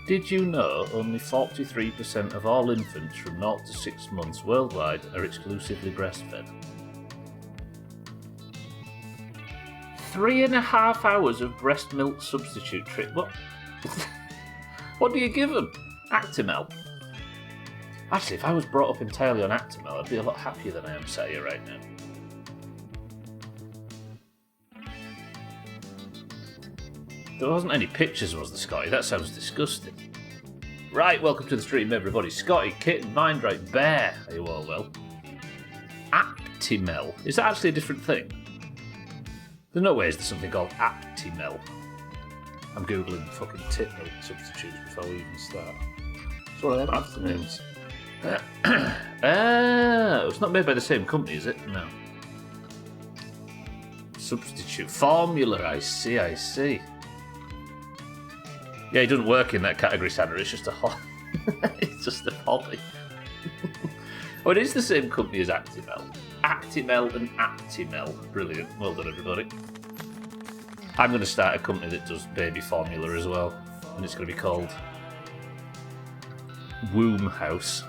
Did you know only 43% of all infants from 0 to 6 months worldwide are exclusively breastfed? 3.5 hours of breast milk substitute trip. What? What do you give them? Actimel. Actually, if I was brought up entirely on Actimel, I'd be a lot happier than I am sat here right now. There wasn't any pictures, was there, Scotty? That sounds disgusting. Right, welcome to the stream, everybody. Scotty, Kitten, Mindright, Bear. Are you all well? Actimel. Is that actually a different thing? There's no way there's something called Actimel. I'm googling fucking tit milk substitutes before we even start. It's one of them afternoons. It's not made by the same company, is it? No. Substitute formula. I see. Yeah, it doesn't work in that category, Sandra. It's just a it's just a hobby. Oh, it is the same company as Actimel. Actimel and Actimel. Brilliant. Well done, everybody. I'm going to start a company that does baby formula as well, and it's going to be called Doomhaus.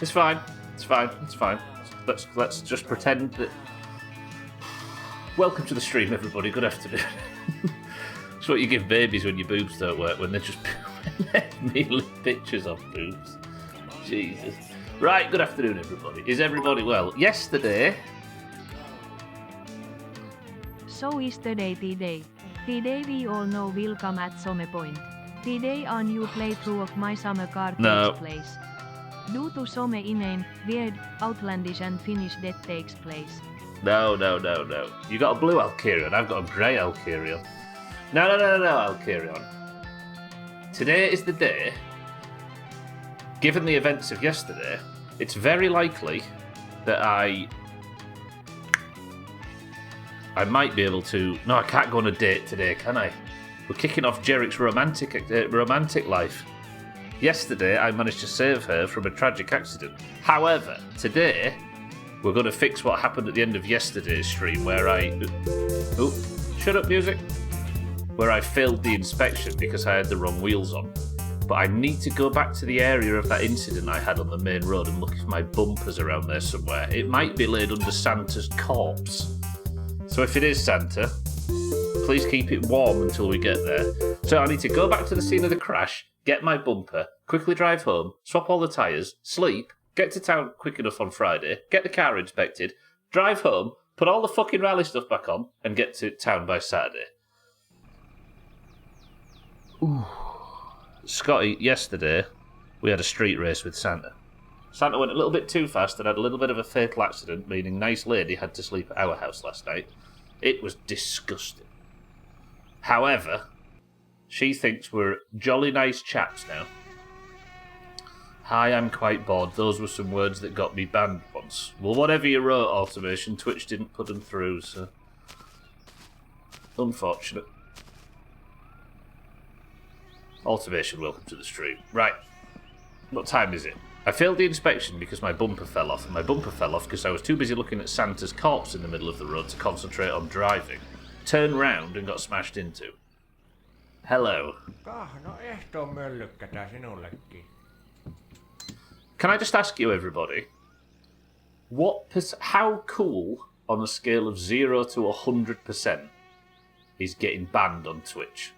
It's fine. Let's just pretend that. Welcome to the stream, everybody. Good afternoon. It's what you give babies when your boobs don't work, when they're just merely pictures of boobs. Jesus. Right, good afternoon, everybody. Is everybody well? Yesterday. So is today. Today we all know will come at some point. Today a new playthrough of my summer car takes place. Due to some weird, outlandish and Finnish that takes place. No. You got a blue Alkirion, I've got a grey Alkirion. No, Alkirion. Today is the day, given the events of yesterday, it's very likely that I might be able to... No, I can't go on a date today, can I? We're kicking off Jerrick's romantic life. Yesterday, I managed to save her from a tragic accident. However, today, we're going to fix what happened at the end of yesterday's stream where I... Oh, shut up, music. Where I failed the inspection because I had the wrong wheels on. But I need to go back to the area of that incident I had on the main road and look if my bumper's around there somewhere. It might be laid under Santa's corpse. So if it is Santa, please keep it warm until we get there. So I need to go back to the scene of the crash, get my bumper, quickly drive home, swap all the tyres, sleep, get to town quick enough on Friday, get the car inspected, drive home, put all the fucking rally stuff back on, and get to town by Saturday. Ooh. Scotty, yesterday, we had a street race with Santa. Santa went a little bit too fast and had a little bit of a fatal accident, meaning nice lady had to sleep at our house last night. It was disgusting. However, she thinks we're jolly nice chaps now. Hi, I'm quite bored. Those were some words that got me banned once. Well, whatever you wrote, Automation, Twitch didn't put them through, so... Unfortunate. Automation, welcome to the stream. Right. What time is it? I failed the inspection because my bumper fell off, and my bumper fell off because I was too busy looking at Santa's corpse in the middle of the road to concentrate on driving. Turned round and got smashed into. Hello. Can I just ask you, everybody, how cool on a scale of 0 to 100% is getting banned on Twitch?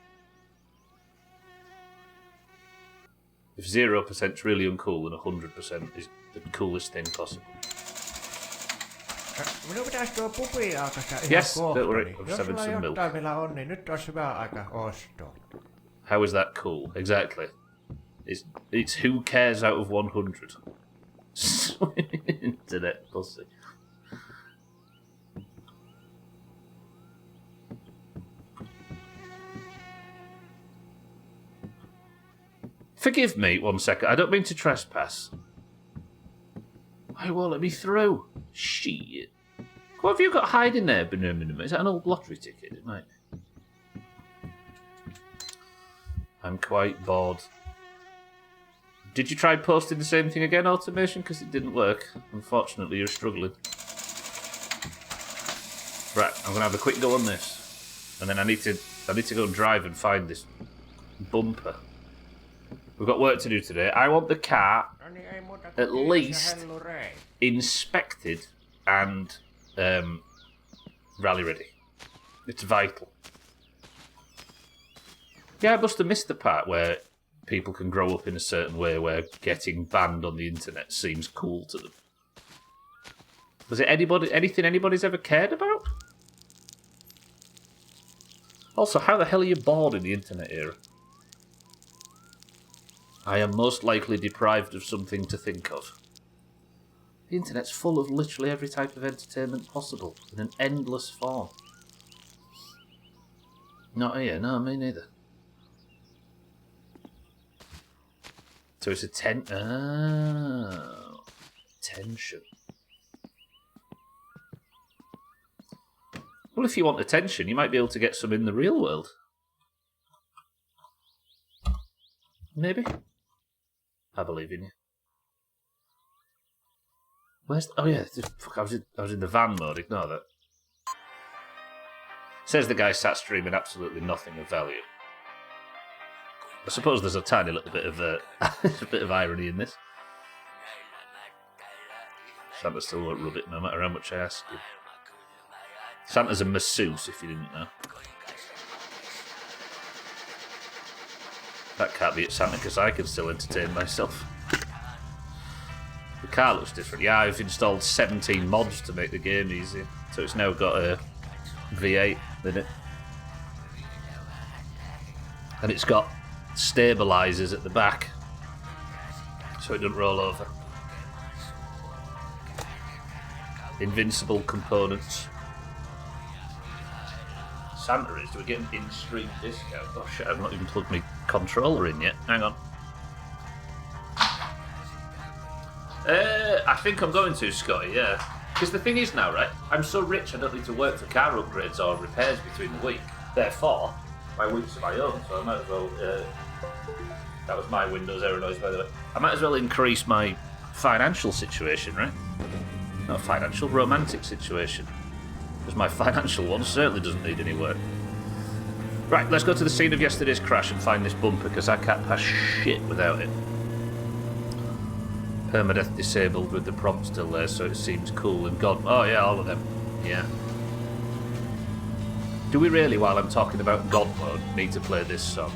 If 0% is really uncool and 100% is the coolest thing possible. Minun pitäisi tuo pubi aukasta ihan Yes, kohta. don't worry, I'm Jos having sulla some milk. jotain vielä on, niin nyt olisi hyvä aika ostaa. How is that cool? Exactly. It's who cares out of 100. Internet pussy. Forgive me 1 second. I don't mean to trespass. Why won't let me through? Shit. What have you got hiding there, Benjamin? Is that an old lottery ticket? It might be. I'm quite bored. Did you try posting the same thing again, Automation? Because it didn't work. Unfortunately, you're struggling. Right, I'm gonna have a quick go on this, and then I need to go drive and find this bumper. We've got work to do today. I want the car at least inspected and rally ready. It's vital. Yeah, I must have missed the part where people can grow up in a certain way where getting banned on the internet seems cool to them. Was it anything anybody's ever cared about? Also, how the hell are you bored in the internet era? I am most likely deprived of something to think of. The internet's full of literally every type of entertainment possible, in an endless form. Not here, no, me neither. So it's a tension. Well, if you want attention, you might be able to get some in the real world. Maybe. I believe in you. Where's... Oh, yeah. Fuck, I was in the van mode. Ignore that. Says the guy sat streaming absolutely nothing of value. I suppose there's a tiny little bit of a bit of irony in this. Santa still won't rub it no matter how much I ask him. Santa's a masseuse, if you didn't know. That can't be at Santa because I can still entertain myself. The car looks different. Yeah, I've installed 17 mods to make the game easier. So it's now got a V8 in it. And it's got stabilisers at the back so it doesn't roll over. Invincible components. Santa is, do we get an in-stream discount? Oh shit, I've not even plugged my controller in yet. Hang on. I think I'm going to, Scotty, yeah. Because the thing is now, right, I'm so rich I don't need to work for car upgrades or repairs between the week. Therefore, my weeks are my own, so I might as well... that was my Windows error noise, by the way. I might as well increase my financial situation, right? Not financial, romantic situation. Because my financial one certainly doesn't need any work. Right, let's go to the scene of yesterday's crash and find this bumper, because I can't pass shit without it. Permadeath disabled with the prompt still there, so it seems cool. And God... Oh, yeah, all of them. Yeah. Do we really, while I'm talking about God mode, need to play this song?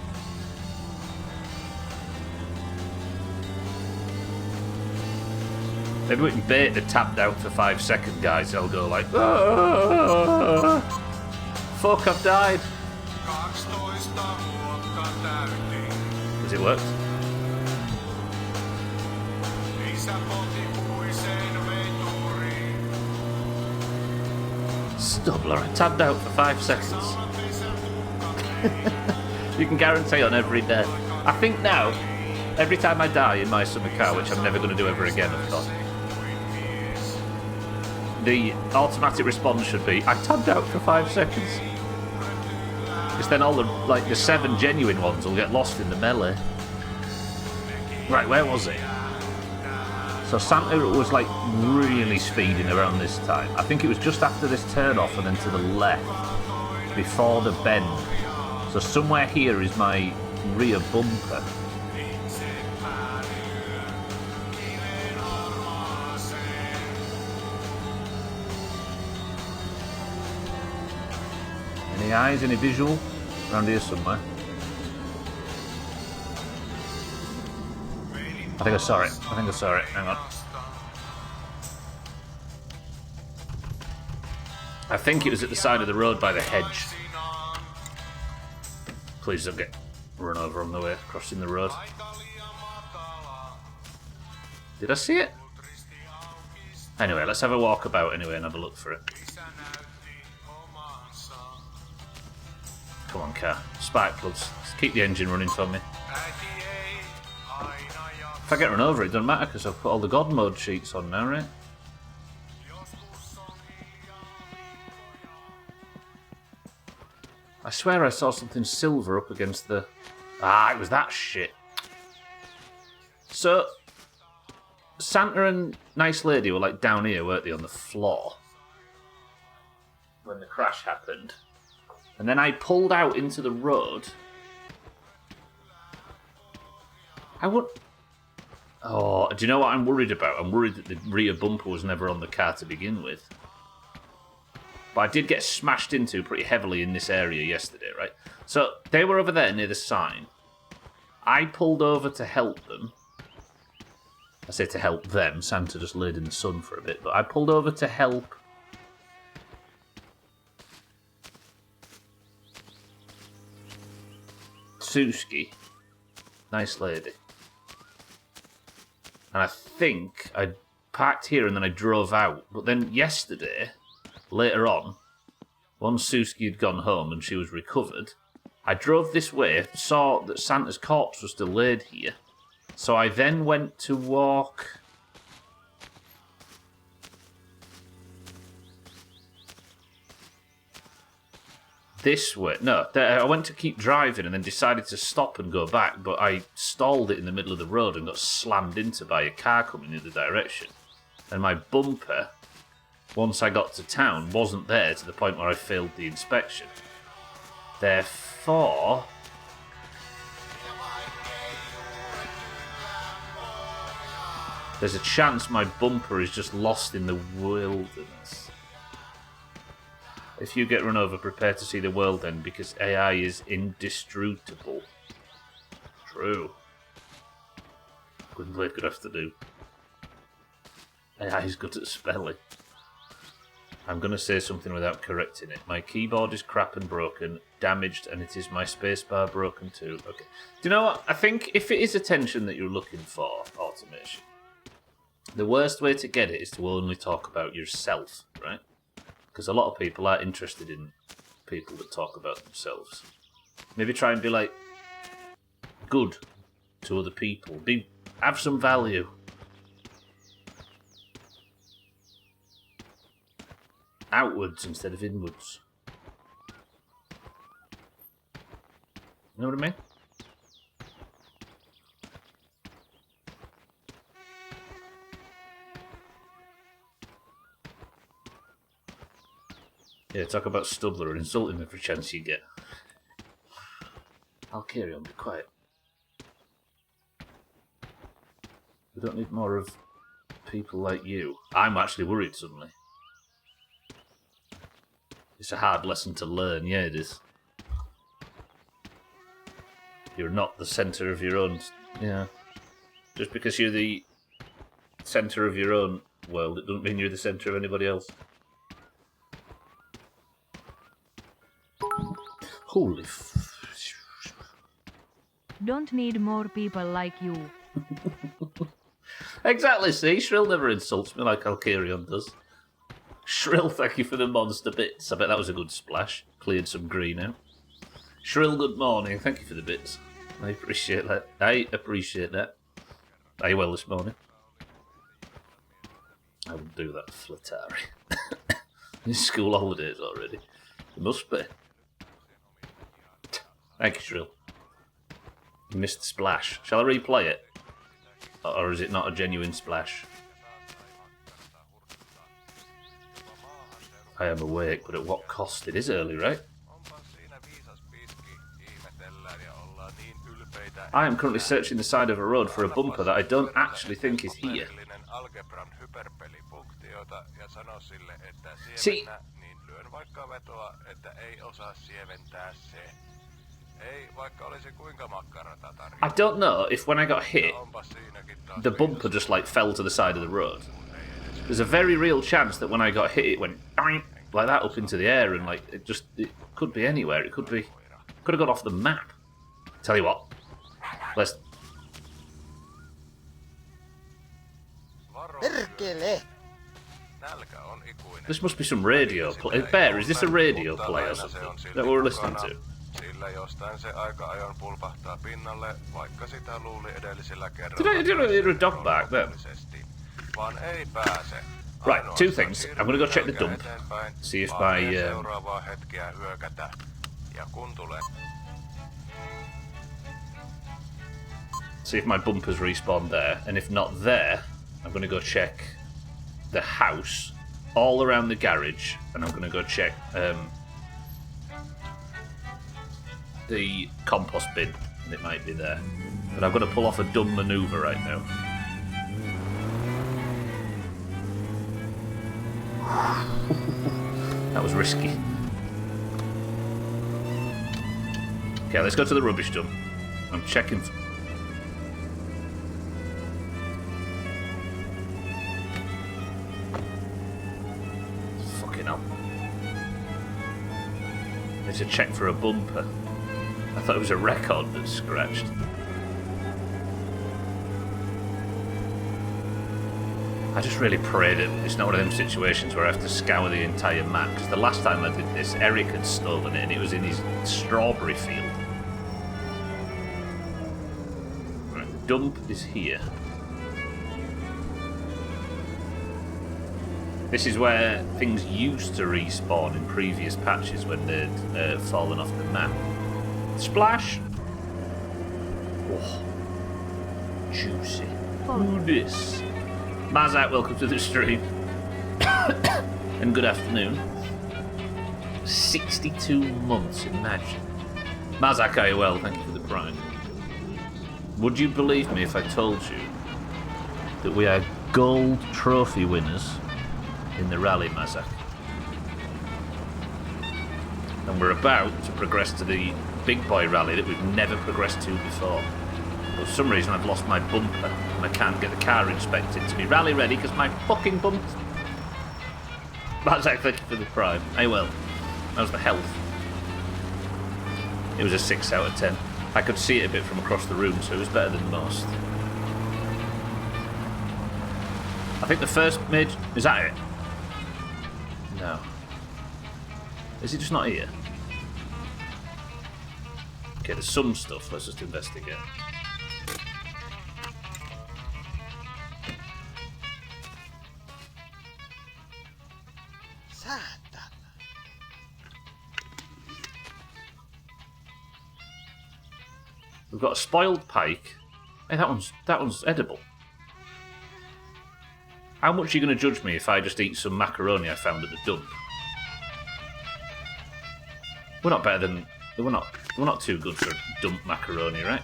Maybe we can bait the tapped out for 5 seconds, guys. They'll go like, oh, fuck, I've died. Has it worked? Stubbler, I tapped out for 5 seconds. You can guarantee on every death. I think now, every time I die in my summer car, which I'm never going to do ever again, of course, the automatic response should be, I tabbed out for 5 seconds. Because then all the 7 genuine ones will get lost in the melee. Right, where was it? So Santa was like really speeding around this time. I think it was just after this turn off and then to the left, before the bend. So somewhere here is my rear bumper. Any eyes, any visual? Around here somewhere. I think I saw it. Hang on. I think it was at the side of the road by the hedge. Please don't get run over on the way crossing the road. Did I see it? Anyway, let's have a walk about anyway and have a look for it. Come on, car. Spark plugs. Keep the engine running for me. If I get run over, it doesn't matter because I've put all the God mode sheets on now, right? I swear I saw something silver up against the Ah, it was that shit. So, Santa and Nice Lady were like down here, weren't they, on the floor when the crash happened. And then I pulled out into the road. Oh, do you know what I'm worried about? I'm worried that the rear bumper was never on the car to begin with. But I did get smashed into pretty heavily in this area yesterday, right? So they were over there near the sign. I pulled over to help them. I say to help them. Santa just laid in the sun for a bit. But I pulled over to help Suski. Nice lady. And I think I parked here and then I drove out. But then yesterday, later on, once Suski had gone home and she was recovered, I drove this way, saw that Santa's corpse was still laid here. So I then went to walk this way. No, I went to keep driving and then decided to stop and go back, but I stalled it in the middle of the road and got slammed into by a car coming in the direction. And my bumper, once I got to town, wasn't there to the point where I failed the inspection. Therefore, there's a chance my bumper is just lost in the wilderness. If you get run over, prepare to see the world end, because AI is indestructible. True. Good afternoon. AI is good at spelling. I'm going to say something without correcting it. My keyboard is crap and broken, damaged, and it is my spacebar broken too. Okay. Do you know what? I think if it is attention that you're looking for, automation, the worst way to get it is to only talk about yourself, right? Because a lot of people are interested in people that talk about themselves. Maybe try and be like good to other people. Have some value. Outwards instead of inwards. You know what I mean? Yeah, talk about Stubler and insult him every chance you get. I'll carry on, be quiet. We don't need more of people like you. I'm actually worried suddenly. It's a hard lesson to learn, yeah it is. You're not the centre of your own... Yeah. Just because you're the centre of your own world, it doesn't mean you're the centre of anybody else. Holy Don't need more people like you. Exactly, see? Shrill never insults me like Alkarion does. Shrill, thank you for the monster bits. I bet that was a good splash. Cleared some green out. Shrill, good morning. Thank you for the bits. I appreciate that. Are you well this morning? I would do that, Flatari. It's school holidays already. It must be. Thank you, Shrill. You missed the splash. Shall I replay it? Or is it not a genuine splash? I am awake, but at what cost? It is early, right? I am currently searching the side of a road for a bumper that I don't actually think is here. See, I don't know if when I got hit, the bumper just like fell to the side of the road. There's a very real chance that when I got hit, it went like that up into the air, and like it could be anywhere. It could have got off the map. Tell you what, let's. This must be some radio play. Bear, is this a radio play or something that we're listening to? Did I hear a dog bark then? Right, two things. I'm going to go check the dump, see if my... See if my bumper's respawned there. And if not there, I'm going to go check the house all around the garage. And I'm going to go check the compost bin. And it might be there. But I've got to pull off a dumb manoeuvre right now. That was risky. Okay, let's go to the rubbish dump. I'm checking. Fucking hell. Need to check for a bumper. I thought it was a record that's scratched. I just really pray that it's not one of them situations where I have to scour the entire map, because the last time I did this, Eric had stolen it and it was in his strawberry field. Right, the dump is here. This is where things used to respawn in previous patches when they'd fallen off the map. Splash! Oh, juicy. Ooh, this. Mazak, welcome to the stream. And good afternoon. 62 months, imagine. Mazak, are you well? Thank you for the prime. Would you believe me if I told you that we are gold trophy winners in the rally, Mazak? And we're about to progress to the big boy rally that we've never progressed to before. For some reason I've lost my bumper and I can't get the car inspected to be rally ready because my fucking bumper... That's actually for the prime. Hey, well, how's the health? It was a 6 out of 10. I could see it a bit from across the room, so it was better than most. I think the first mid... Is that it? No. Is it just not here? Okay, there's some stuff. Let's just investigate. We've got a spoiled pike. Hey, that one's edible. How much are you going to judge me if I just eat some macaroni I found at the dump? We're not better than... We're not too good for dump macaroni, right?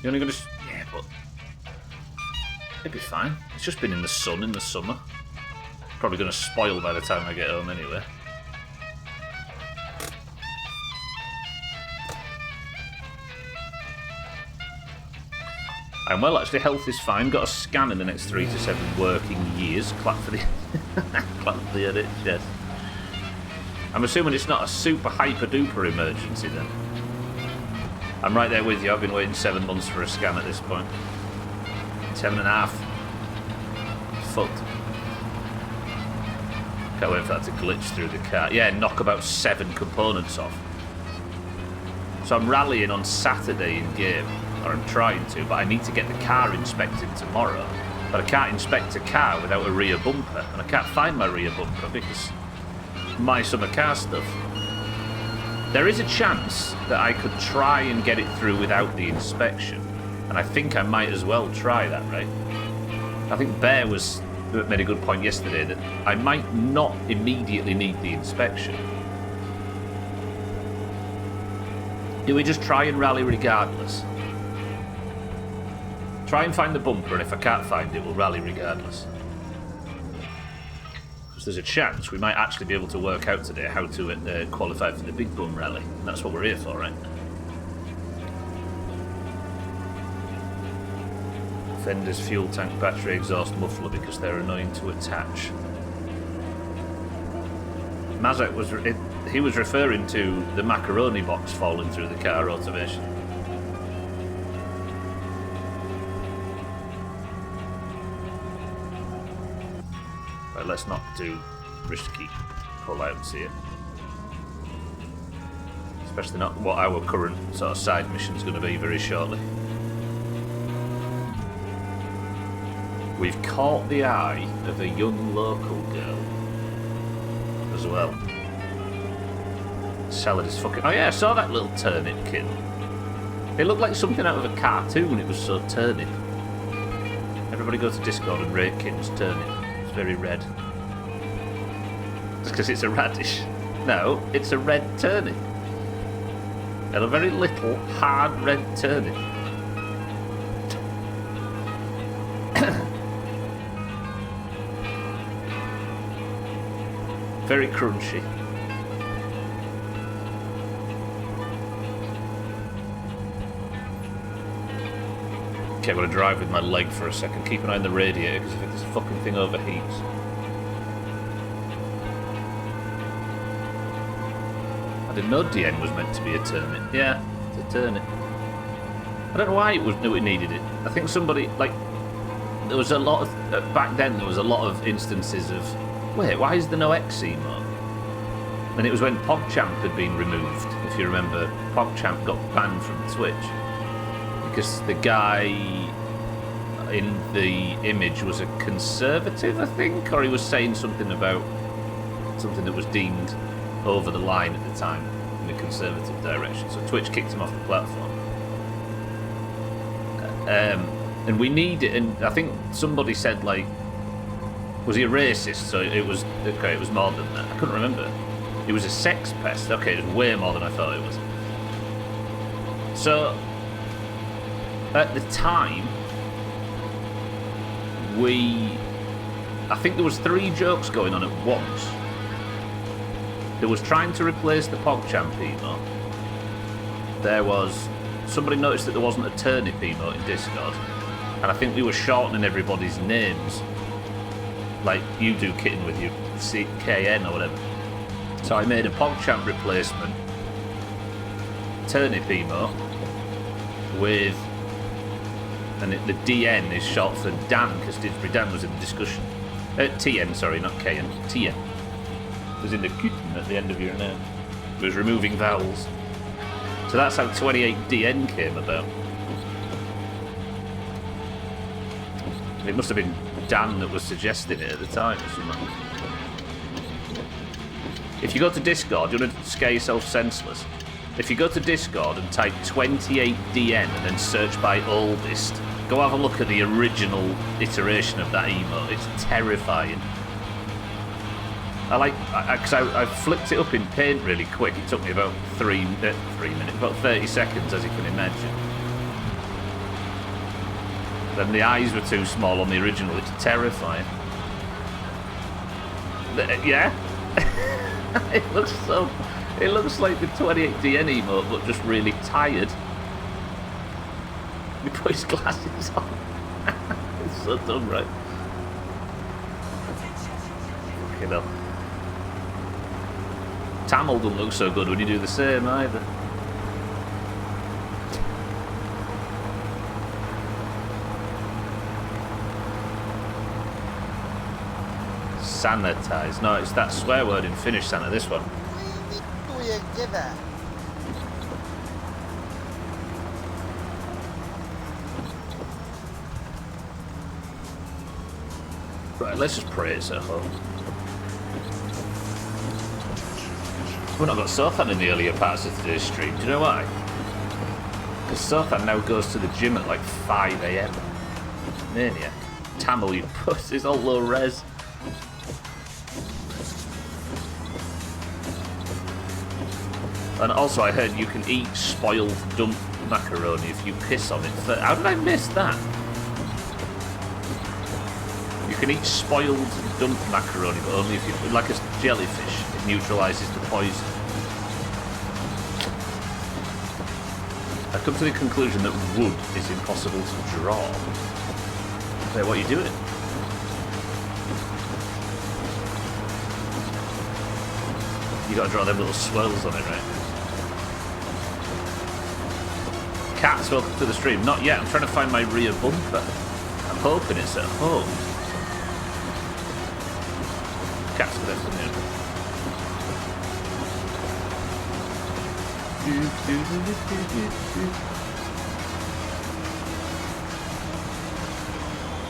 You're only going to... Yeah, but... It'd be fine. It's just been in the sun in the summer. Probably going to spoil by the time I get home anyway. And well, actually, health is fine. Got a scan in the next 3 to 7 working years. Clap for the... Clap for the NHS. I'm assuming it's not a super hyper-duper emergency, then. I'm right there with you. I've been waiting 7 months for a scan at this point. 7.5. Fucked. Can't wait for that to glitch through the car. Yeah, knock about 7 components off. So I'm rallying on Saturday in game. Or I'm trying to, but I need to get the car inspected tomorrow. But I can't inspect a car without a rear bumper, and I can't find my rear bumper because my summer car stuff. There is a chance that I could try and get it through without the inspection, and I think I might as well try that, right? I think Bear made a good point yesterday that I might not immediately need the inspection. Do we just try and rally regardless? Try and find the bumper, and if I can't find it, we'll rally regardless. Because there's a chance we might actually be able to work out today how to qualify for the Big Bum Rally. And that's what we're here for, right? Fender's fuel tank battery exhaust muffler because they're annoying to attach. Mazak he was referring to the macaroni box falling through the car automation. Right, let's not do risky pull-outs here. Especially not what our current sort of side mission is going to be very shortly. We've caught the eye of a young local girl as well. Salad is fucking... Oh yeah, I saw that little turnip kid. It looked like something out of a cartoon, it was so turnip. Everybody go to Discord and rate Kitten's turnip. It's very red. It's because it's a radish. No, it's a red turnip. And a very little, hard red turnip. Very crunchy. Okay, I'm going to drive with my leg for a second. Keep an eye on the radiator, because if this fucking thing overheats... I didn't know DN was meant to be a turnip. Yeah, it's a turnip. I don't know why it needed it. I think somebody, like... There was a lot of... back then, there was a lot of instances of... Wait, why is there no X emote? And it was when PogChamp had been removed. If you remember, PogChamp got banned from Twitch. Because the guy in the image was a conservative, I think, or he was saying something about something that was deemed over the line at the time in a conservative direction. So Twitch kicked him off the platform. And we need it, and I think somebody said, like, was he a racist? So it was, okay, it was more than that. I couldn't remember. It was a sex pest. Okay, it was way more than I thought it was. So, at the time, I think there was 3 jokes going on at once. There was trying to replace the PogChamp emote. There was, somebody noticed that there wasn't a turnip emote in Discord. And I think we were shortening everybody's names. Like you do, Kitten, with your KN or whatever. So I made a PogChamp replacement turnip emote with, and the DN is short for Dan, because Didsbury Dan was in the discussion. TN, sorry, not KN. TN. It was in the kitten at the end of your name. It was removing vowels. So that's how 28DN came about. It must have been Dan that was suggesting it at the time or something. If you go to Discord, you want to scare yourself senseless. If you go to Discord and type 28DN and then search by oldest, go have a look at the original iteration of that emote. It's terrifying. Because I flipped it up in Paint really quick. It took me about 3 minutes, about 30 seconds, as you can imagine. Then the eyes were too small on the original. It's terrifying. Yeah. It looks like the 28DN emote, but just really tired. He put his glasses on. It's so dumb, right? Fucking hell. Tamil doesn't look so good when you do the same either. Sanitize. No, it's that swear word in Finnish, Santa, this one. Right, let's just pray it's at home. We've not got Sothan in the earlier parts of today's stream. Do you know why? Because Sothan now goes to the gym at like 5 AM. Maniac. Tamil, you puss, it's all low res. And also I heard you can eat spoiled dumped macaroni if you piss on it. How did I miss that? You can eat spoiled dumped macaroni, but only if you, like a jellyfish, it neutralises the poison. I've come to the conclusion that wood is impossible to draw. Wait, what are you doing? You gotta draw them little swirls on it, right? Cats, welcome to the stream. Not yet, I'm trying to find my rear bumper. I'm hoping it's at home. Cats, good afternoon.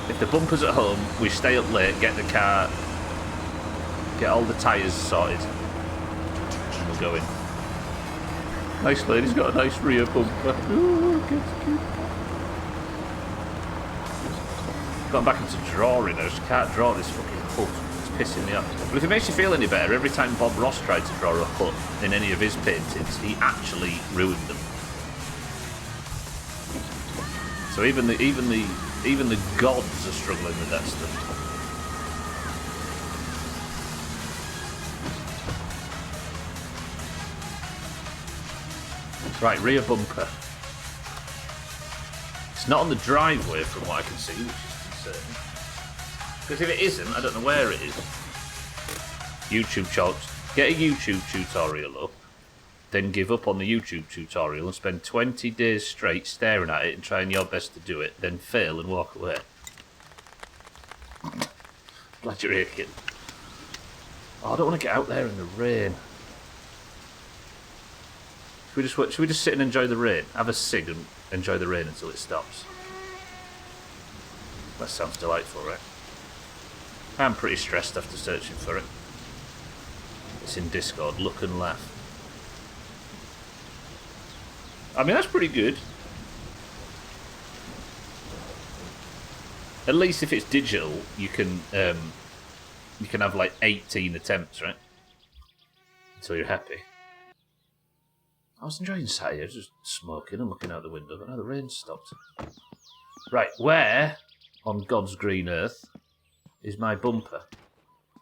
If the bumper's at home, we stay up late, get the car, get all the tyres sorted, and we'll go in. Nice lady's got a nice rear bumper. Ooh, cute. Gone back into drawing. I just can't draw this fucking hut. It's pissing me off. But if it makes you feel any better, every time Bob Ross tried to draw a hut in any of his paintings, he actually ruined them. So even the gods are struggling with that stuff. Right, rear bumper. It's not on the driveway from what I can see, which is concerning. Because if it isn't, I don't know where it is. YouTube chops. Get a YouTube tutorial up, then give up on the YouTube tutorial and spend 20 days straight staring at it and trying your best to do it, then fail and walk away. Glad you're here, kid. Oh, I don't want to get out there in the rain. Should we just sit and enjoy the rain? Have a cig and enjoy the rain until it stops. That sounds delightful, right? I'm pretty stressed after searching for it. It's in Discord. Look and laugh. I mean, that's pretty good. At least if it's digital, you can have like 18 attempts, right? Until you're happy. I was enjoying Saturday, just smoking and looking out the window, but now the rain stopped. Right, where on God's green earth is my bumper?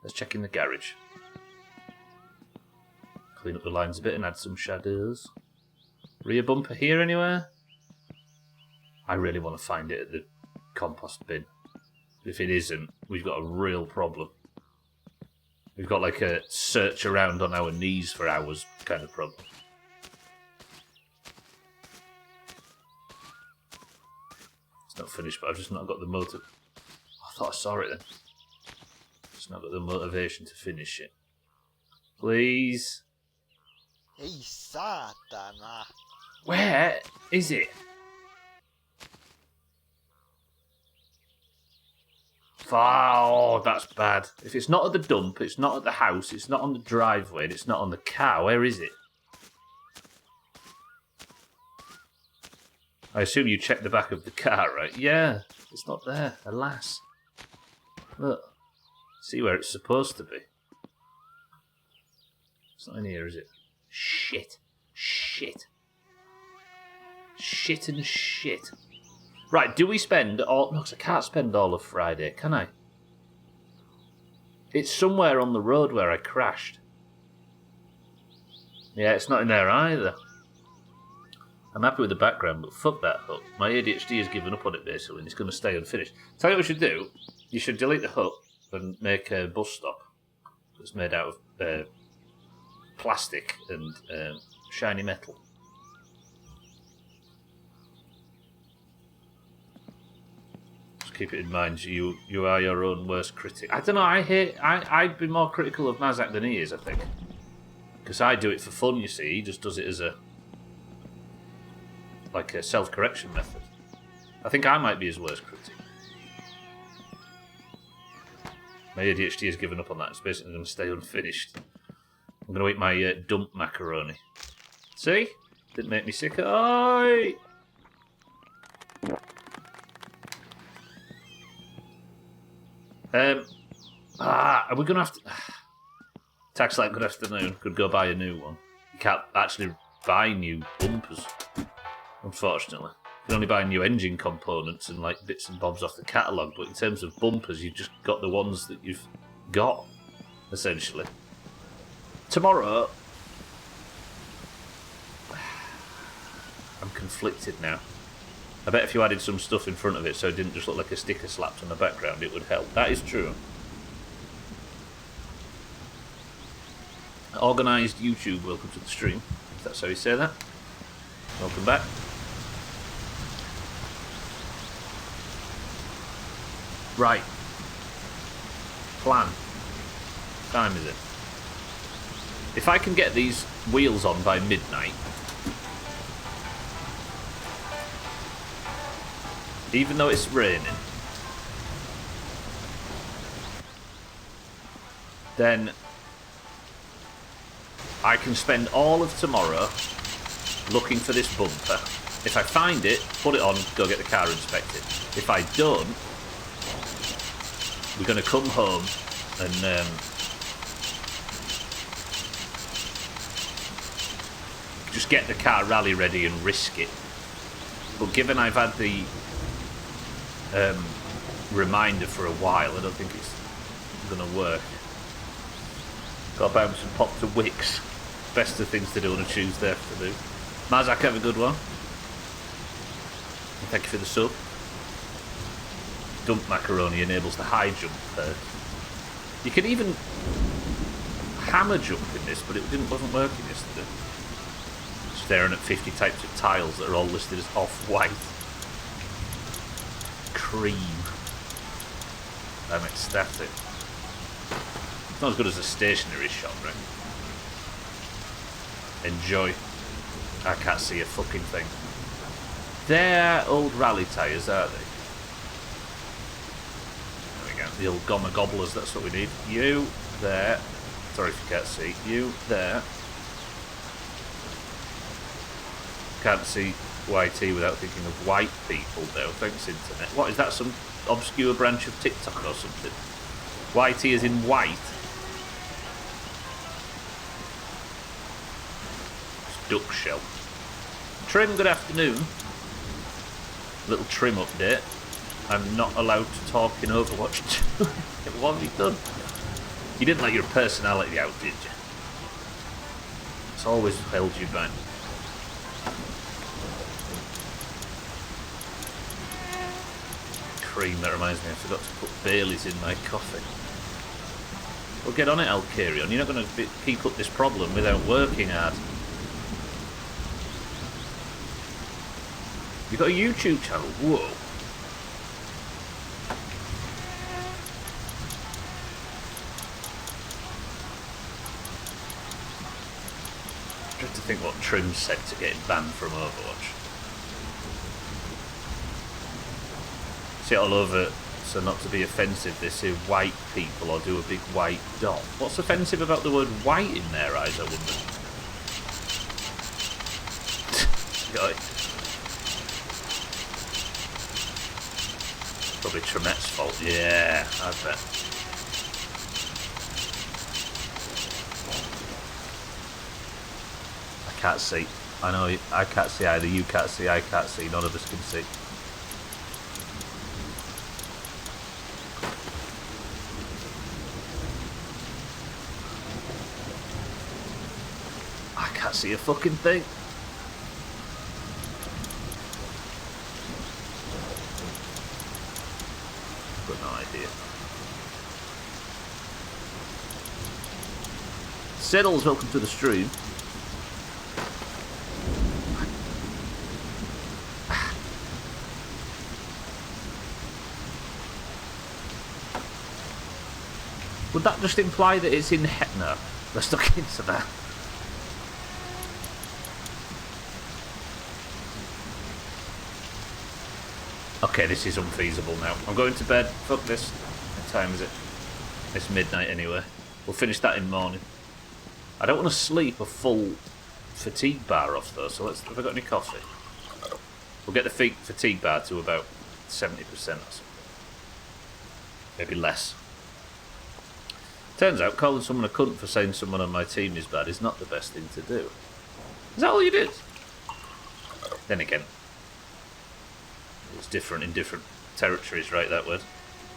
Let's check in the garage. Clean up the lines a bit and add some shadows. Rear bumper here anywhere? I really want to find it at the compost bin. If it isn't, we've got a real problem. We've got like a search around on our knees for hours kind of problem. It's not finished, but I've just not got the motive. I thought I saw it then. Just not got the motivation to finish it. Please. Ei saatana. Where is it? Oh, that's bad. If it's not at the dump, it's not at the house, it's not on the driveway, and it's not on the car, where is it? I assume you checked the back of the car, right? Yeah, it's not there, alas. Look, see where it's supposed to be. It's not in here, is it? Shit. Shit and shit. Right, do we spend all... No, because I can't spend all of Friday, can I? It's somewhere on the road where I crashed. Yeah, it's not in there either. I'm happy with the background, but fuck that hut. My ADHD has given up on it, basically, and it's going to stay unfinished. Tell you what we should do. You should delete the hut and make a bus stop that's made out of plastic and shiny metal. Just keep it in mind, you are your own worst critic. I don't know, I'd be more critical of Mazak than he is, I think. Because I do it for fun, you see. He just does it as a self-correction method. I think I might be his worst critic. My ADHD has given up on that. It's basically going to stay unfinished. I'm going to eat my dump macaroni. See? Didn't make me sick. Oi! Are we going to have to... Tax like good afternoon. Could go buy a new one. You can't actually buy new bumpers, unfortunately. You can only buy new engine components and like bits and bobs off the catalogue, but in terms of bumpers, you've just got the ones that you've got, essentially. Tomorrow... I'm conflicted now. I bet if you added some stuff in front of it so it didn't just look like a sticker slapped on the background, it would help. That is true. Organised YouTube, welcome to the stream, if that's how you say that. Welcome back. Right. Plan. What time is it? If I can get these wheels on by midnight, even though it's raining, then I can spend all of tomorrow looking for this bumper. If I find it, put it on, go get the car inspected. If I don't, we're going to come home and just get the car rally ready and risk it. But given I've had the reminder for a while, I don't think it's going to work. Got to buy him some pops of Wicks. Best of things to do on a Tuesday afternoon. Mazak, have a good one. And thank you for the sub. Dump macaroni enables the high jump perk. You can even hammer jump in this, but it wasn't working yesterday. Staring at 50 types of tiles that are all listed as off-white. Cream. I'm ecstatic. It's not as good as a stationery shop, right? Enjoy. I can't see a fucking thing. They're old rally tyres, aren't they? There we go. The old Gomma Gobblers, that's what we need. You there. Sorry if you can't see. You there. Can't see YT without thinking of white people though. Thanks, internet. What is that? Some obscure branch of TikTok or something? YT is in white. It's duck shell. Trim, good afternoon. Little trim update. I'm not allowed to talk in Overwatch 2. What have you done? You didn't let your personality out, did you? It's always held you back. Cream, that reminds me, I forgot to put Bailey's in my coffee. Well, get on it, Alcarion. You're not going to keep up this problem without working hard. You've got a YouTube channel? Whoa. I have to think what Trim said to get banned from Overwatch. See it all over, so not to be offensive, they say white people or do a big white dot. What's offensive about the word white in their eyes, I wonder? Probably Tremette's fault. Yeah, I bet. I can't see. I know I can't see either. You can't see, I can't see. None of us can see. I can't see a fucking thing. Got no idea. Settles, welcome to the stream. Would that just imply that it's in no, let's look into that. Okay, this is unfeasible now. I'm going to bed. Fuck this. What time is it? It's midnight anyway. We'll finish that in the morning. I don't want to sleep a full fatigue bar off though, so have I got any coffee? We'll get the fatigue bar to about 70% or something. Maybe less. Turns out calling someone a cunt for saying someone on my team is bad is not the best thing to do. Is that all you did? Then again, it's different in different territories, right, that word?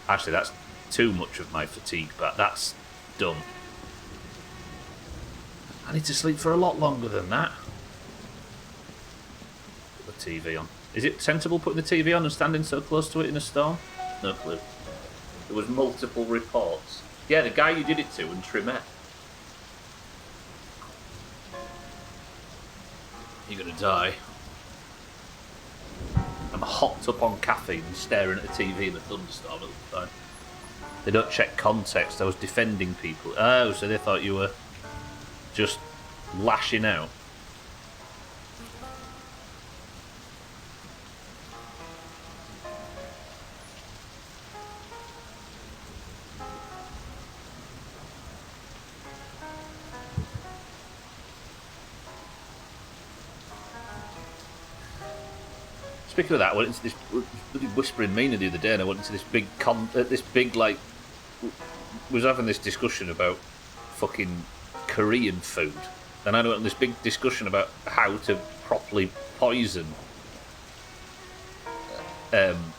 Actually, that's too much of my fatigue, but that's done. I need to sleep for a lot longer than that. Put the TV on. Is it sensible putting the TV on and standing so close to it in a storm? No clue. There was multiple reports. Yeah, the guy you did it to and Trimette. You're gonna die. I'm hopped up on caffeine and staring at the TV in a thunderstorm at the time. They don't check context. I was defending people. Oh, so they thought you were just lashing out. Speaking of that, I went into this bloody whispering meaning the other day, and I went into this big like, was having this discussion about fucking Korean food, and I went on this big discussion about how to properly poison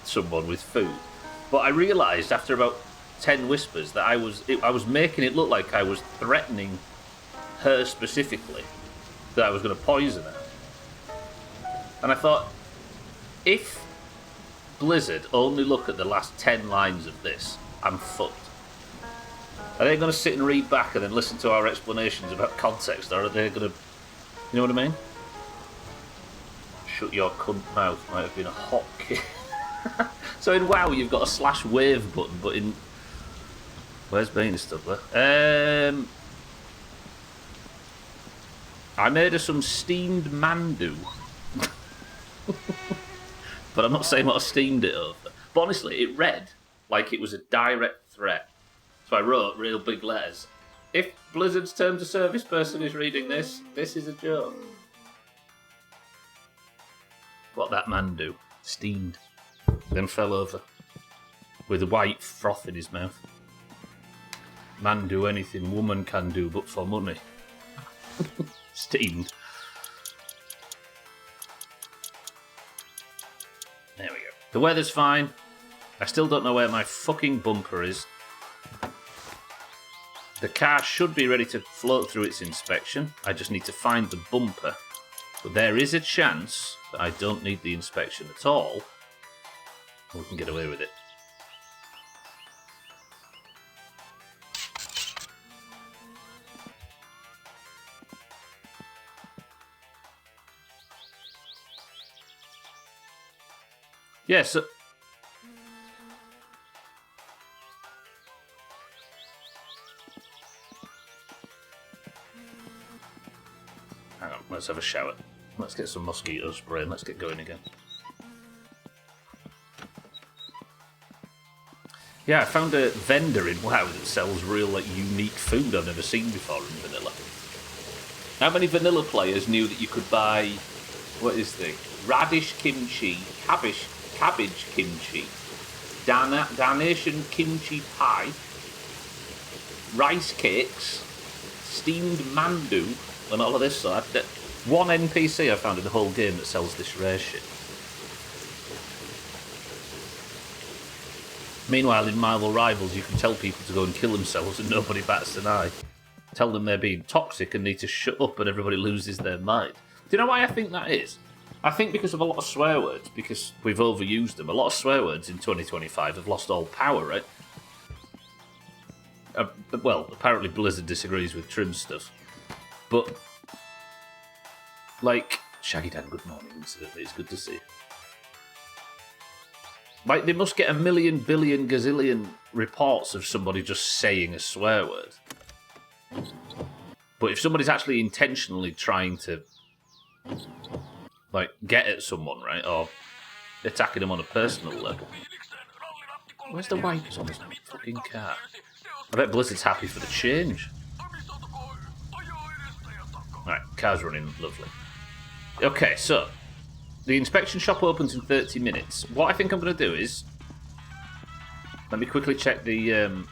someone with food. But I realised after about 10 whispers that I was making it look like I was threatening her specifically, that I was going to poison her. And I thought, if Blizzard only look at the last 10 lines of this, I'm fucked. Are they going to sit and read back and then listen to our explanations about context, or are they going to... You know what I mean? Shut your cunt mouth might have been a hotkey. So in WoW you've got a /wave button, but in... Where's Beanie Stubbler? I made her some steamed mandu. But I'm not saying what I steamed it over. But honestly, it read like it was a direct threat. So I wrote real big letters. If Blizzard's terms of service person is reading this, this is a joke. What that man do? Steamed. Then fell over. With a white froth in his mouth. Man do anything woman can do but for money. Steamed. There we go. The weather's fine. I still don't know where my fucking bumper is. The car should be ready to float through its inspection. I just need to find the bumper. But there is a chance that I don't need the inspection at all. We can get away with it. Yeah, so... Hang on, let's have a shower. Let's get some mosquito spray and let's get going again. Yeah, I found a vendor in WoW that sells real, like, unique food I've never seen before in vanilla. How many vanilla players knew that you could buy... What is the... Radish kimchi, cabbage kimchi, Darnation kimchi pie, rice cakes, steamed mandu, and all of this. So one NPC I found in the whole game that sells this rare shit. Meanwhile, in Marvel Rivals, you can tell people to go and kill themselves and nobody bats an eye. Tell them they're being toxic and need to shut up and everybody loses their mind. Do you know why I think that is? I think because of a lot of swear words, because we've overused them. A lot of swear words in 2025 have lost all power, right? Well, apparently Blizzard disagrees with Trim stuff. But, like, Shaggy Dan, good morning, incidentally, it's good to see you. Like, they must get 1 million, billion, gazillion reports of somebody just saying a swear word. But if somebody's actually intentionally trying to, like, get at someone, right, or attacking them on a personal level... Where's the wipers on this fucking car? I bet Blizzard's happy for the change. Right, car's running lovely. Okay, so... The inspection shop opens in 30 minutes. What I think I'm going to do is... Let me quickly check the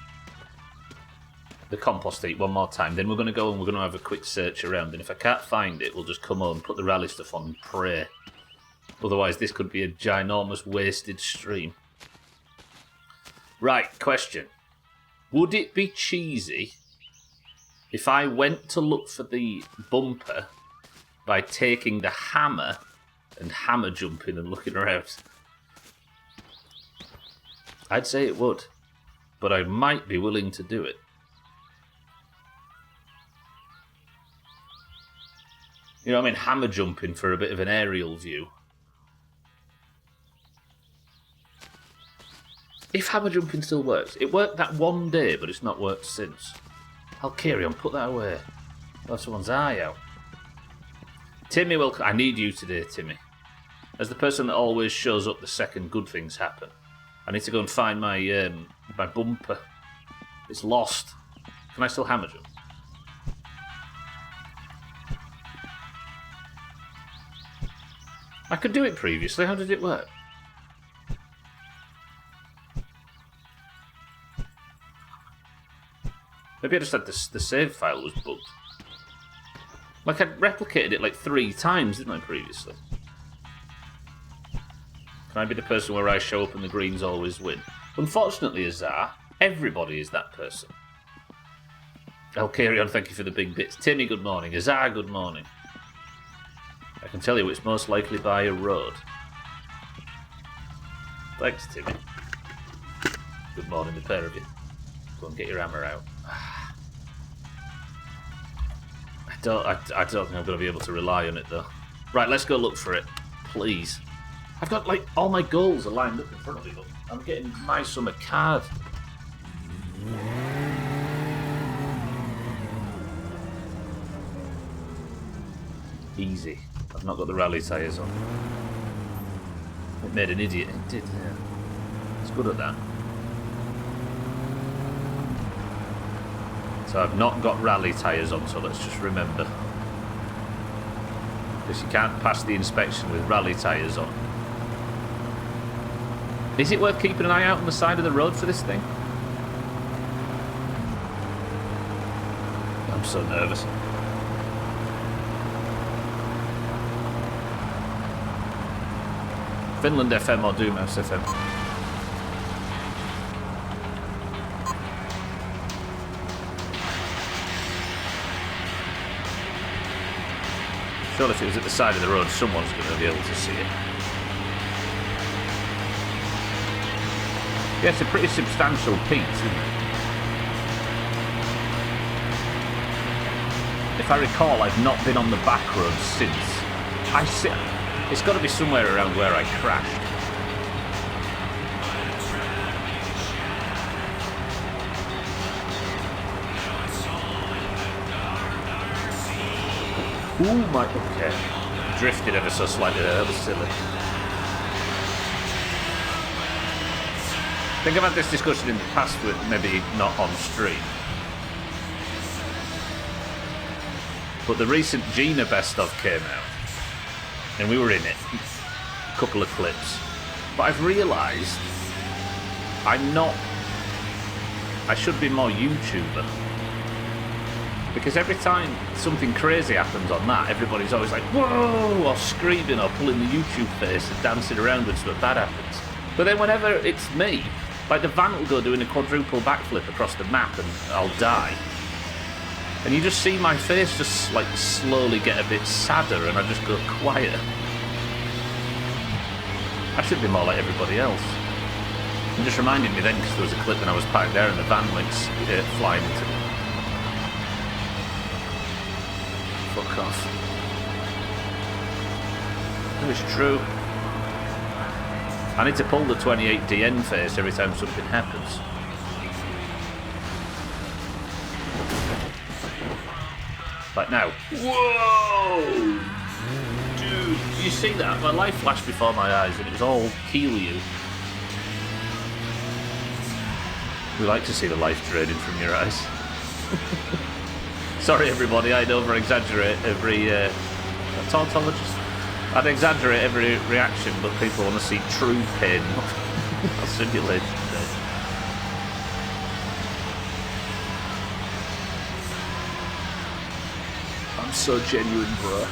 compost heap one more time. Then we're going to go and we're going to have a quick search around. And if I can't find it, we'll just come home, put the rally stuff on and pray. Otherwise, this could be a ginormous wasted stream. Right, question. Would it be cheesy if I went to look for the bumper by taking the hammer... and hammer jumping and looking around? I'd say it would, but I might be willing to do it. You know what I mean? Hammer jumping for a bit of an aerial view. If hammer jumping still works. It worked that one day, but it's not worked since. I'll carry on, put that away. I'll have someone's eye out. Timmy will... I need you today, Timmy. As the person that always shows up the second good things happen. I need to go and find my my bumper. It's lost. Can I still hammer jump? I could do it previously. How did it work? Maybe I just had the save file was bugged. Like, I'd replicated it like 3 times, didn't I, previously? Can I be the person where I show up and the Greens always win? Unfortunately, Azar, everybody is that person. El Carrion, thank you for the big bits. Timmy, good morning. Azar, good morning. I can tell you it's most likely by a road. Thanks, Timmy. Good morning, the pair of you. Go and get your hammer out. I don't think I'm going to be able to rely on it, though. Right, let's go look for it. Please. I've got, like, all my goals are lined up in front of me, but I'm getting my summer card. Easy. I've not got the rally tyres on. It made an idiot. It did, yeah. It's good at that. So I've not got rally tyres on, so let's just remember. Because you can't pass the inspection with rally tyres on. Is it worth keeping an eye out on the side of the road for this thing? I'm so nervous. Finland FM or Doomhaus FM? Surely if it was at the side of the road, someone's going to be able to see it. Yeah, it's a pretty substantial piece, isn't it? If I recall, I've not been on the back road since. It's got to be somewhere around where I crashed. Ooh, my... Okay. Drifted ever so slightly there. That was silly. I think I've had this discussion in the past with maybe not on stream. But the recent Gina Best of came out. And we were in it. A couple of clips. But I've realised I'm not... I should be more YouTuber. Because every time something crazy happens on that, everybody's always like, whoa, or screaming or pulling the YouTube face and dancing around when something bad happens. But then whenever it's me, like the van will go doing a quadruple backflip across the map and I'll die. And you just see my face just like slowly get a bit sadder and I just go quiet. I should be more like everybody else. It just reminded me then because there was a clip when I was parked there and the van went flying into me. Fuck off. No, it's true. I need to pull the 28DN face every time something happens. Like now. Whoa! Dude, do you see that? My life flashed before my eyes and it was all Keeley. We like to see the life draining from your eyes. Sorry everybody, I'd over-exaggerate every... tautologist? I'd exaggerate every reaction, but people want to see true pain, not simulated pain. I'm so genuine, bro.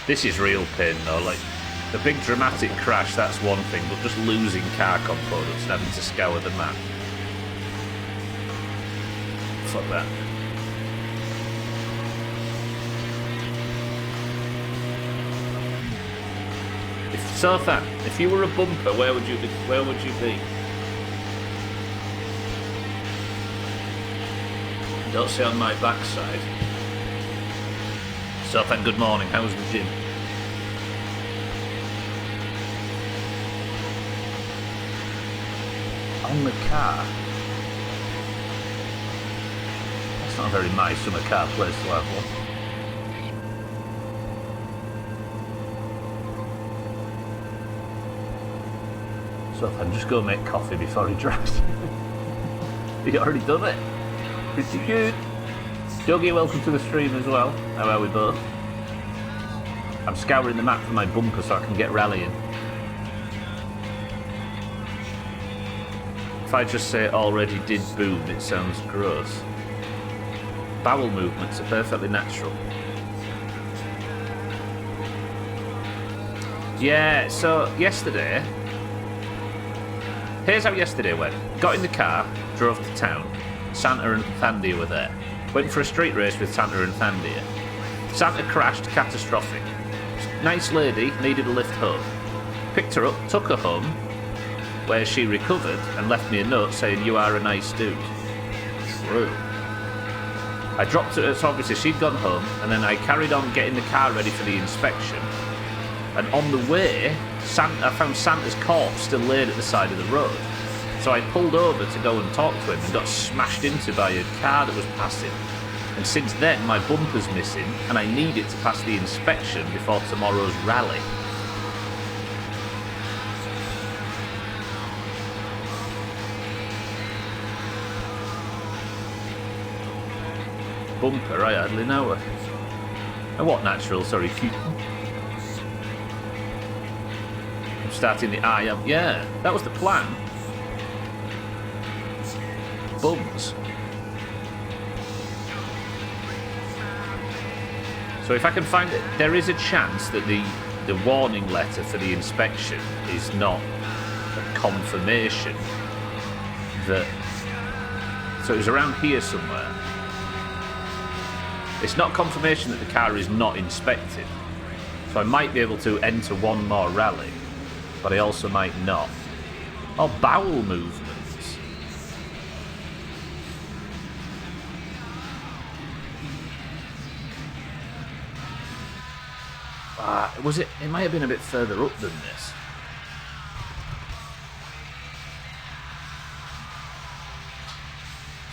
This is real pain though, like... The big dramatic crash, that's one thing, but just losing car components and having to scour the map. Fuck that. If you were a bumper, where would you be? Where would you be? Don't say on my backside. Sothan, good morning. How's the gym? On the car. That's not a very nice summer car place to have one. So if I just go make coffee before he drives. You already done it. Pretty good. Dougie, welcome to the stream as well. How are we both? I'm scouring the map for my bumper so I can get rallying. If I just say already did boom, it sounds gross. Bowel movements are perfectly natural. Yeah, so yesterday... Here's how yesterday went. Got in the car, drove to town. Santa and Thandia were there. Went for a street race with Santa and Thandia. Santa crashed, catastrophic. Nice lady, needed a lift home. Picked her up, took her home, where she recovered and left me a note saying, "You are a nice dude." True. I dropped her, so obviously she'd gone home, and then I carried on getting the car ready for the inspection. And on the way, I found Santa's corpse still laid at the side of the road. So I pulled over to go and talk to him and got smashed into by a car that was passing. And since then, my bumper's missing, and I need it to pass the inspection before tomorrow's rally. Bumper, I hardly know her. And what natural, sorry, cute. Starting the eye up. Yeah, that was the plan. Bums. So if I can find it, there is a chance that the warning letter for the inspection is not a confirmation that... So it was around here somewhere. It's not confirmation that the car is not inspected. So I might be able to enter one more rally. But I also might not. Oh, bowel movements. Was it? It might have been a bit further up than this.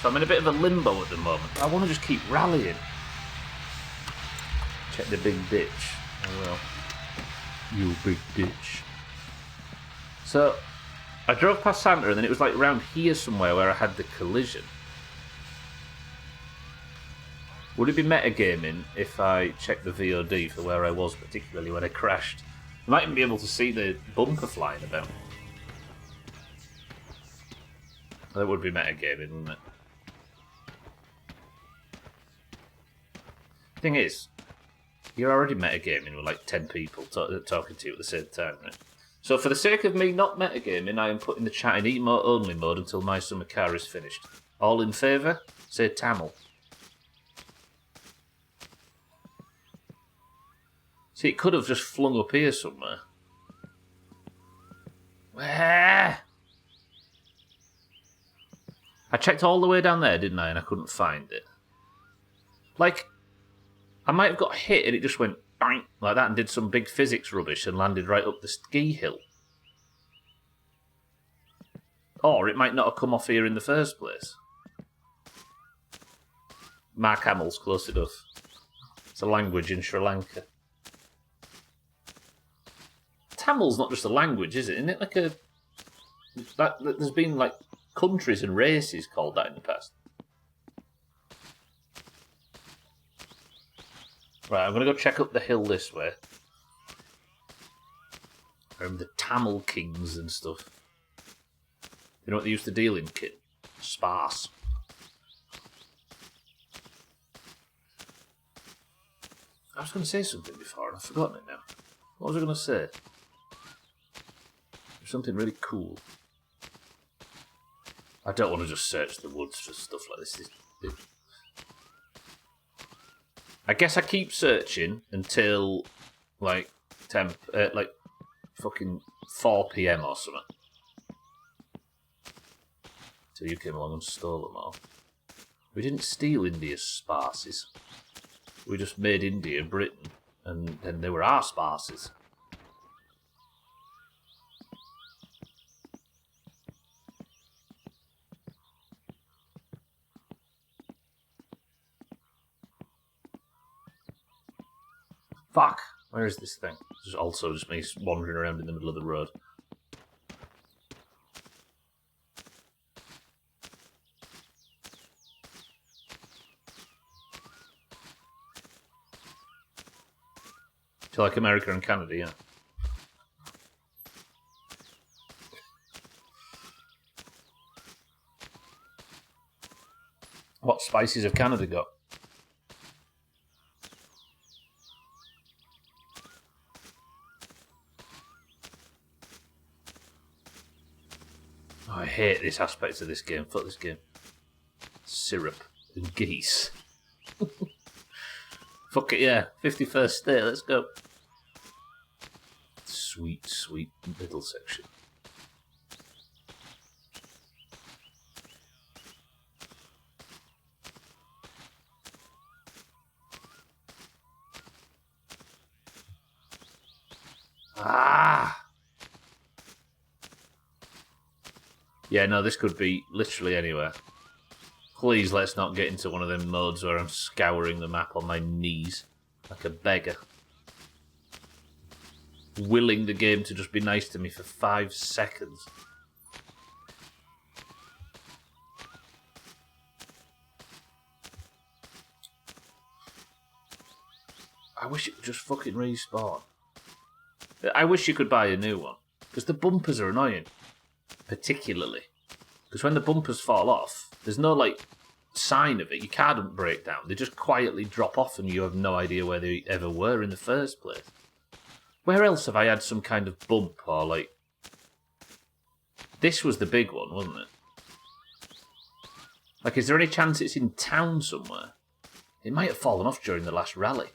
So I'm in a bit of a limbo at the moment. I want to just keep rallying. Check the big ditch. I will. You big ditch. So, I drove past Santa and then it was like around here somewhere where I had the collision. Would it be metagaming if I checked the VOD for where I was, particularly when I crashed? I might even be able to see the bumper flying about. That would be metagaming, wouldn't it? Thing is, you're already metagaming with like 10 people talking to you at the same time, right? So for the sake of me not metagaming, I am putting the chat in emote only mode until my summer car is finished. All in favour? Say Tamil. See, it could have just flung up here somewhere. Where? I checked all the way down there, didn't I? And I couldn't find it. Like, I might have got hit and it just went bang, like that and did some big physics rubbish and landed right up the ski hill. Or it might not have come off here in the first place. Mark Hamill's close enough. It's a language in Sri Lanka. Tamil's not just a language, is it? Isn't it like a... there's been like countries and races called that in the past. Right, I'm going to go check up the hill this way. The Tamil kings and stuff. You know what they used to deal in, kid? Sparse. I was going to say something before and I've forgotten it now. What was I going to say? Something really cool. I don't want to just search the woods for stuff like this. I guess I keep searching until like like fucking 4 PM or something. Till you came along and stole them all. We didn't steal India's sparses. We just made India Britain, and then they were our sparses. Fuck! Where is this thing? It's also just me wandering around in the middle of the road. Do you like America and Canada, yeah? What spices have Canada got? Oh, I hate this aspect of this game. Fuck this game. Syrup and geese. Fuck it, yeah. 51st state, let's go. Sweet, sweet middle section. Ah! Yeah, no, this could be literally anywhere. Please, let's not get into one of them modes where I'm scouring the map on my knees like a beggar. Willing the game to just be nice to me for 5 seconds. I wish it would just fucking respawn. I wish you could buy a new one, because the bumpers are annoying. Particularly. Because when the bumpers fall off, there's no, like, sign of it. Your car doesn't break down. They just quietly drop off and you have no idea where they ever were in the first place. Where else have I had some kind of bump or, like... This was the big one, wasn't it? Like, is there any chance it's in town somewhere? It might have fallen off during the last rally.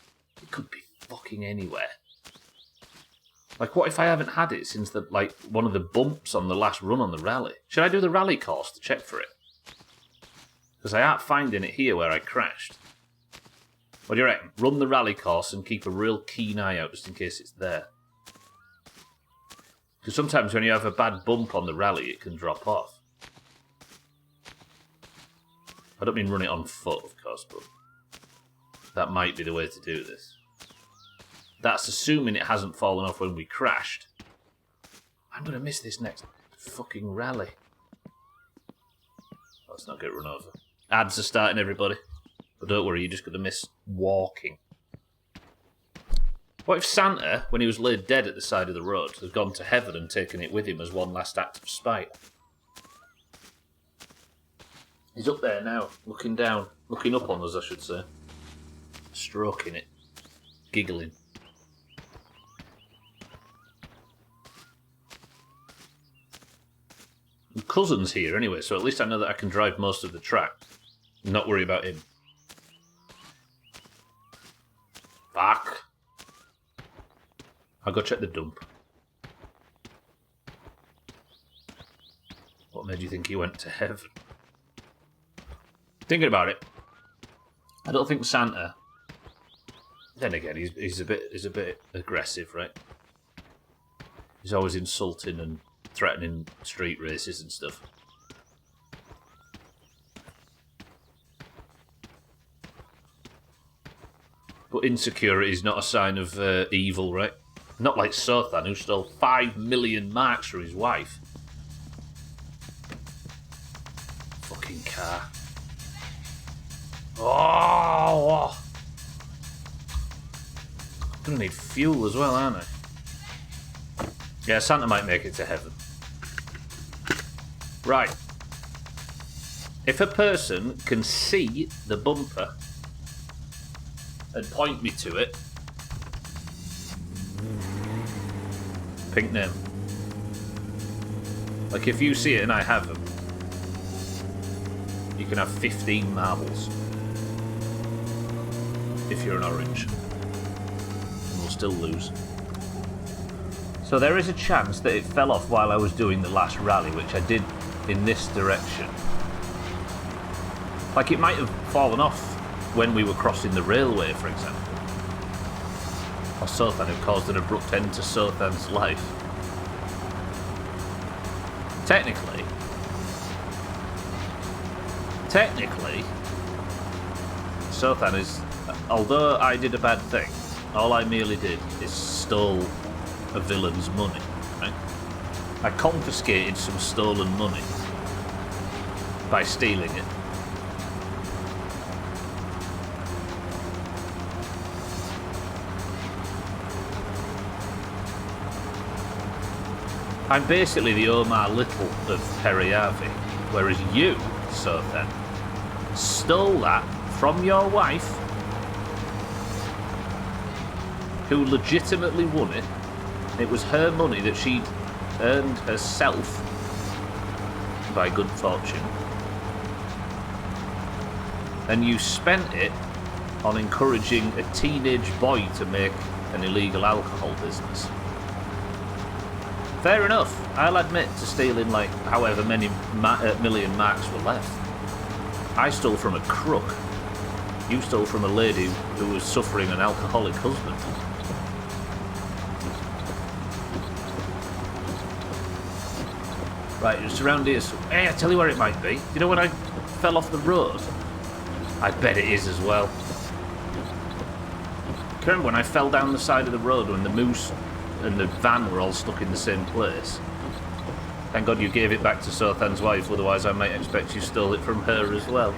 It could be fucking anywhere. Like, what if I haven't had it since, one of the bumps on the last run on the rally? Should I do the rally course to check for it? Because I aren't finding it here where I crashed. What do you reckon? Run the rally course and keep a real keen eye out just in case it's there. Because sometimes when you have a bad bump on the rally, it can drop off. I don't mean run it on foot, of course, but that might be the way to do this. That's assuming it hasn't fallen off when we crashed. I'm going to miss this next fucking rally. Let's not get run over. Ads are starting, everybody. But don't worry, you're just going to miss walking. What if Santa, when he was laid dead at the side of the road, had gone to heaven and taken it with him as one last act of spite? He's up there now, looking down. Looking up on us, I should say. Stroking it. Giggling. My cousin's here anyway, so at least I know that I can drive most of the track. And not worry about him. Fuck. I'll go check the dump. What made you think he went to heaven? Thinking about it, I don't think Santa... Then again, he's a bit aggressive, right? He's always insulting and threatening street races and stuff. But insecurity is not a sign of evil, right? Not like Sothan, who stole 5 million marks from his wife. Fucking car. Oh! I'm gonna need fuel as well, aren't I? Yeah, Santa might make it to heaven. Right. If a person can see the bumper and point me to it, pink name. Like if you see it and I have them, you can have 15 marbles. If you're an orange. And we'll still lose. So there is a chance that it fell off while I was doing the last rally, which I did in this direction. Like it might have fallen off when we were crossing the railway, for example. Or Sothan had caused an abrupt end to Sothan's life. Technically, Sothan is... Although I did a bad thing, all I merely did is stole a villain's money, right? I confiscated some stolen money by stealing it. I'm basically the Omar Little of Periavi, whereas you, Sothen, stole that from your wife, who legitimately won it. It was her money that she'd earned herself by good fortune. And you spent it on encouraging a teenage boy to make an illegal alcohol business. Fair enough, I'll admit to stealing like however many million marks were left. I stole from a crook. You stole from a lady who was suffering an alcoholic husband. Right, it's around here. So, hey, I'll tell you where it might be. You know when I fell off the road? I bet it is as well. Can you remember when I fell down the side of the road when the moose and the van were all stuck in the same place? Thank God you gave it back to Sothan's wife, otherwise I might expect you stole it from her as well.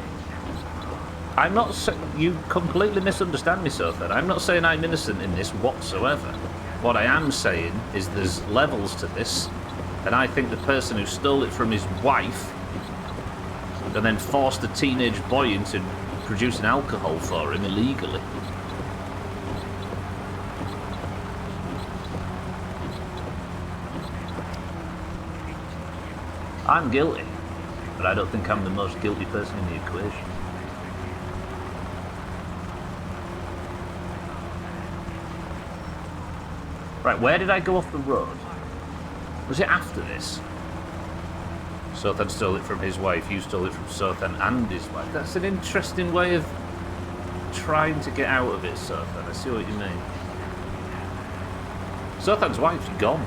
I'm not you completely misunderstand me, Sothan. I'm not saying I'm innocent in this whatsoever. What I am saying is there's levels to this, and I think the person who stole it from his wife and then forced a teenage boy into producing alcohol for him illegally. I'm guilty, but I don't think I'm the most guilty person in the equation. Right, where did I go off the road? Was it after this? Sothan stole it from his wife, you stole it from Sothan and his wife. That's an interesting way of trying to get out of it, Sothan. I see what you mean. Sothan's wife's gone.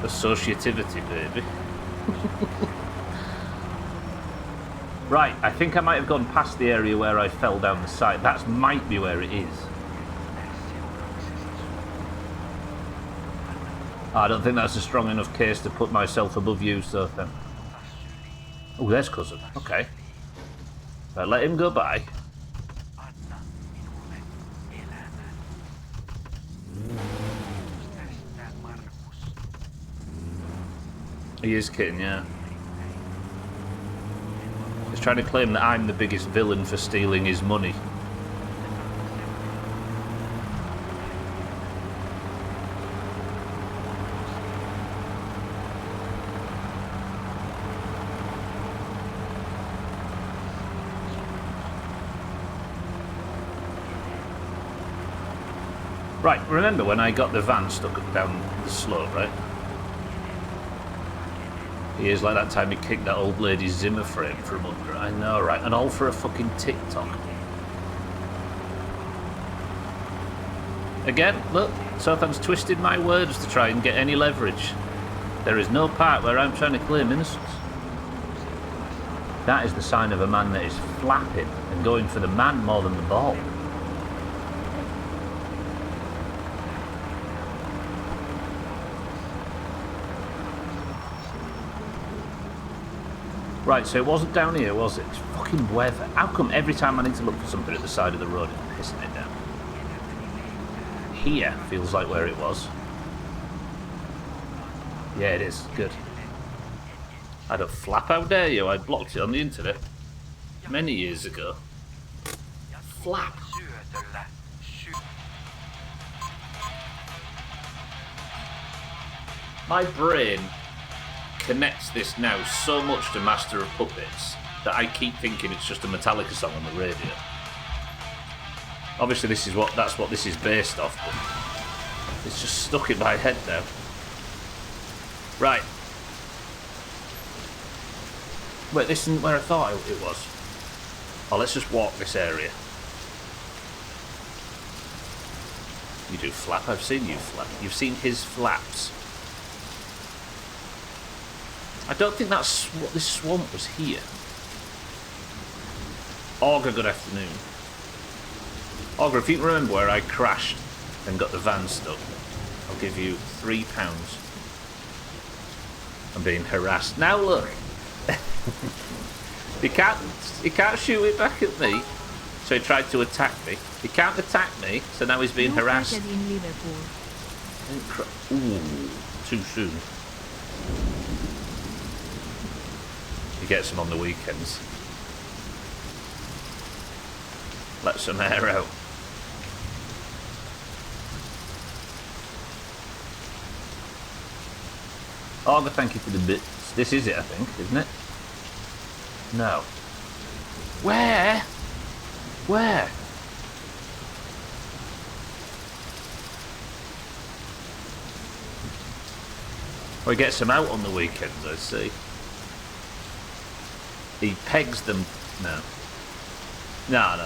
Associativity, baby. Right, I think I might have gone past the area where I fell down the side. That might be where it is. I don't think that's a strong enough case to put myself above you, Sothan. Oh, there's cousin. Okay. Right, let him go by. He is kidding, yeah. He's trying to claim that I'm the biggest villain for stealing his money. Right, remember when I got the van stuck up down the slope, right? He is like that time he kicked that old lady's Zimmer frame from under. I know, right? And all for a fucking TikTok. Again, look, Sothan's twisted my words to try and get any leverage. There is no part where I'm trying to claim innocence. That is the sign of a man that is flapping and going for the man more than the ball. Right, so it wasn't down here, was it? It's fucking weather. How come every time I need to look for something at the side of the road, it's pissing it down? Here feels like where it was. Yeah, it is. Good. I don't flap, how dare you? I blocked it on the internet many years ago. Flap. My brain connects this now so much to Master of Puppets that I keep thinking it's just a Metallica song on the radio. Obviously that's what this is based off, but it's just stuck in my head now. Right. Wait, this isn't where I thought it was. Oh, let's just walk this area. You do flap, I've seen you flap. You've seen his flaps. I don't think that's what this swamp was here. Augur, good afternoon. Augur, if you can remember where I crashed and got the van stuck, I'll give you £3. I'm being harassed. Now look. He can't shoot it back at me, so he tried to attack me. He can't attack me, so now he's being harassed. In Liverpool. Ooh, too soon. He gets them on the weekends. Let some air out. Olga, thank you for the bits. This is it, I think, isn't it? No. Where? Where? Or he gets them out on the weekends, I see. He pegs them... No. No.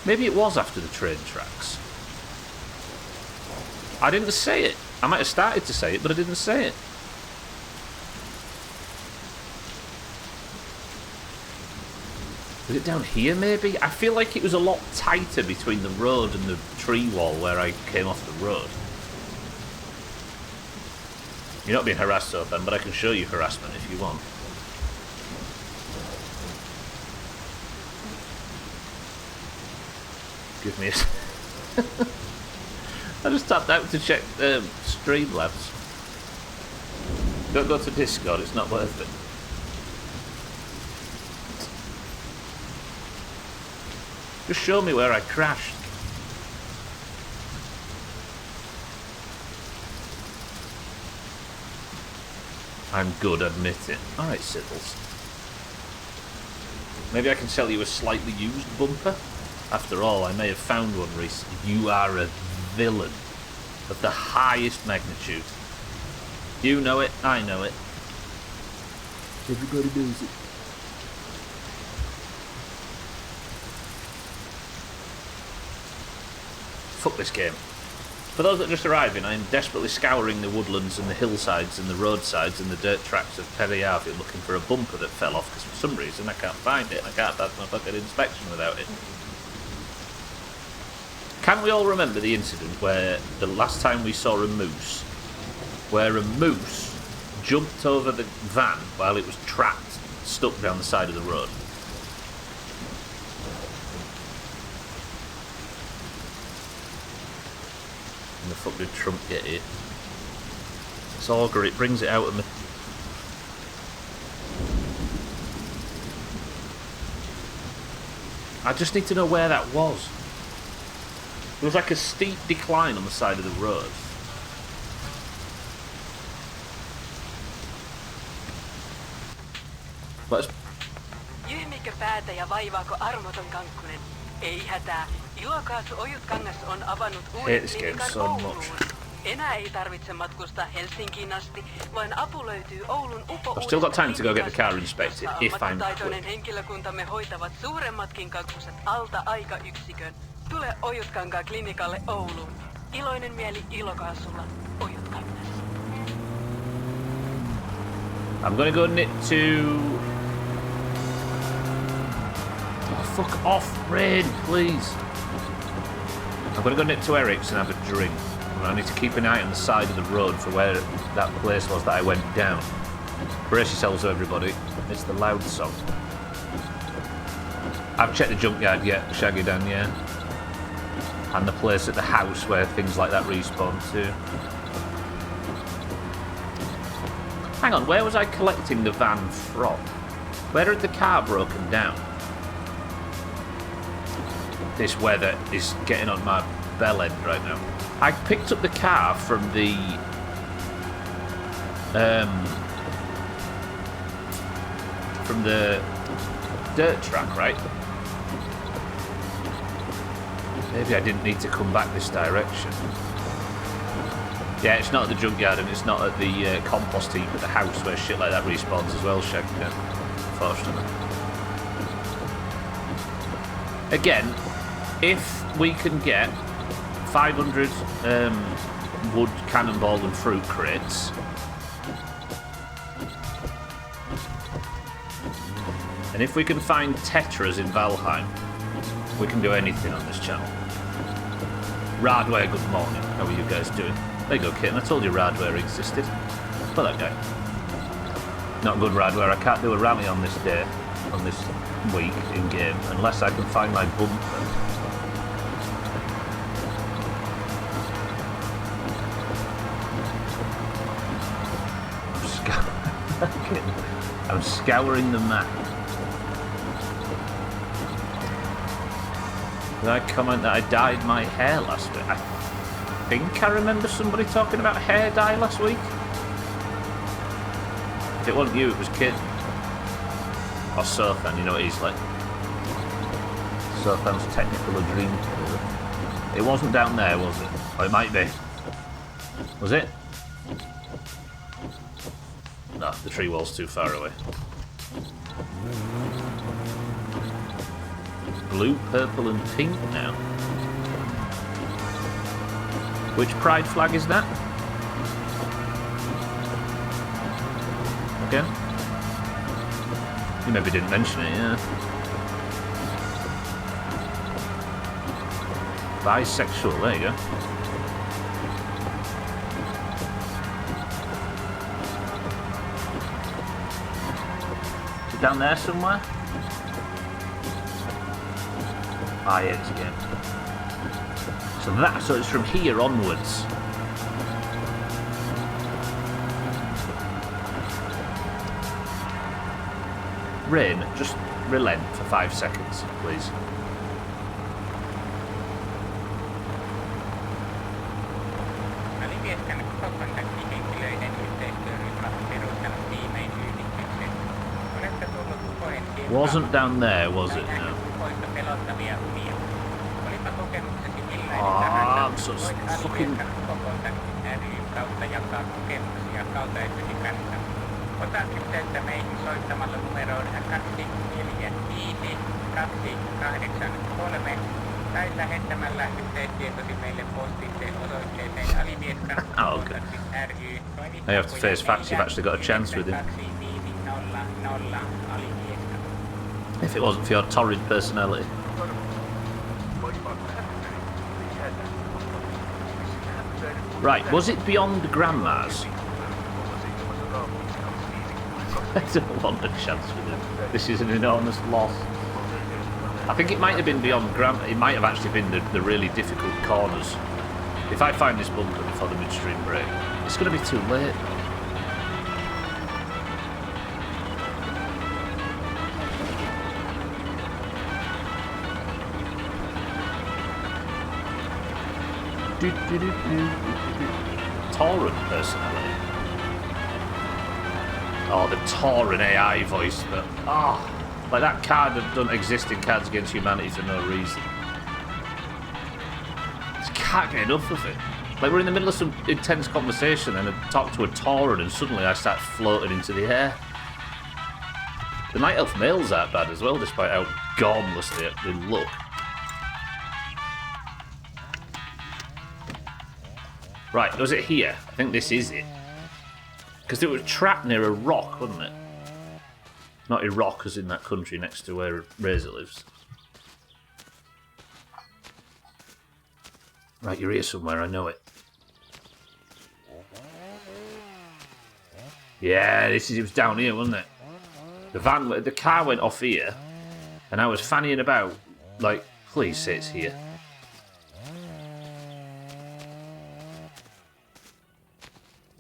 Maybe it was after the train tracks. I didn't say it. I might have started to say it, but I didn't say it. Was it down here, maybe? I feel like it was a lot tighter between the road and the tree wall where I came off the road. You're not being harassed, so Ben, but I can show you harassment if you want. Give me a... I just tapped out to check Streamlabs. Don't go to Discord, it's not worth it. Just show me where I crashed. I'm good, admit it. Alright, Siddles. Maybe I can sell you a slightly used bumper? After all, I may have found one recently. You are a villain of the highest magnitude. You know it, I know it. Everybody knows it. Fuck this game. For those that are just arriving, I am desperately scouring the woodlands and the hillsides and the roadsides and the dirt tracks of Periarville looking for a bumper that fell off because for some reason I can't find it and I can't pass my fucking inspection without it. Can we all remember the incident where the last time we saw a moose, where a moose jumped over the van while it was trapped, stuck down the side of the road? And the fuck did Trump get here? It's auger, it brings it out of me. I just need to know where that was. There was like a steep decline on the side of the road. Let's... Jyhmikö päätä ja vaivaako armoton kankkunen? Ei hätää. Ilokaasu Ojutkangas on avannut uuden klinikan Ouluun. Enää ei tarvitse matkustaa Helsinkiin asti, vaan apu löytyy Oulun I've still got time to go get the car inspected, if I'm quick. Henkilökuntamme hoitavat suuremmatkin kankkuset alta aikayksikön. Tule Ojutkankaan klinikalle Ouluun. Iloinen mieli Ilokaasulla. Ojutkangas. I'm gonna go knit to... Oh, fuck off, rain, please. I'm gonna go knit to Eric's and have a drink. I need to keep an eye on the side of the road for where that place was that I went down. Brace yourselves, everybody. It's the loud song. I've checked the junkyard yet, Shaggy Dan, yeah. And the place at the house where things like that respawn too. Hang on, where was I collecting the van from? Where had the car broken down? This weather is getting on my bell end right now. I picked up the car from the dirt track, right? Maybe I didn't need to come back this direction. Yeah, it's not at the junkyard and it's not at the compost heap at the house where shit like that respawns as well, Shag. Unfortunately. Again, if we can get 500 wood cannonball and fruit crates, and if we can find tetras in Valheim, we can do anything on this channel. Radware, good morning. How are you guys doing? There you go, Kitten. I told you Radware existed. Well, that guy. Not good, Radware. I can't do a rally on this day, on this week in game, unless I can find my bumper. I'm I'm scouring the map. Did I comment that I dyed my hair last week? I think I remember somebody talking about hair dye last week. If it wasn't you, it was Kid. Or Sothan, you know what he's like. Sothan's technical dream. It wasn't down there, was it? Or it might be. Was it? No, the tree wall's too far away. Blue, purple and pink now. Which pride flag is that? Again? You maybe didn't mention it, yeah. Bisexual, there you go. Is it down there somewhere? Ah, yeah, it's again. So it's from here onwards. Rain, just relent for 5 seconds, please. Wasn't down there, was it? No. Oh, I'm so fucking... Ota yhteyttä meihin soittamalla numeroon 2452883 tai lähettämällä yhteystietosi meille postitse osoitteeseen alivieskan okay. ry. Now you have to face facts, you've actually got a chance with him. If it wasn't for your torrid personality. Right, was it beyond Grandma's? I don't want a chance with him. This is an enormous loss. I think it might have been beyond Grandma. It might have actually been the really difficult corners. If I find this bunker before the midstream break, it's going to be too late. Torrent personality. Oh, the Torrent AI voice, but like that card that doesn't exist in Cards Against Humanity for no reason. Just can't get enough of it. Like we're in the middle of some intense conversation and I talk to a Torrent and suddenly I start floating into the air. The Night Elf males aren't bad as well, despite how gormless they look. Right, was it here? I think this is it. Because it was trapped near a rock, wasn't it? Not a rock as in that country next to where Razor lives. Right, you're here somewhere, I know it. Yeah, it was down here, wasn't it? The car went off here, and I was fannying about, like, please say it's here.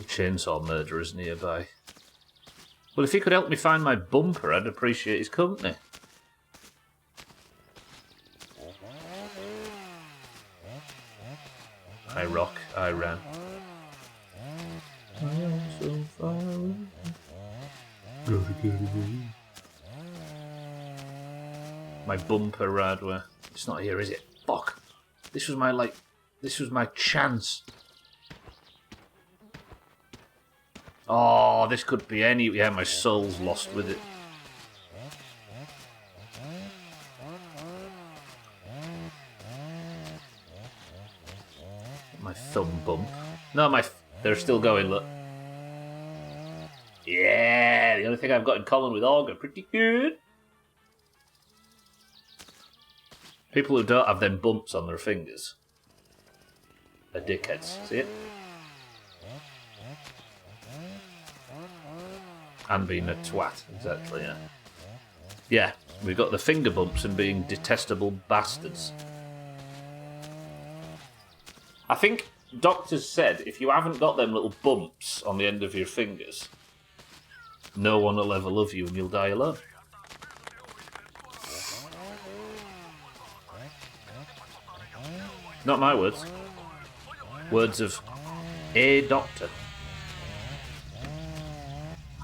Chainsaw murderers nearby. Well, if he could help me find my bumper, I'd appreciate his company. I rock, I ran. I am so far away. Gotta get away. My bumper, Radware. It's not here, is it? Fuck. This was my chance. Oh, this could be any... Yeah, my soul's lost with it. My thumb bump. No, they're still going, look. Yeah, the only thing I've got in common with Augur. Pretty good. People who don't have them bumps on their fingers are dickheads. See it? And being a twat, exactly, yeah. Yeah, we've got the finger bumps and being detestable bastards. I think doctors said if you haven't got them little bumps on the end of your fingers, no one will ever love you and you'll die alone. Not my words. Words of a doctor.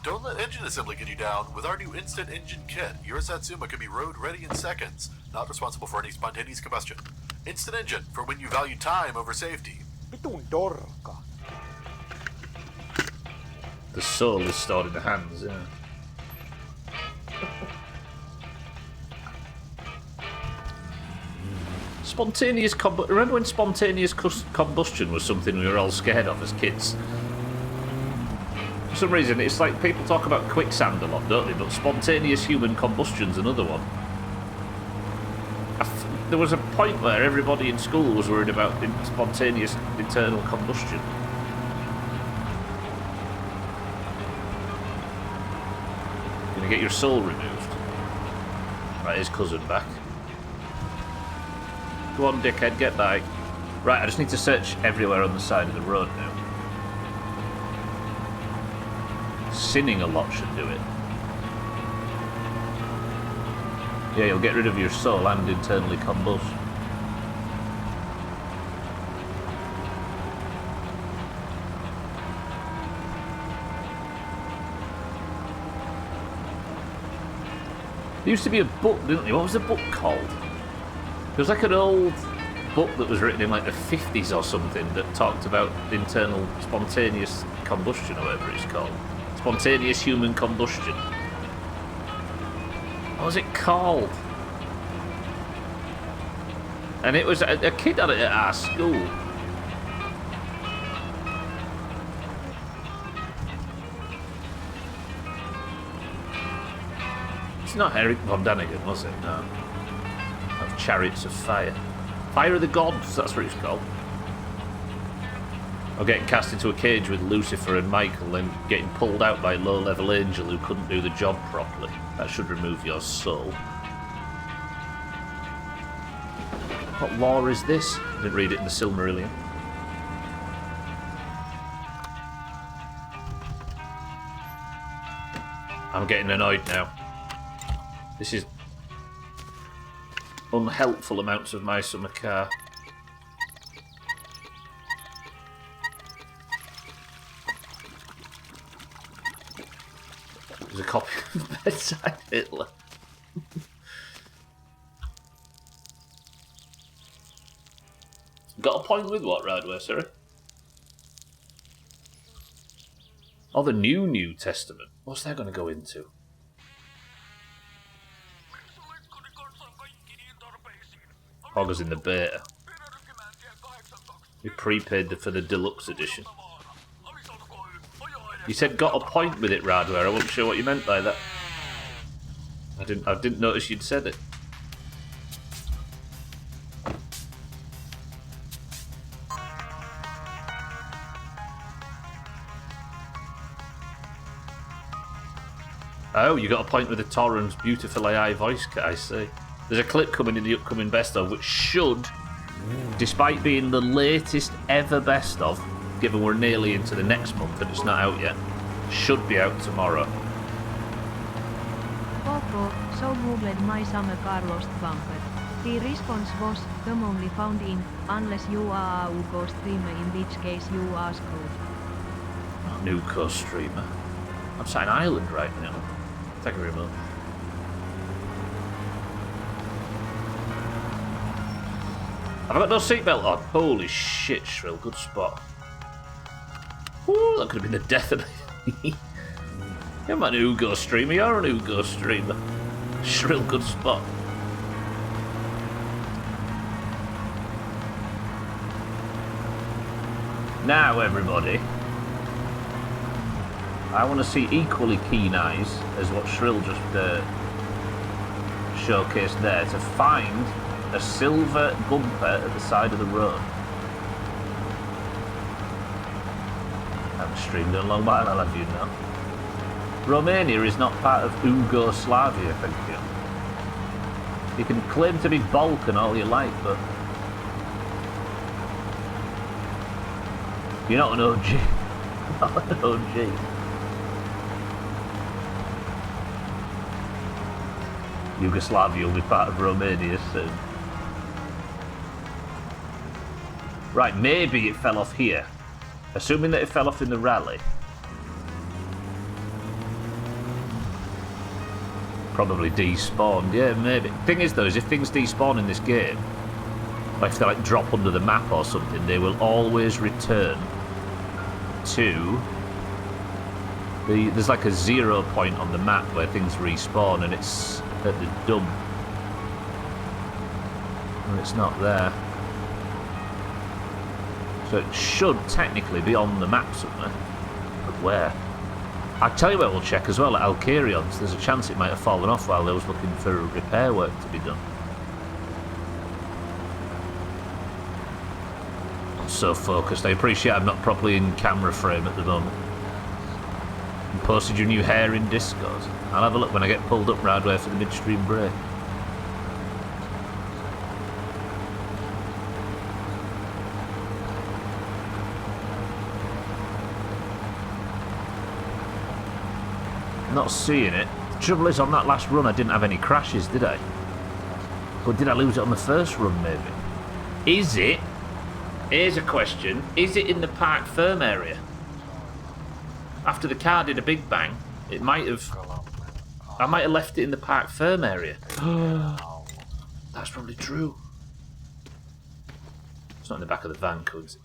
Don't let engine assembly get you down. With our new instant engine kit, your Satsuma can be road ready in seconds, not responsible for any spontaneous combustion. Instant engine, for when you value time over safety. Vitun dorka. The soul is stored in the hands, yeah. Spontaneous combustion. Remember when spontaneous combustion was something we were all scared of as kids? For some reason, it's like people talk about quicksand a lot, don't they? But spontaneous human combustion's another one. There was a point where everybody in school was worried about spontaneous internal combustion. Gonna get your soul removed. Right, his cousin back. Go on, dickhead, get back. Right, I just need to search everywhere on the side of the road now. Sinning a lot should do it. Yeah, you'll get rid of your soul and internally combust. There used to be a book, didn't there? What was the book called? It was like an old book that was written in like the 50s or something that talked about internal spontaneous combustion or whatever it's called. Spontaneous human combustion. What was it called? And it was a kid had it at our school. It's not Eric von Daniken, was it? No. Of Chariots of Fire. Fire of the Gods, that's what it's called. Or getting cast into a cage with Lucifer and Michael and getting pulled out by a low-level angel who couldn't do the job properly. That should remove your soul. What lore is this? I didn't read it in the Silmarillion. I'm getting annoyed now. This is unhelpful amounts of my summer car. There's a copy of Bedside Hitler. Got a point with what, Radware, sorry? Oh, the New Testament. What's that going to go into? Hoggers in the beta. We prepaid for the deluxe edition. You said got a point with it, Radware. I wasn't sure what you meant by that. I didn't notice you'd said it. Oh, you got a point with the Torrens beautiful AI voice cut, I see. There's a clip coming in the upcoming best of, which should, despite being the latest ever best of, given we're nearly into the next month and it's not out yet, should be out tomorrow. Koko, so googled my summer car lost bumper. The response was, them only found in, unless you are a UCO streamer, in which case you are screwed. New co-streamer. I'm sat in Ireland right now. Thank you very much. Have I got no seatbelt on? Holy shit, Shrill, good spot. Ooh, that could have been the death of me. You're an Ugo streamer, you're an Ugo streamer. Shrill, good spot. Now, everybody, I want to see equally keen eyes as what Shrill just showcased there to find a silver bumper at the side of the road. I haven't streamed in a long while, I'll have you know. Romania is not part of Yugoslavia, thank you. You can claim to be Balkan all you like, but you're not an OG. Not an OG. Yugoslavia will be part of Romania soon. Right, maybe it fell off here. Assuming that it fell off in the rally. Probably despawned, yeah, maybe. Thing is though, is if things despawn in this game, or if they like drop under the map or something, they will always return to there's like a 0 point on the map where things respawn, and it's at the dump. And it's not there. So it should technically be on the map somewhere. But where? I'll tell you where we'll check as well, at Alcarion's. There's a chance it might have fallen off while they was looking for repair work to be done. I'm so focused. I appreciate I'm not properly in camera frame at the moment. You posted your new hair in Discord. I'll have a look when I get pulled up Radway for the midstream break. Not seeing it. The trouble is, on that last run I didn't have any crashes, did I? But did I lose it on the first run, maybe? Is it? Here's a question. Is it in the park firm area? After the car did a big bang, it might have... I might have left it in the park firm area. That's probably true. It's not in the back of the van, is it?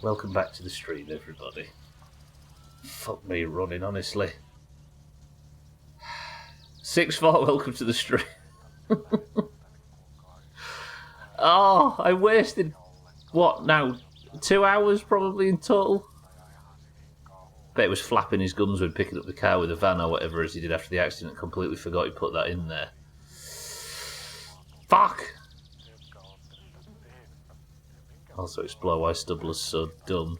Welcome back to the stream, everybody. Fuck me running, honestly. 6-4, welcome to the stream. Oh, I wasted, what now, 2 hours probably in total? Bet he was flapping his gums when picking up the car with a van or whatever as he did after the accident. Completely forgot he put that in there. Fuck! Also explore why Stubbler's so dumb.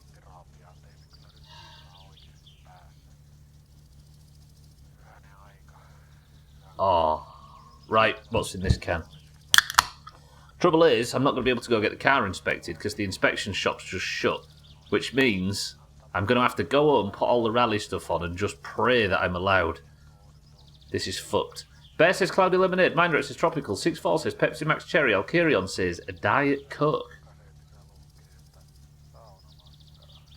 Oh. Right, what's in this can? Trouble is, I'm not going to be able to go get the car inspected because the inspection shop's just shut. Which means I'm going to have to go home, put all the rally stuff on and just pray that I'm allowed. This is fucked. Bear says Cloudy Lemonade, Mindrex says Tropical, 6-4 says Pepsi Max Cherry, Alkerion says a Diet Coke.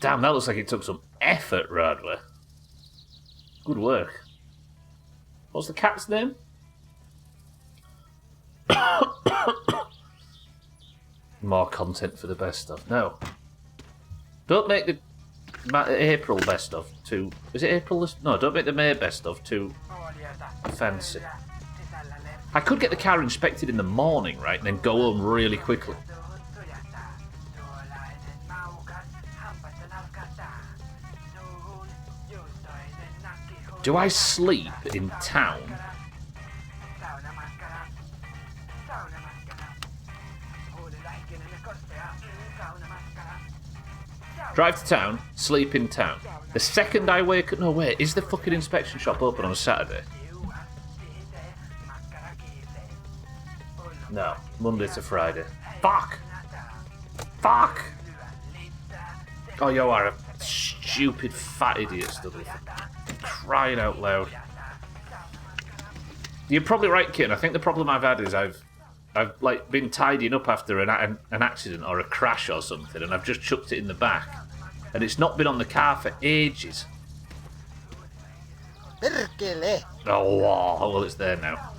Damn, that looks like it took some effort, Radler. Good work. What's the cat's name? More content for the best of. No. Don't make the April best of too... Is it April? No, don't make the May best of too fancy. I could get the car inspected in the morning, right, and then go home really quickly. Do I sleep in town? Drive to town, sleep in town. The second I wake up... No, wait, is the fucking inspection shop open on a Saturday? No, Monday to Friday. Fuck! Fuck! Oh, you are a stupid fat idiot, Studley. Crying out loud. You're probably right, Kitten. I think the problem I've had is I've like been tidying up after an accident or a crash or something, and I've just chucked it in the back, and it's not been on the car for ages. Perkele! Oh, wow. Well, it's there now.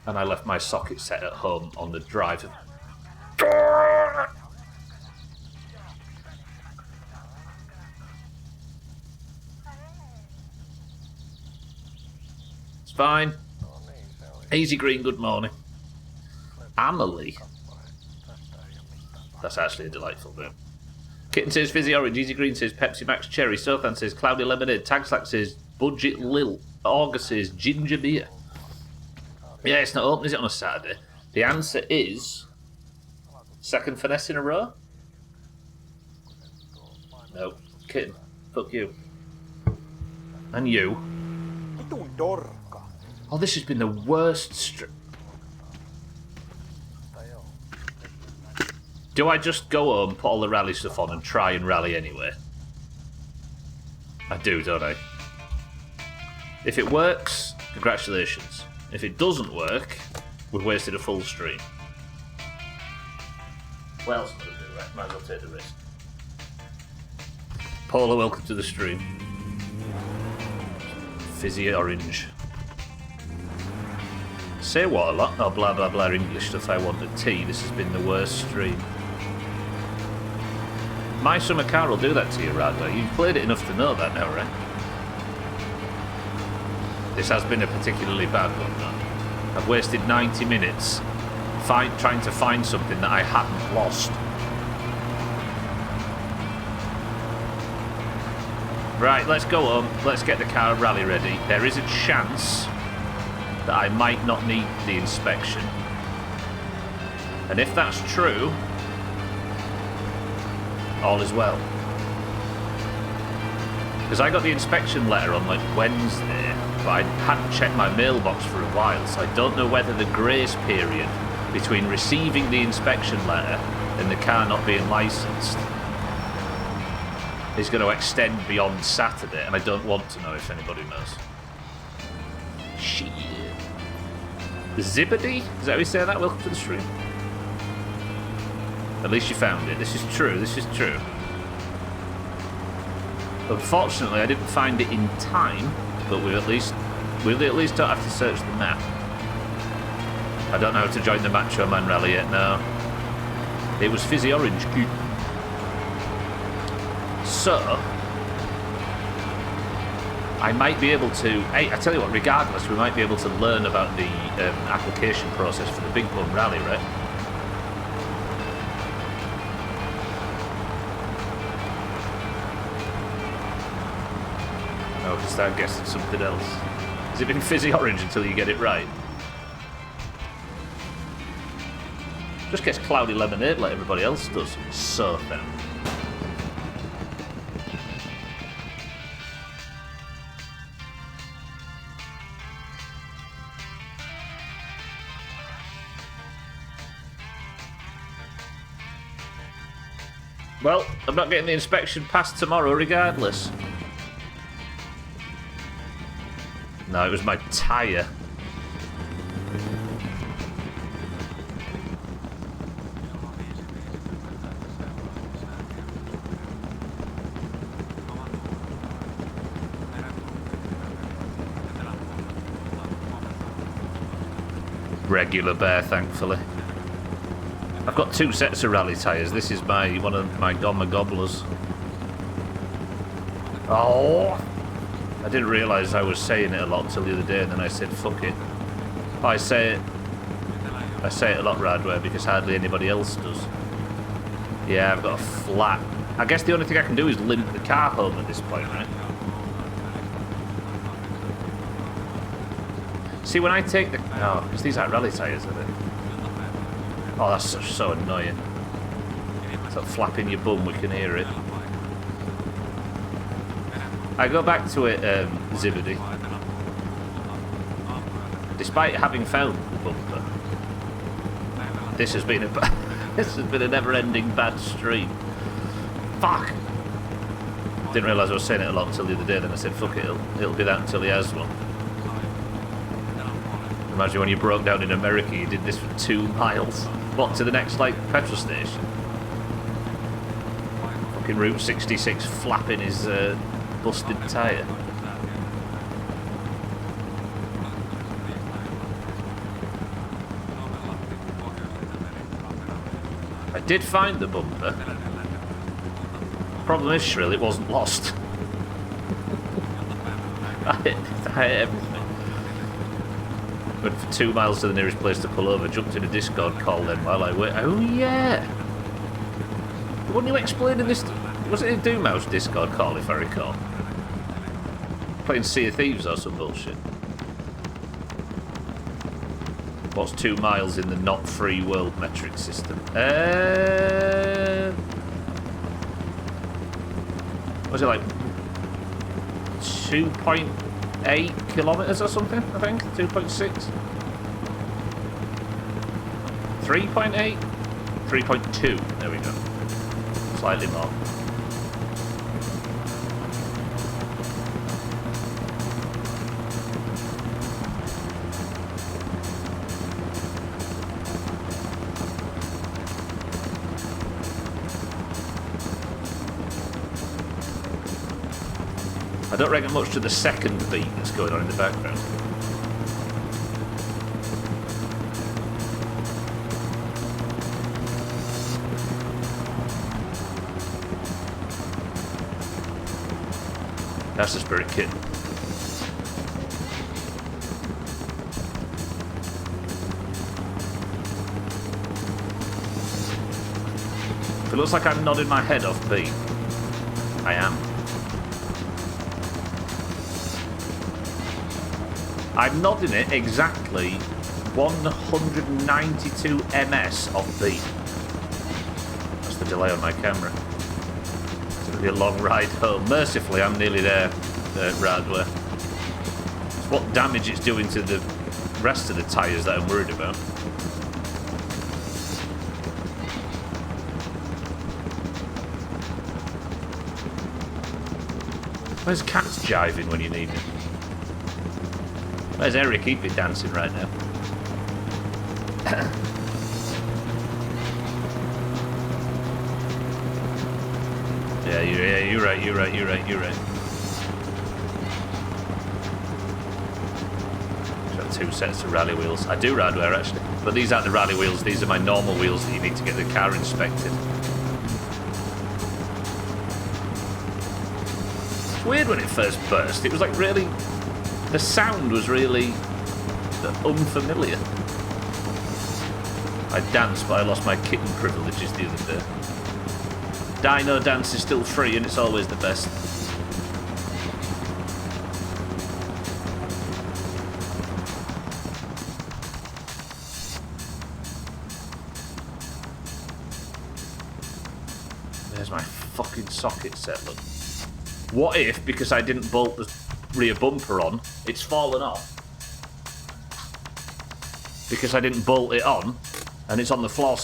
And I left my socket set at home on the drive. It's fine. Easy Green, good morning. Amelie. That's actually a delightful name. Kitten says Fizzy Orange. Easy Green says Pepsi Max Cherry. Sothan says Cloudy Lemonade. Tagslack says Budget Lil. Augur says Ginger Beer. Yeah, it's not open, is it, on a Saturday? The answer is... Second finesse in a row? No. Kitten. Fuck you. And you. Oh, this has been the worst Do I just go home, put all the rally stuff on and try and rally anyway? I do, don't I? If it works, congratulations. If it doesn't work, we've wasted a full stream. What else am I going to do? Right, might as well take the risk. Paula, welcome to the stream. Fizzy Orange. Say what a lot? Oh, blah blah blah English stuff I want at tea. This has been the worst stream. My Summer Car will do that to you, Radler. You've played it enough to know that now, right? This has been a particularly bad one, though. I've wasted 90 minutes trying to find something that I hadn't lost. Right, let's go home. Let's get the car rally ready. There is a chance that I might not need the inspection. And if that's true, all is well. Because I got the inspection letter on like Wednesday, but I hadn't checked my mailbox for a while, so I don't know whether the grace period between receiving the inspection letter and the car not being licensed is going to extend beyond Saturday, and I don't want to know if anybody knows. Shit. Zibbity? Is that how you say that? Welcome to the stream. At least you found it. This is true. This is true. Unfortunately, I didn't find it in time, but we at least don't have to search the map. I don't know how to join the Macho Man rally yet. No. It was Fizzy Orange. So I might be able to... Hey, I tell you what, regardless, we might be able to learn about the application process for the Big Bum Rally, right? Oh, I can start guessing something else. Has it been fizzy orange until you get it right? Just gets cloudy lemonade like everybody else does. So thin. Well, I'm not getting the inspection passed tomorrow regardless. No, it was my tyre. Regular bear, thankfully. I've got 2 sets of rally tyres. This is one of my Gomma Gobblers. Oh! I didn't realise I was saying it a lot until the other day, and then I said, fuck it. I say it a lot, Radware, because hardly anybody else does. Yeah, I've got a flat. I guess the only thing I can do is limp the car home at this point, right? See, when I take the... No, because these aren't rally tyres, are they? Oh, that's so annoying. It's like flapping your bum, we can hear it. I go back to it, Zibody. Despite having found the bumper, this has been a never-ending bad stream. Fuck! Didn't realise I was saying it a lot until the other day, then I said, fuck it, it'll be that until he has one. Imagine when you broke down in America, you did this for 2 miles. What, to the next, like, petrol station? Fucking Route 66 flapping his busted tyre. I did find the bumper. Problem is, Shrill, it wasn't lost. I hit everything. Went for 2 miles to the nearest place to pull over, jumped in a Discord call then while I wait. Oh yeah! Wasn't you explaining this? Was it a Doomhaus Discord call, if I recall? Playing Sea of Thieves or some bullshit. What's 2 miles in the not free world metric system? Was it like 2.8 kilometres or something, I think? 2.6? 3.8? 3.2, there we go. Slightly more. I don't reckon much to the second beat that's going on in the background. That's the Spirit Kit. If it looks like I'm nodding my head off beat, I am. I'm nodding it exactly 192 ms off beat. That's the delay on my camera. It's going to be a long ride home. Mercifully, I'm nearly there, Radler. It's what damage it's doing to the rest of the tyres that I'm worried about. Where's Cats jiving when you need him? Where's Eric? He'd be dancing right now. Yeah, you're right. Got 2 sets of rally wheels. I do Radware actually, but these aren't the rally wheels. These are my normal wheels that you need to get the car inspected. weird when it first burst. It was like really... The sound was really unfamiliar. I danced, but I lost my kitten privileges the other day. Dino Dance is still free and it's always the best. There's my fucking socket set, look. What if, because I didn't bolt the rear bumper on, it's fallen off? Because I didn't bolt it on, and it's on the floor.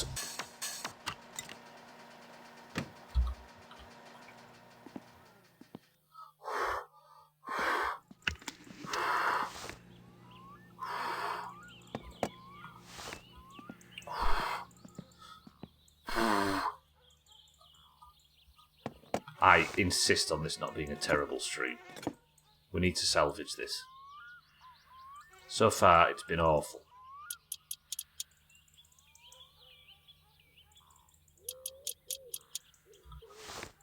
I insist on this not being a terrible stream. We need to salvage this. So far, it's been awful.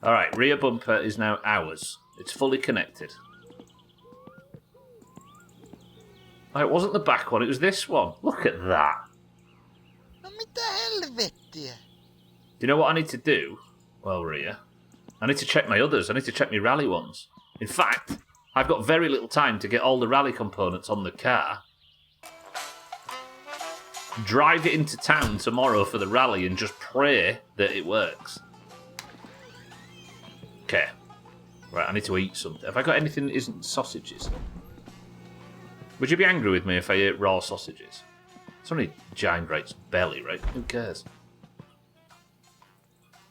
Alright, rear bumper is now ours. It's fully connected. Oh, it wasn't the back one, it was this one. Look at that. No mitä helvettiä? Do you know what I need to do? Well, rear. I need to check my others. I need to check my rally ones. In fact, I've got very little time to get all the rally components on the car. Drive it into town tomorrow for the rally and just pray that it works. Okay. Right, I need to eat something. Have I got anything that isn't sausages? Would you be angry with me if I ate raw sausages? It's only Giant Great's belly, right? Who cares?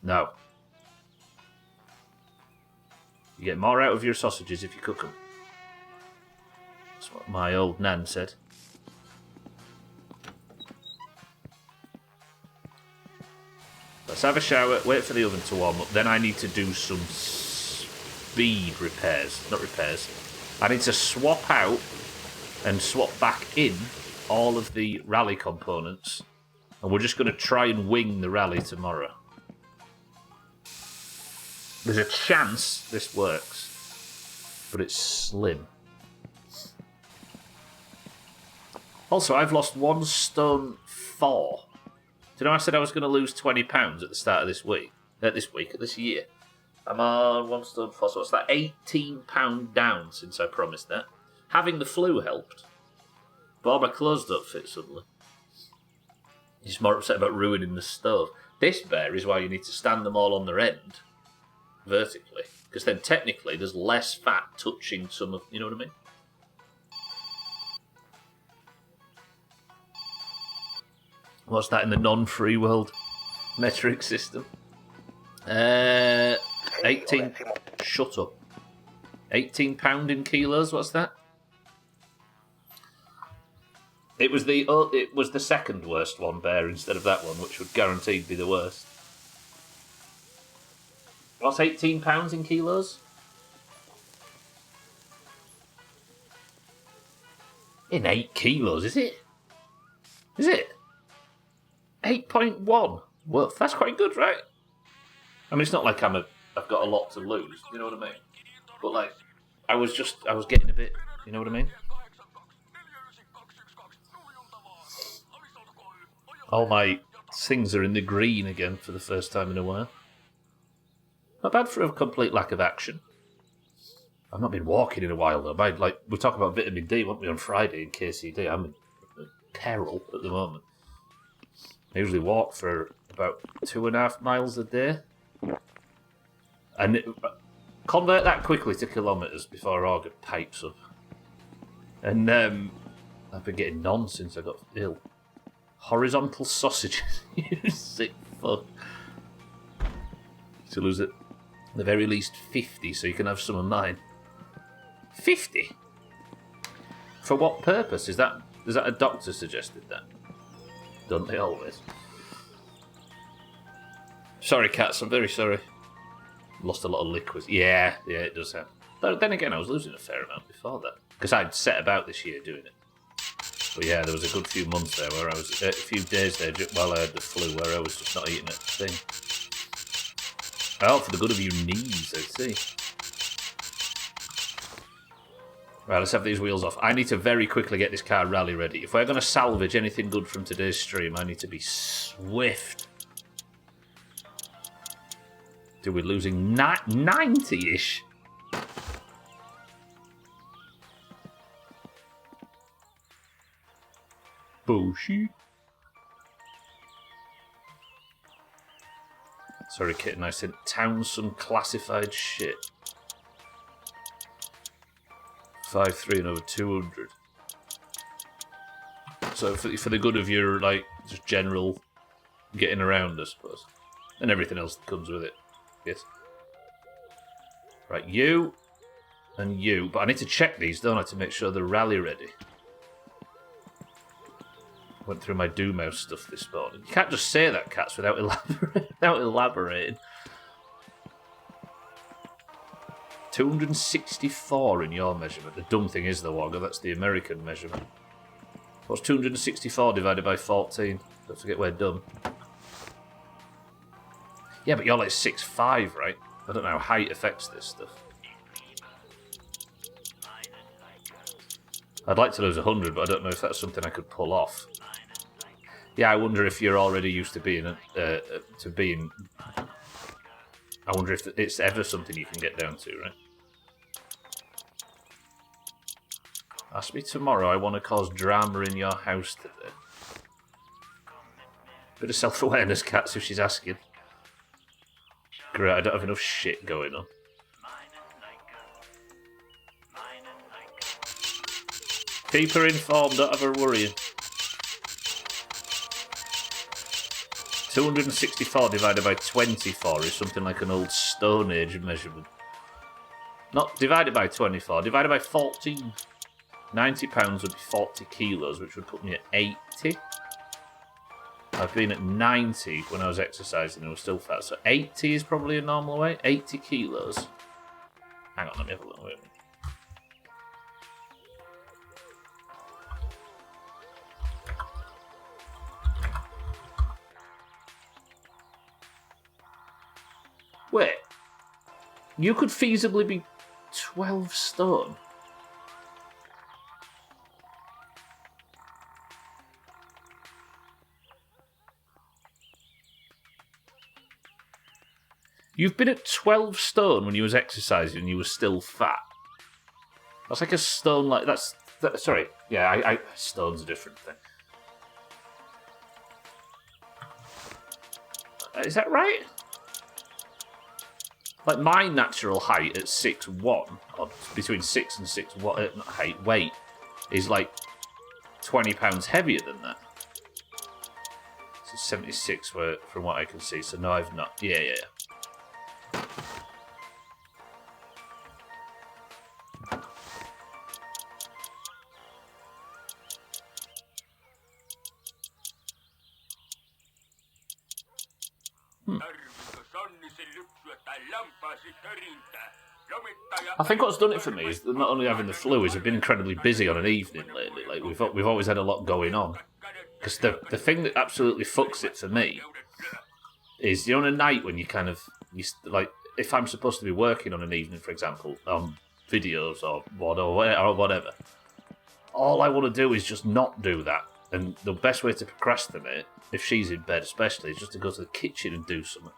No. You get more out of your sausages if you cook them. That's what my old nan said. Let's have a shower, wait for the oven to warm up. Then I need to do some speed repairs. Not repairs. I need to swap out and swap back in all of the rally components. And we're just going to try and wing the rally tomorrow. There's a chance this works, but it's slim. Also, I've lost 1 stone 4. Do you know I said I was going to lose £20 at the start of this week? This year. I'm on 1 stone 4, so what's that? £18 down since I promised that. Having the flu helped. But all my clothes don't fit suddenly. He's more upset about ruining the stove. This bear is why you need to stand them all on their end. Vertically, because then technically there's less fat touching some of, you know what I mean? What's that in the non-free world metric system? 18. Shut up. £18 in kilos. What's that? It was the second worst one, bear, instead of that one, which would guaranteed be the worst. What's £18 in kilos? In 8 kilos, is it? Is it? 8.1. Well, that's quite good, right? I mean, it's not like I've got a lot to lose, you know what I mean? But like, I was getting a bit, you know what I mean? All my things are in the green again for the first time in a while. Not bad for a complete lack of action. I've not been walking in a while though. We're talking about vitamin D, weren't we, on Friday in KCD? I'm in peril at the moment. I usually walk for about 2.5 miles a day. And convert that quickly to kilometres before organ pipes up. And I've been getting none since I got ill. Horizontal sausages. You sick fuck. To lose it. The very least 50, so you can have some of mine. 50? For what purpose? Is that a doctor suggested that? Don't they always? Sorry, cats, I'm very sorry. Lost a lot of liquids. Yeah, it does happen. But then again, I was losing a fair amount before that. Because I'd set about this year doing it. But yeah, there was a good few months there where I was... a few days there while I had the flu where I was just not eating a thing. Oh, for the good of your knees, I see. Right, let's have these wheels off. I need to very quickly get this car rally ready. If we're going to salvage anything good from today's stream, I need to be swift. Dude, we're losing 90-ish. Bullshit. Sorry, kitten, I said Townsend classified shit. 5-3 and over 200. So for the good of your, like, just general getting around, I suppose. And everything else that comes with it. Yes. Right, you and you. But I need to check these, don't I, to make sure they're rally ready. Went through my Doomhaus stuff this morning. You can't just say that, Cats, without elaborating. 264 in your measurement. The dumb thing is, though, Wogger, that's the American measurement. What's 264 divided by 14? Don't forget we're dumb. Yeah, but you're like 6'5", right? I don't know how height affects this stuff. I'd like to lose 100, but I don't know if that's something I could pull off. Yeah, I wonder if you're already used to being... I wonder if it's ever something you can get down to, right? Ask me tomorrow. I want to cause drama in your house today. Bit of self-awareness, Cats, if she's asking. Great, I don't have enough shit going on. Keep her informed, don't have her worrying. 264 divided by 24 is something like an old Stone Age measurement. Not divided by 24, divided by 14. 90 pounds would be 40 kilos, which would put me at 80. I've been at 90 when I was exercising and I was still fat, so 80 is probably a normal weight. 80 kilos. Hang on, let me have a look. Wait. Wait, you could feasibly be 12 stone. You've been at 12 stone when you was exercising and you were still fat. That's like a stone, like, sorry, yeah, stone's a different thing. Is that right? Like, my natural height at 6'1", or between 6 and 6'1", not height, weight, is like 20 pounds heavier than that. So 76 from what I can see, so no, I've not. Yeah. I think what's done it for me is not only having the flu, is I've been incredibly busy on an evening lately. Like we've always had a lot going on. Because the thing that absolutely fucks it for me is, on a night when like, if I'm supposed to be working on an evening, for example, on videos or whatever, all I want to do is just not do that. And the best way to procrastinate, if she's in bed especially, is just to go to the kitchen and do something.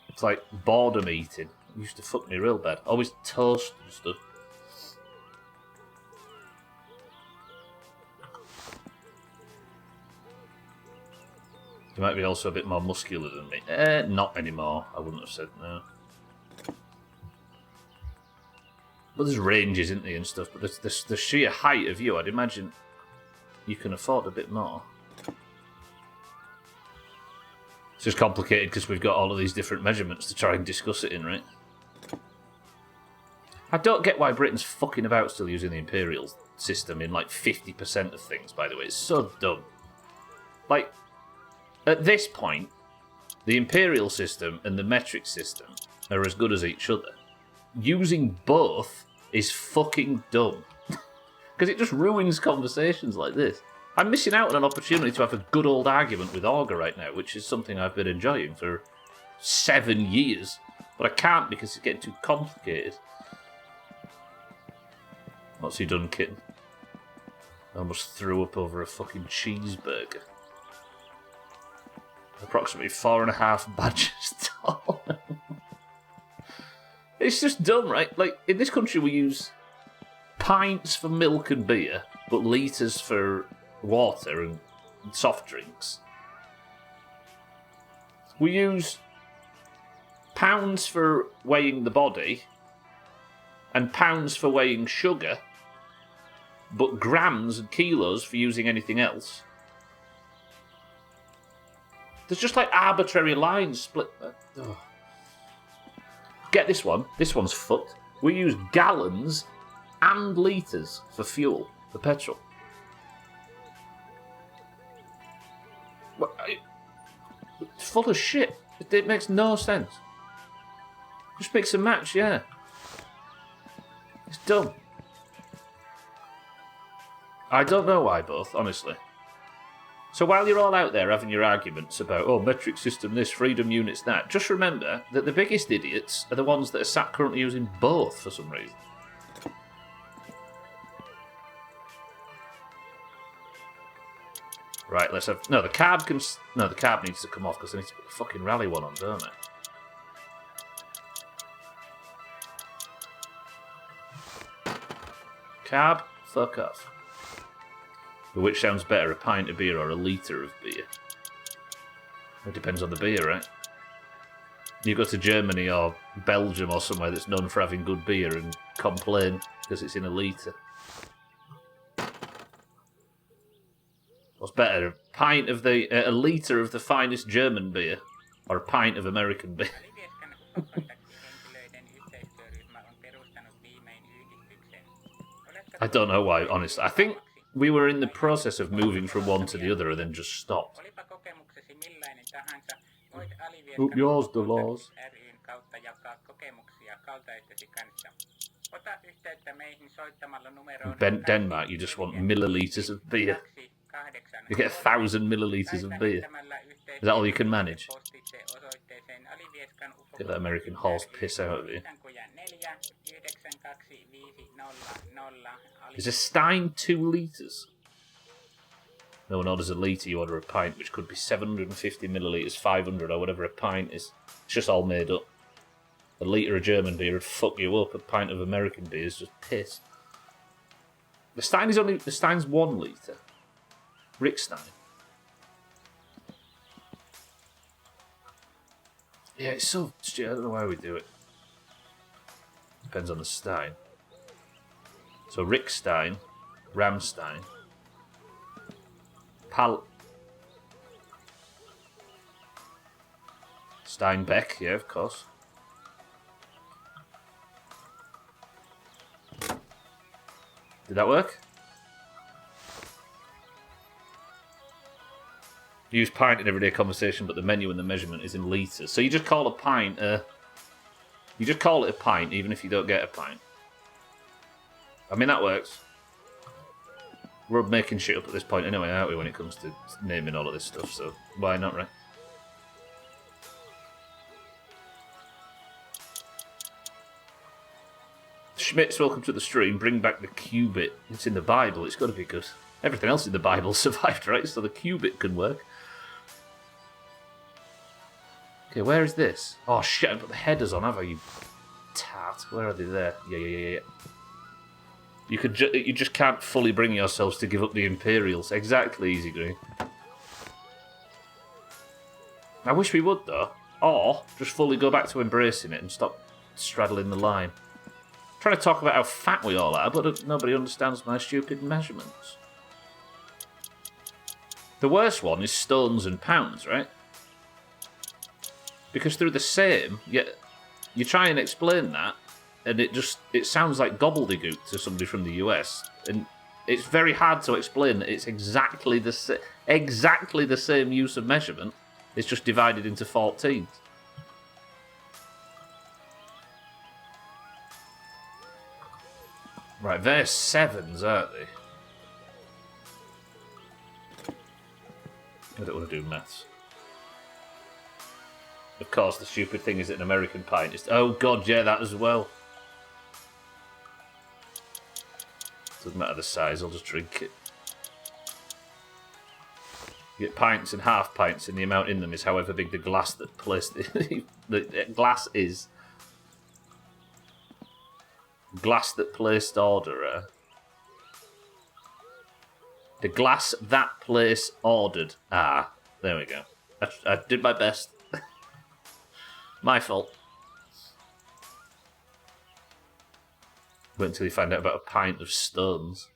It's like boredom eating. It used to fuck me real bad. Always toast and stuff. You might be also a bit more muscular than me. Not anymore. I wouldn't have said no. But there's ranges, isn't there, and stuff. But the sheer height of you, I'd imagine you can afford a bit more. It's just complicated because we've got all of these different measurements to try and discuss it in, right? I don't get why Britain's fucking about still using the imperial system in like 50% of things, by the way. It's so dumb. Like, at this point, the imperial system and the metric system are as good as each other. Using both is fucking dumb. Because it just ruins conversations like this. I'm missing out on an opportunity to have a good old argument with Augur right now, which is something I've been enjoying for 7 years. But I can't because it's getting too complicated. What's he done, kitten? I almost threw up over a fucking cheeseburger. Approximately 4.5 badges tall. It's just dumb, right? Like, in this country we use pints for milk and beer, but litres for water and soft drinks. We use pounds for weighing the body and pounds for weighing sugar, but grams and kilos for using anything else. There's just like arbitrary lines split. Get this one. This one's fucked. We use gallons and litres for fuel, for petrol. It's full of shit. It makes no sense. Just mix and match, yeah. It's dumb. I don't know why both, honestly. So while you're all out there having your arguments about, oh, metric system this, freedom units that, just remember that the biggest idiots are the ones that are sat currently using both for some reason. Right, let's have... No, the carb can... No, the carb needs to come off because I need to put the fucking rally one on, don't I? Carb, fuck off. But which sounds better, a pint of beer or a litre of beer? It depends on the beer, right? You go to Germany or Belgium or somewhere that's known for having good beer and complain because it's in a litre. What's better, a pint of a litre of the finest German beer or a pint of American beer? I don't know why, honestly. I think we were in the process of moving from one to the other and then just stopped. Up yours, the laws. In Denmark, you just want millilitres of beer. You get 1,000 millilitres of beer. Is that all you can manage? Get that American horse piss out of you. Is a Stein 2 litres? No one orders a litre, you order a pint, which could be 750 millilitres, 500 or whatever a pint is. It's just all made up. A litre of German beer would fuck you up. A pint of American beer is just piss. The Stein's 1 litre. Rick Stein. Yeah, it's so stupid. I don't know why we do it. Depends on the Stein. So Rick Stein, Ramstein, Steinbeck, yeah, of course. Did that work? You use pint in everyday conversation, but the menu and the measurement is in litres. So you just call a pint you just call it a pint, even if you don't get a pint. I mean, that works. We're making shit up at this point anyway, aren't we, when it comes to naming all of this stuff, so why not, right? Schmitz, welcome to the stream. Bring back the qubit. It's in the Bible. It's got to be good. Everything else in the Bible survived, right? So the qubit can work. Okay, where is this? Oh, shit, I put the headers on, have I, you tart? Where are they there? Yeah. You just can't fully bring yourselves to give up the Imperials. Exactly, Easy Green. I wish we would, though. Or just fully go back to embracing it and stop straddling the line. I'm trying to talk about how fat we all are, but nobody understands my stupid measurements. The worst one is stones and pounds, right? Because through the same, you try and explain that, and it sounds like gobbledygook to somebody from the US, and it's very hard to explain that it's exactly the same use of measurement. It's just divided into 14s. Right, they're 7s, aren't they? I don't want to do maths. Of course, the stupid thing is that an American pint is... Oh, God, yeah, that as well. Doesn't matter the size, I'll just drink it. You get pints and half pints, and the amount in them is however big the glass that placed the glass is. Glass that placed order. The glass that place ordered. Ah, there we go. I did my best. My fault. Wait until you find out about a pint of stones.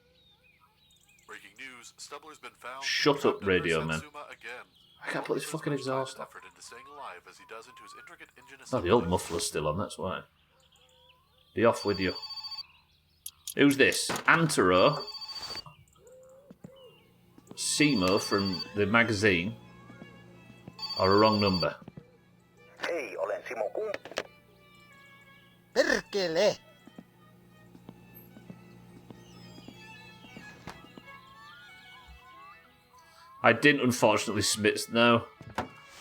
Breaking news, Stubbler's been found. Shut up, radio man. Again. I can't put this fucking exhaust on. Effort into staying alive as he does into his intricate engine Oh, the old muffler's still on, that's why. Be off with you. Who's this? Antero. Simo from the magazine. Or a wrong number. Hei, olen Simo Kump. Perkele! I didn't, unfortunately, Smits, no.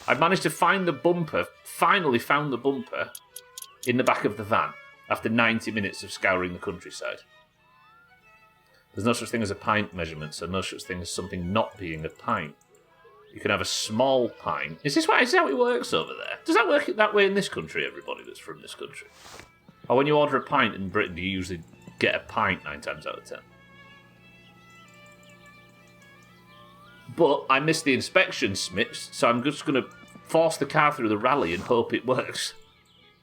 I managed to find the bumper, finally found the bumper, in the back of the van, after 90 minutes of scouring the countryside. There's no such thing as a pint measurement, so no such thing as something not being a pint. You can have a small pint. Is this how it works over there? Does that work that way in this country, everybody that's from this country? Or when you order a pint in Britain, do you usually get a pint 9 times out of 10? But I missed the inspection, Smiths, so I'm just going to force the car through the rally and hope it works.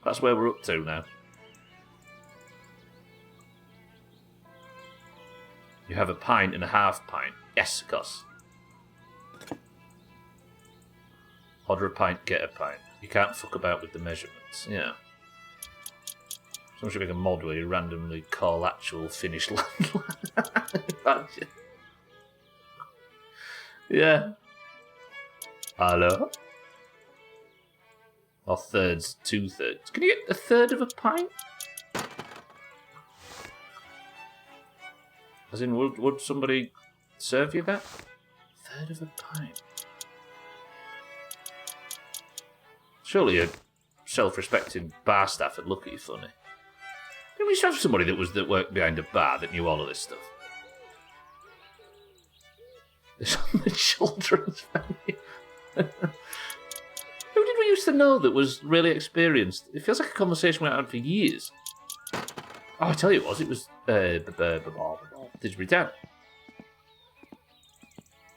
That's where we're up to now. You have a pint and a half pint. Yes, of course. Order a pint, get a pint. You can't fuck about with the measurements. Yeah. Someone should make a mod where you randomly call actual Finnish land. Yeah. Hello? Or thirds, 2/3. Can you get a third of a pint? As in, would somebody serve you that? Third of a pint. Surely a self-respecting bar staff would look at you funny. Didn't we used to have somebody that worked behind a bar that knew all of this stuff? It's on the children's venue. Who did we used to know that was really experienced? It feels like a conversation we had for years. Oh, I tell you what, it was Didsbury Town.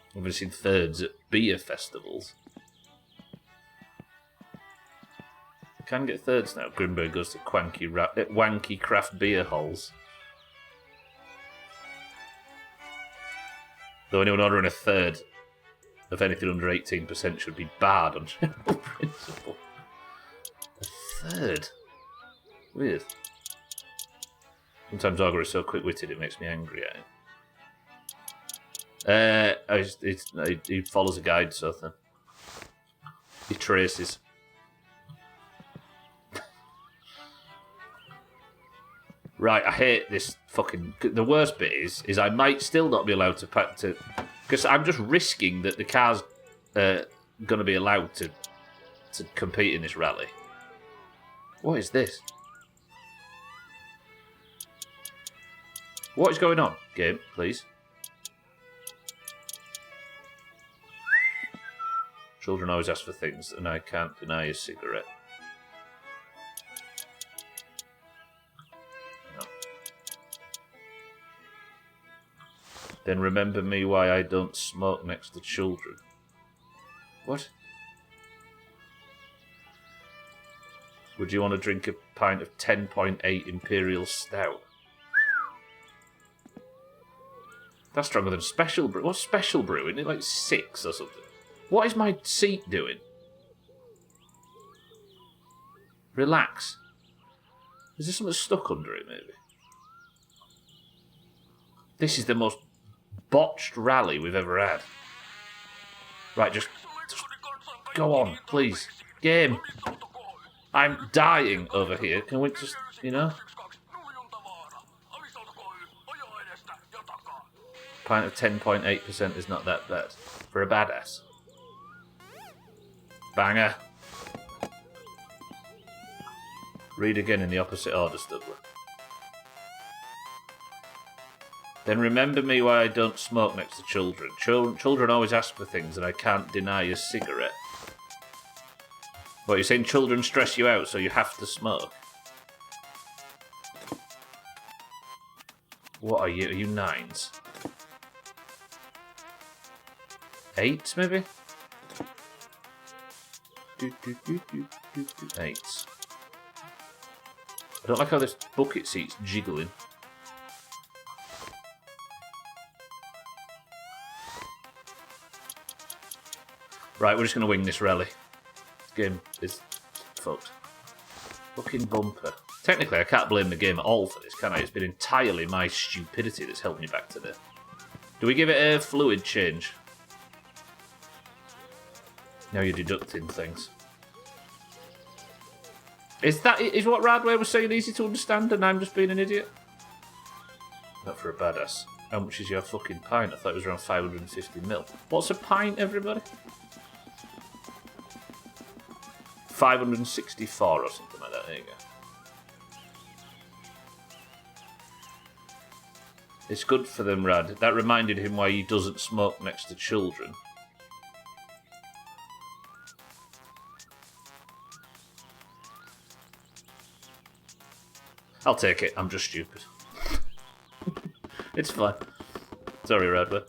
I've never seen thirds at beer festivals. Can get thirds now. Grimberg goes to wanky craft beer halls. Though anyone ordering a third of anything under 18% should be barred on general principle. A third? Weird. Sometimes Augur is so quick-witted it makes me angry at him. He follows a guide, so then. He traces. Right, I hate this fucking... The worst bit is I might still not be allowed to... Because I'm just risking that the car's going to be allowed to compete in this rally. What is this? What is going on? Game, please. Children always ask for things, and I can't deny a cigarette. Then remember me why I don't smoke next to children. What? Would you want to drink a pint of 10.8 Imperial Stout? That's stronger than Special Brew. What's Special Brew? Isn't it like 6 or something? What is my seat doing? Relax. Is there something stuck under it, maybe? This is the most botched rally we've ever had. Right, just go on, please. Game. I'm dying over here. Can we just, you know? Pint of 10.8% is not that bad. For a badass. Banger. Read again in the opposite order, Stubbler. Then remember me why I don't smoke next to children. Children always ask for things and I can't deny a cigarette. What, you're saying children stress you out so you have to smoke? What are you? Are you 9s? 8s, maybe? 8s. I don't like how this bucket seat's jiggling. Right, we're just going to wing this rally. This game is fucked. Fucking bumper. Technically, I can't blame the game at all for this, can I? It's been entirely my stupidity that's held me back today. Do we give it a fluid change? Now you're deducting things. Is what Radway was saying easy to understand and I'm just being an idiot? Not for a badass. How much is your fucking pint? I thought it was around 550ml. What's a pint, everybody? 564 or something like that. There you go. It's good for them, Rad. That reminded him why he doesn't smoke next to children. I'll take it. I'm just stupid. It's fine. Sorry, Radway.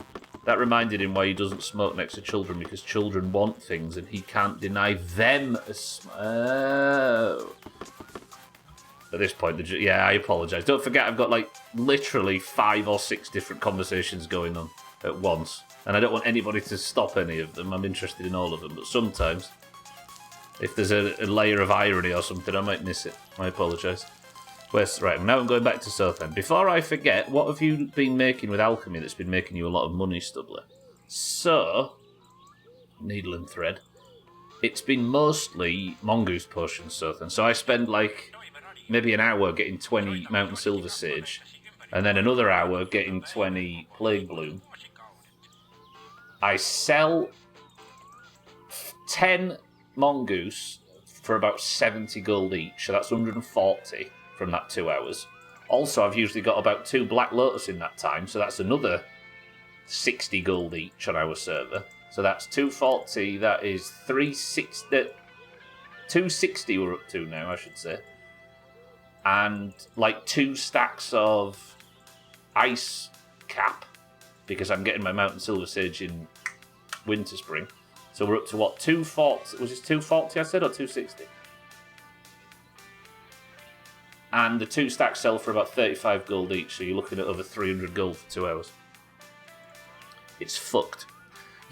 That reminded him why he doesn't smoke next to children, because children want things and he can't deny them a oh. At this point, yeah, I apologise. Don't forget, I've got like literally 5 or 6 different conversations going on at once, and I don't want anybody to stop any of them. I'm interested in all of them, but sometimes, if there's a layer of irony or something, I might miss it. I apologise. Right, now I'm going back to Southend. Before I forget, what have you been making with alchemy that's been making you a lot of money, Stubbler? So, needle and thread. It's been mostly mongoose potions, Southend. So I spend like maybe an hour getting 20 Mountain Silver Sage, and then another hour getting 20 Plague Bloom. I sell 10 mongoose for about 70 gold each, so that's 140 from that 2 hours. Also, I've usually got about 2 Black Lotus in that time, so that's another 60 gold each on our server. So that's 240, that is 360, 260 we're up to now, I should say. And like 2 stacks of ice cap, because I'm getting my Mountain Silver Sage in Winter Spring. So we're up to what, 240, was it 240 I said, or 260? And the 2 stacks sell for about 35 gold each, so you're looking at over 300 gold for 2 hours. It's fucked.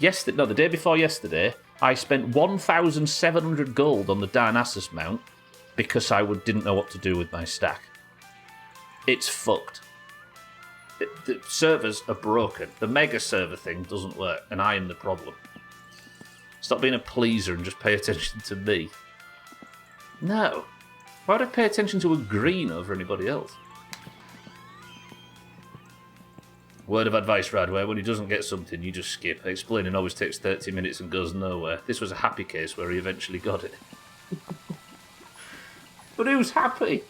The day before yesterday, I spent 1,700 gold on the Darnassus mount because I didn't know what to do with my stack. It's fucked. The servers are broken. The mega server thing doesn't work, and I am the problem. Stop being a pleaser and just pay attention to me. No. Why would I pay attention to a green over anybody else? Word of advice, Radway, when he doesn't get something, you just skip. Explaining always takes 30 minutes and goes nowhere. This was a happy case where he eventually got it. But who's happy?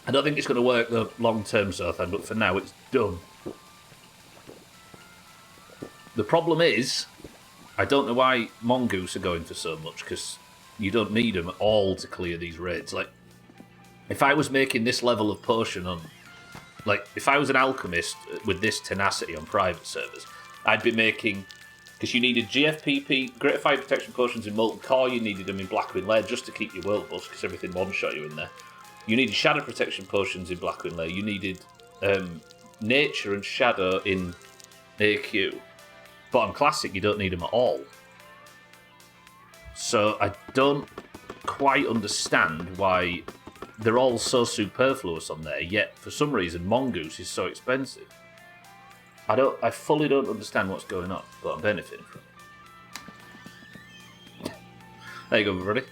I don't think it's going to work the long term, Southend, but for now it's done. The problem is, I don't know why mongoose are going for so much, because you don't need them at all to clear these raids. Like, if I was making this level of potion on, like, if I was an alchemist with this tenacity on private servers, I'd be making, because you needed GFPP, Greater Fire Protection potions in Molten Core, you needed them in Blackwing Lair just to keep your world bust, because everything one-shot you in there. You needed Shadow Protection potions in Blackwing Lair, you needed Nature and Shadow in AQ. But on Classic, you don't need them at all. So I don't quite understand why they're all so superfluous on there, yet for some reason Mongoose is so expensive. I fully don't understand what's going on, but I'm benefiting from it. There you go, everybody.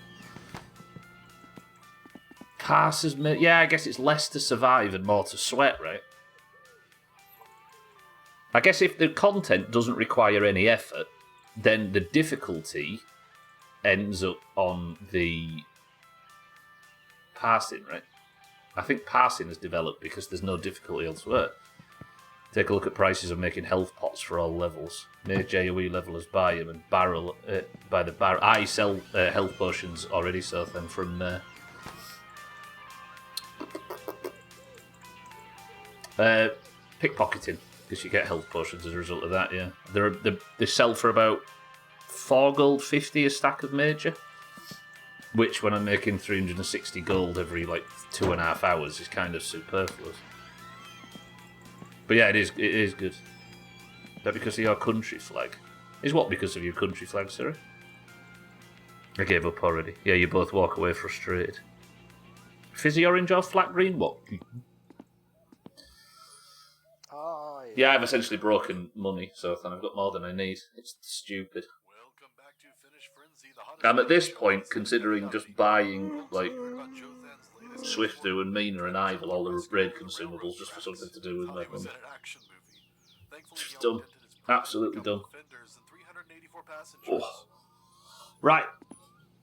Passes me. Yeah, I guess it's less to survive and more to sweat, right? I guess if the content doesn't require any effort, then the difficulty ends up on the passing, right? I think passing has developed because there's no difficulty elsewhere. Take a look at prices of making health pots for all levels. Mage AoE levelers buy them and barrel by the barrel. I sell health potions already, so then from pickpocketing, because you get health potions as a result of that. Yeah, they sell for about 4 gold 50 a stack of major, which when I'm making 360 gold every like 2.5 hours is kind of superfluous. But yeah, it is good. Is that because of your country flag? Is what because of your country flag, sorry? I gave up already. Yeah, you both walk away frustrated. Fizzy orange or flat green? What? Oh, Yeah, I've essentially broken money, so I've got more than I need. It's stupid. I'm at this point considering just buying, like, Swifter and Mina and Ivel, all the raid consumables, just for something to do with my money. Just done. Absolutely done. Oh. Right.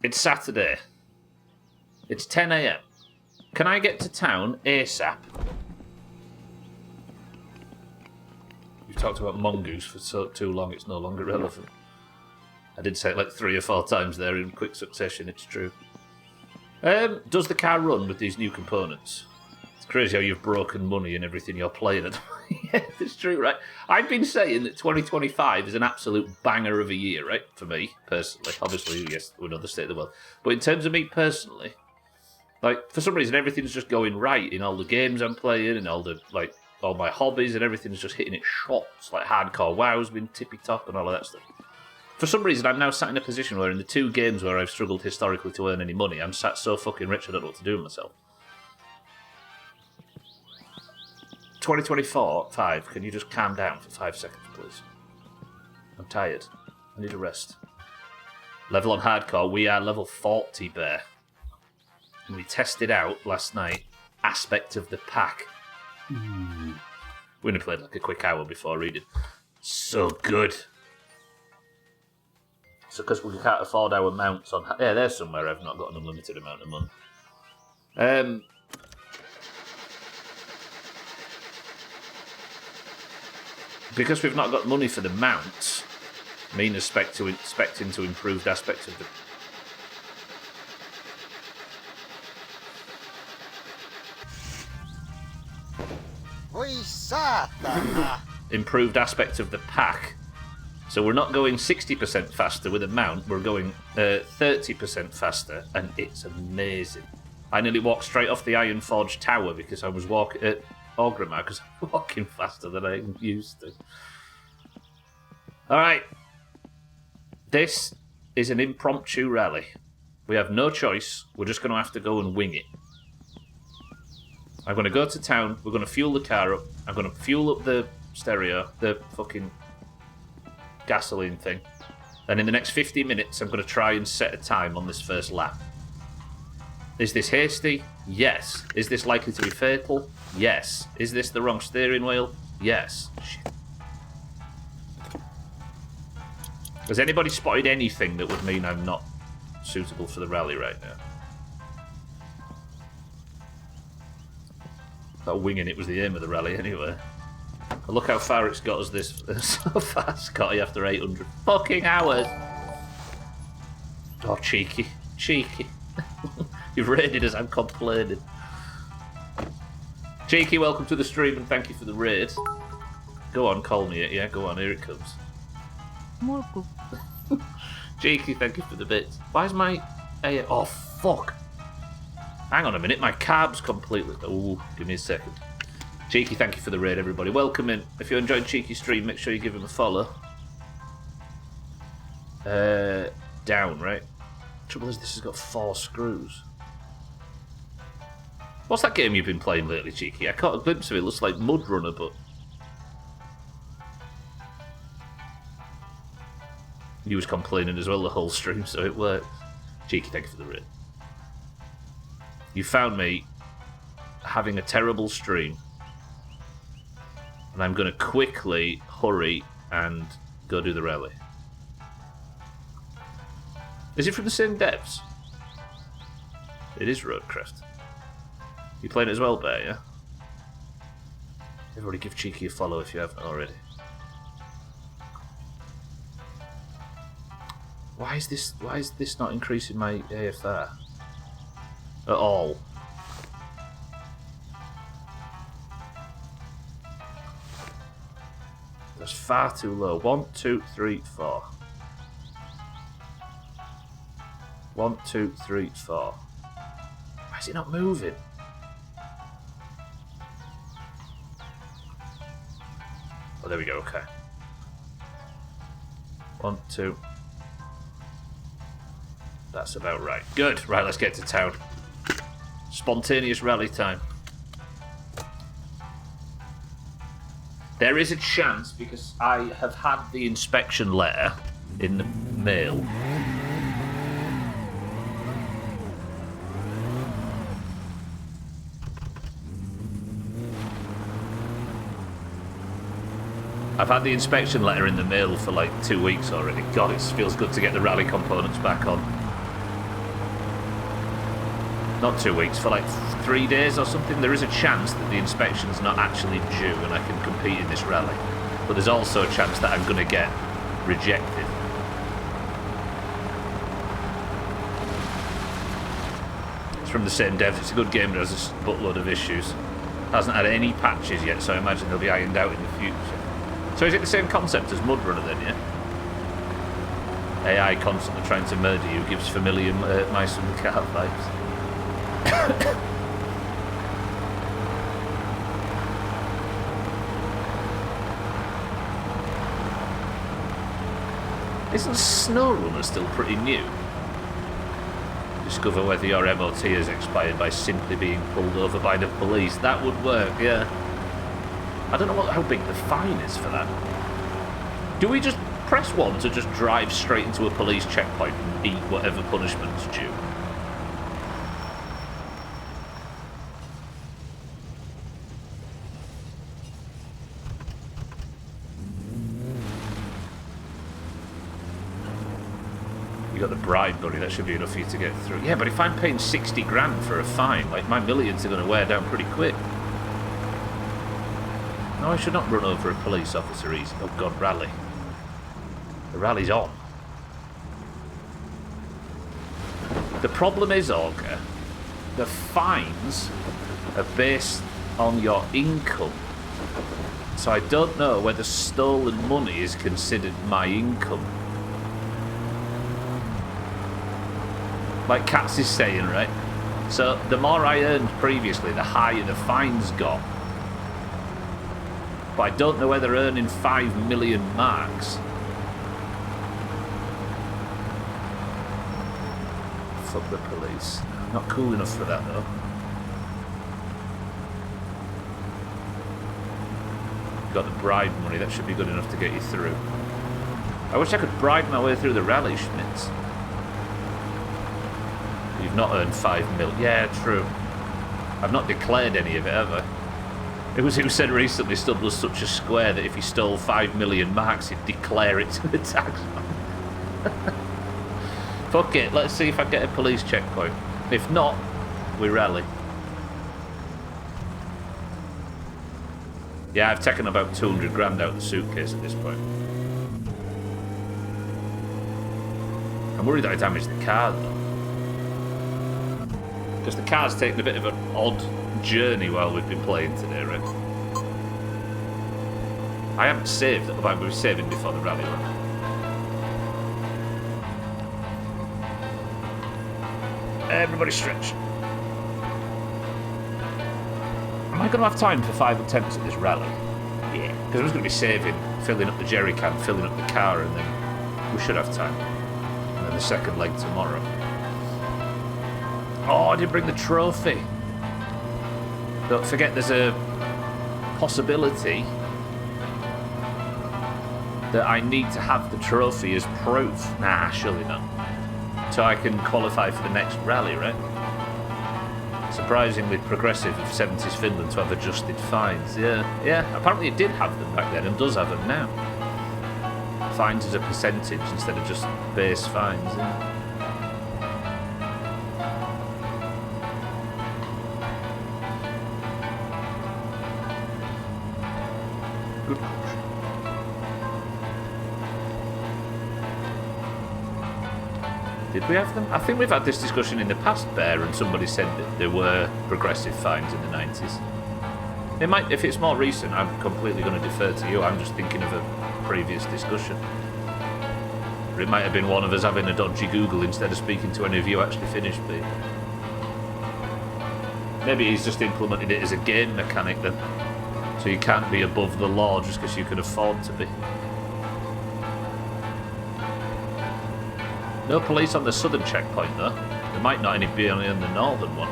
It's Saturday. It's 10 a.m. Can I get to town ASAP? We've talked about mongoose for too long, it's no longer relevant. I did say it like 3 or 4 times there in quick succession, it's true. Does the car run with these new components? It's crazy how you've broken money and everything you're playing at. Yeah, it's true, right? I've been saying that 2025 is an absolute banger of a year, right? For me, personally. Obviously, yes, we know the state of the world. But in terms of me personally, like, for some reason, everything's just going right in all the games I'm playing and all my hobbies and everything's just hitting its shots. Like, hardcore WoW's been tippy-top and all of that stuff. For some reason, I'm now sat in a position where in the 2 games where I've struggled historically to earn any money, I'm sat so fucking rich I don't know what to do with myself. 2024, 5, can you just calm down for 5 seconds, please? I'm tired. I need a rest. Level on hardcore, we are level 40, Bear. And we tested out last night Aspect of the Pack. We only played like a quick hour before reading. So good. So because we can't afford our mounts on... Yeah, there's somewhere I've not got an unlimited amount of money. Because we've not got money for the mounts, Mina's expecting to improved aspects of the... Voi saatana! Improved aspects of the pack. So we're not going 60% faster with a mount, we're going 30% faster, and it's amazing. I nearly walked straight off the Ironforge Tower because I was walking at Orgrimmar, because I'm walking faster than I'm used to. Alright. This is an impromptu rally. We have no choice, we're just going to have to go and wing it. I'm going to go to town, we're going to fuel the car up, I'm going to fuel up the stereo, the fucking gasoline thing. And in the next 50 minutes, I'm going to try and set a time on this first lap. Is this hasty? Yes. Is this likely to be fatal? Yes. Is this the wrong steering wheel? Yes. Shit. Has anybody spotted anything that would mean I'm not suitable for the rally right now? That winging it was the aim of the rally anyway. Look how far it's got us this so far, Scotty, after 800 fucking hours. Oh, cheeky. Cheeky. You've raided us, I'm complaining. Cheeky, welcome to the stream and thank you for the raid. Go on, call me it, yeah? Go on, here it comes. Mulkku. Cheeky, thank you for the bits. Why is my... Oh, fuck. Hang on a minute, my carb's completely... Oh, give me a second. Cheeky, thank you for the raid, everybody. Welcome in. If you enjoyed Cheeky's stream, make sure you give him a follow. Down, right? Trouble is, this has got 4 screws. What's that game you've been playing lately, Cheeky? I caught a glimpse of it. It looks like Mud Runner, but... You was complaining as well the whole stream, so it worked. Cheeky, thank you for the raid. You found me having a terrible stream. And I'm going to quickly hurry and go do the rally. Is it from the same devs? It is Roadcraft. You playing it as well, Bear, yeah? Everybody give Cheeky a follow if you haven't already. Why is this not increasing my AFR? At all? That's far too low. 1, 2, 3, 4. 1, 2, 3, 4. Why is it not moving? Oh, there we go, okay. 1, 2. That's about right. Good. Right, let's get to town. Spontaneous rally time. There is a chance, because I have had the inspection letter in the mail. I've had the inspection letter in the mail for like 2 weeks already. God, it feels good to get the rally components back on. Not 2 weeks, for like 3 days or something. There is a chance that the inspection's not actually due and I can compete in this rally. But there's also a chance that I'm going to get rejected. It's from the same devs. It's a good game, but it has a buttload of issues. Hasn't had any patches yet, so I imagine they'll be ironed out in the future. So is it the same concept as Mud Runner then, yeah? AI constantly trying to murder you gives familiar mice and cat vibes. Isn't SnowRunner still pretty new? Discover whether your MOT has expired by simply being pulled over by the police. That would work, yeah. I don't know how big the fine is for that. Do we just press 1 to just drive straight into a police checkpoint and eat whatever punishment's due? You got the bribe money, that should be enough for you to get through. Yeah, but if I'm paying 60 grand for a fine, like my millions are going to wear down pretty quick. No, I should not run over a police officer easy. Oh god, rally. The rally's on. The problem is, Olga, the fines are based on your income. So I don't know whether stolen money is considered my income. Like Katz is saying, right? So the more I earned previously, the higher the fines got. But I don't know whether earning 5 million marks. Fuck the police. I'm not cool enough for that though. Got the bribe money, that should be good enough to get you through. I wish I could bribe my way through the rally, Schmitz. You've not earned 5 mil. Yeah, true. I've not declared any of it, have I? It was who said recently Stubb was such a square that if he stole 5 million marks, he'd declare it to the taxman. Fuck it, let's see if I get a police checkpoint. If not, we rally. Yeah, I've taken about 200 grand out of the suitcase at this point. I'm worried that I damaged the car though. Because the car's taken a bit of an odd journey while we've been playing today, right? I haven't saved, but we were saving before the rally run. Everybody stretch. Am I going to have time for 5 attempts at this rally? Yeah. Because I was going to be saving, filling up the jerry can, filling up the car, and then we should have time. And then the second leg tomorrow. Oh, I didn't bring the trophy. Don't forget there's a possibility that I need to have the trophy as proof. Nah, surely not. So I can qualify for the next rally, right? Surprisingly progressive of 70s Finland to have adjusted fines. Yeah. Apparently it did have them back then and does have them now. Fines as a percentage instead of just base fines, yeah. Did we have them? I think we've had this discussion in the past, Bear, and somebody said that there were progressive fines in the 90s. It might, if it's more recent, I'm completely going to defer to you. I'm just thinking of a previous discussion. Or it might have been one of us having a dodgy Google instead of speaking to any of you actually finished people. Maybe he's just implemented it as a game mechanic then. So you can't be above the law just because you can afford to be. No police on the southern checkpoint though. There might not any be on the northern one.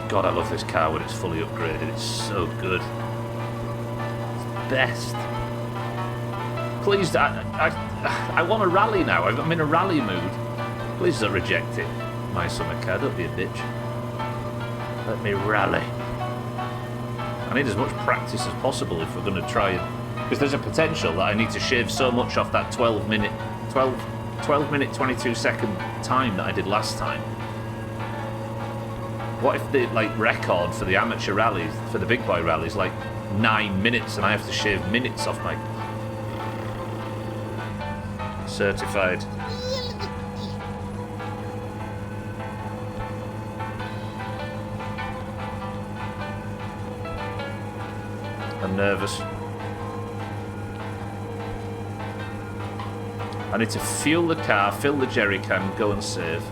God, I love this car when it's fully upgraded. It's so good. It's best. Please, I want a rally now. I'm in a rally mood. Please don't reject it. My summer car, don't be a bitch. Let me rally. I need as much practice as possible if we're going to try and... Because there's a potential that I need to shave so much off that 12 minute, 22 second time that I did last time. What if the record for the amateur rallies, for the big boy rallies, 9 minutes and I have to shave minutes off my... Certified. I'm nervous. I need to fuel the car, fill the jerry can, go and save.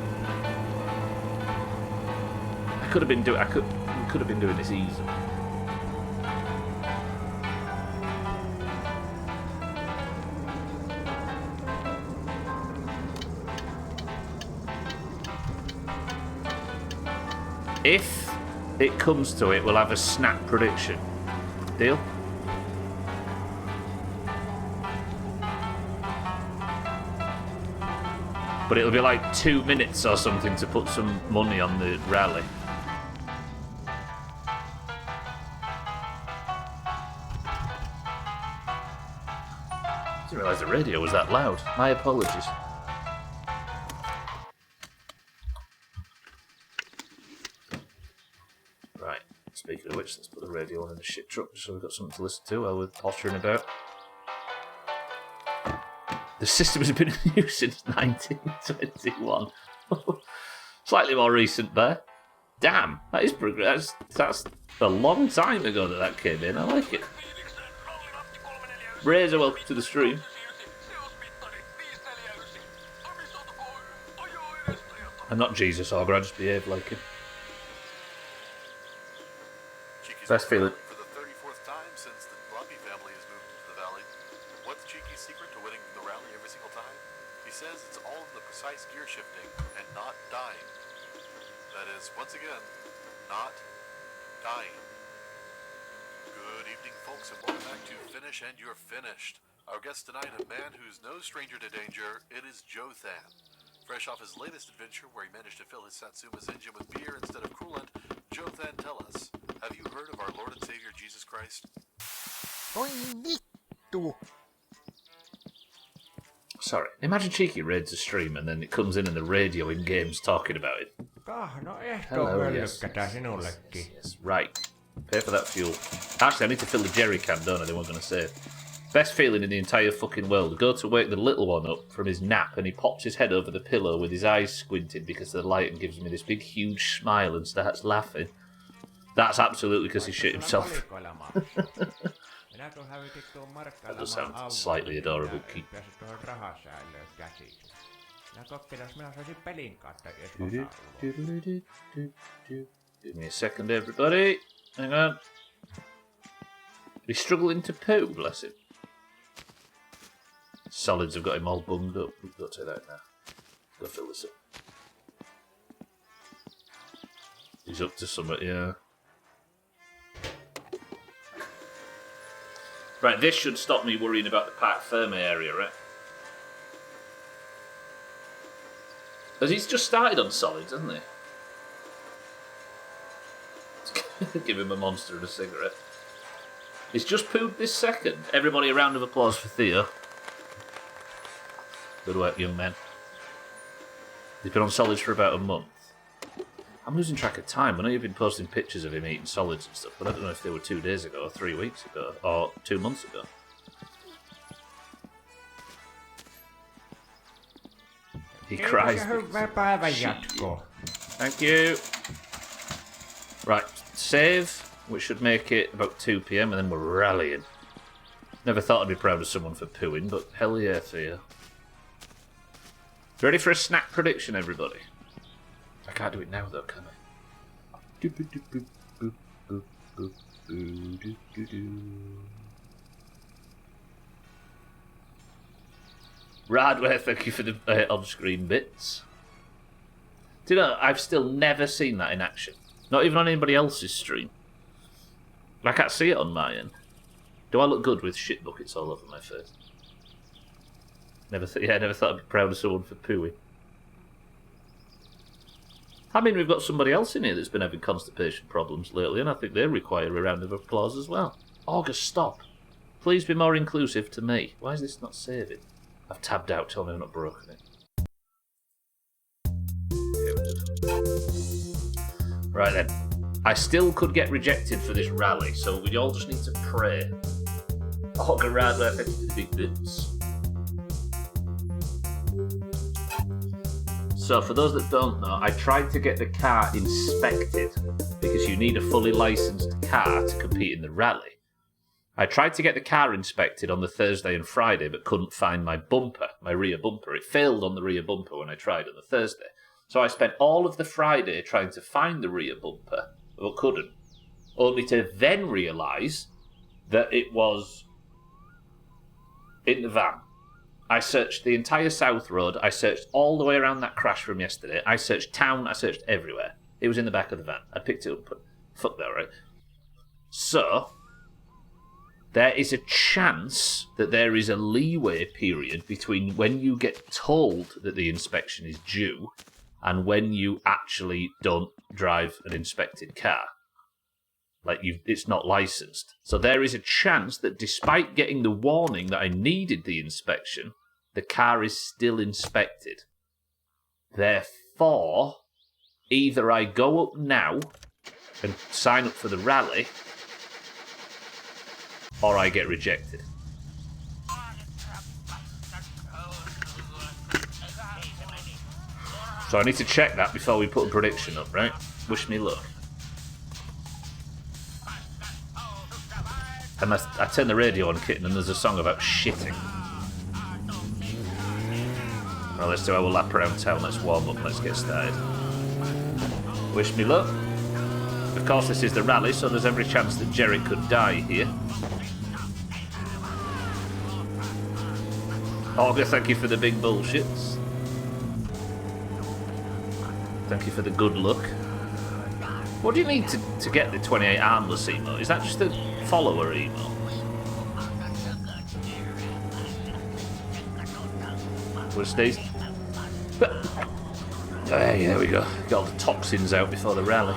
We could have been doing this easy. If it comes to it, we'll have a snap prediction. Deal? But it'll be 2 minutes or something to put some money on the rally. I didn't realise the radio was that loud. My apologies. Right, speaking of which, let's put the radio on in the shit truck so we've got something to listen to while we're pottering about. The system has been in use since 1921. Slightly more recent there. Damn, that is progress. That's a long time ago that came in. I like it. Razor, welcome to the stream. I'm not Jesus Augur, I just behave like him. Best feeling. For the 34th time since the Blondie family has moved to the valley. What's Cheeky's secret to winning the rally every single time? He says it's all in the precise gear shifting and not dying. That is, once again, not dying. Good evening, folks, and welcome back to Finish and You're Finished. Our guest tonight, a man who's no stranger to danger, it is Jothan. Fresh off his latest adventure where he managed to fill his Satsuma's engine with beer instead of coolant, Jothan, tell us, have you heard of our Lord and Savior Jesus Christ? Oi vittu! Sorry, imagine Cheeky raids a stream and then it comes in the radio in games talking about it. No ehtomöllykkätä sinullekin. Yes, right. Pay for that fuel. Actually, I need to fill the jerry can, don't I? They weren't going to say. Best feeling in the entire fucking world. Go to wake the little one up from his nap and he pops his head over the pillow with his eyes squinted because of the light and gives me this big huge smile and starts laughing. That's absolutely because he shit himself. That does sound slightly adorable. Keep. Give me a second, everybody. Hang on. He's struggling to poo, bless him. Solids have got him all bunged up. We've got to take that now. Go fill this up. He's up to something, yeah. Right, this should stop me worrying about the Parc Ferme area, right? Because he's just started on solids, hasn't he? Give him a monster and a cigarette. He's just pooed this second. Everybody, a round of applause for Theo. Good work, young man. He's been on solids for about a month. I'm losing track of time. I know you've been posting pictures of him eating solids and stuff, but I don't know if they were 2 days ago, or 3 weeks ago, or 2 months ago. He cries. Thank you. Right, save, which should make it about 2 PM, and then we're rallying. Never thought I'd be proud of someone for pooing, but hell yeah for you. Ready for a snack prediction, everybody? I can't do it now, though, can I? Radware, thank you for the on-screen bits. Do you know, I've still never seen that in action. Not even on anybody else's stream. I can't see it on my end. Do I look good with shit buckets all over my face? Never thought I'd be proud of someone for pooing. I mean, we've got somebody else in here that's been having constipation problems lately, and I think they require a round of applause as well. August, stop. Please be more inclusive to me. Why is this not saving? I've tabbed out, tell me I've not broken it. Right then. I still could get rejected for this rally, so we all just need to pray. Auger Radler, thank you for the big bits. So, for those that don't know, I tried to get the car inspected because you need a fully licensed car to compete in the rally. I tried to get the car inspected on the Thursday and Friday, but couldn't find my bumper, my rear bumper. It failed on the rear bumper when I tried on the Thursday. So I spent all of the Friday trying to find the rear bumper, but couldn't. Only to then realise that it was in the van. I searched the entire South Road. I searched all the way around that crash from yesterday. I searched town. I searched everywhere. It was in the back of the van. I picked it up. But fuck that, right? So, there is a chance that there is a leeway period between when you get told that the inspection is due and when you actually don't drive an inspected car. Like, it's not licensed. So there is a chance that despite getting the warning that I needed the inspection, the car is still inspected. Therefore, either I go up now and sign up for the rally, or I get rejected. So I need to check that before we put a prediction up, right? Wish me luck. And I turn the radio on, Kitten, and there's a song about shitting. Well, let's do our lap around town. Let's warm up. Let's get started. Wish me luck. Of course, this is the rally, so there's every chance that Jerry could die here. Auger, thank you for the big bullshits. Thank you for the good luck. What do you need to get the 28 armless emo? Is that just a follower emo? What's these? Hey, there we go. Got all the toxins out before the rally.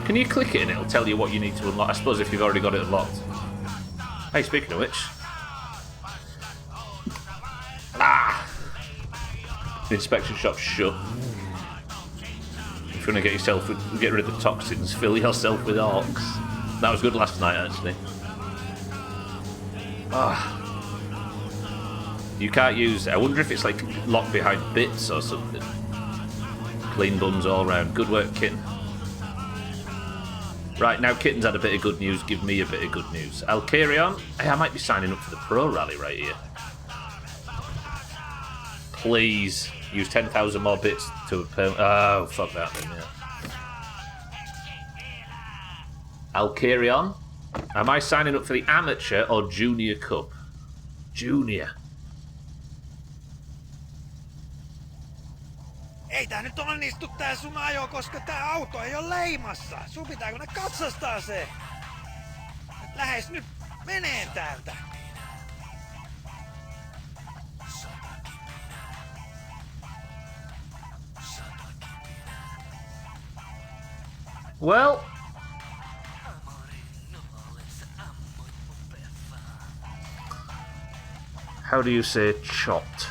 Can you click it and it'll tell you what you need to unlock? I suppose if you've already got it unlocked. Hey, speaking of which. Ah! The inspection shop's shut. If you want to get rid of the toxins, fill yourself with orcs. That was good last night, actually. Ah. You can't use it. I wonder if it's like locked behind bits or something. Clean buns all round. Good work, Kitten. Right, now Kitten's had a bit of good news. Give me a bit of good news. Alcarion. Hey, I might be signing up for the Pro Rally right here. Please use 10,000 more bits to... Oh, fuck that then, yeah. Alcarion. Am I signing up for the Amateur or Junior Cup? Junior. Ei tää nyt onnistu tää sun ajo, koska tää auto ei oo leimassa. Sun pitää kun ne katsastaa se. Lähes nyt menee täältä. Well... How do you say chopped?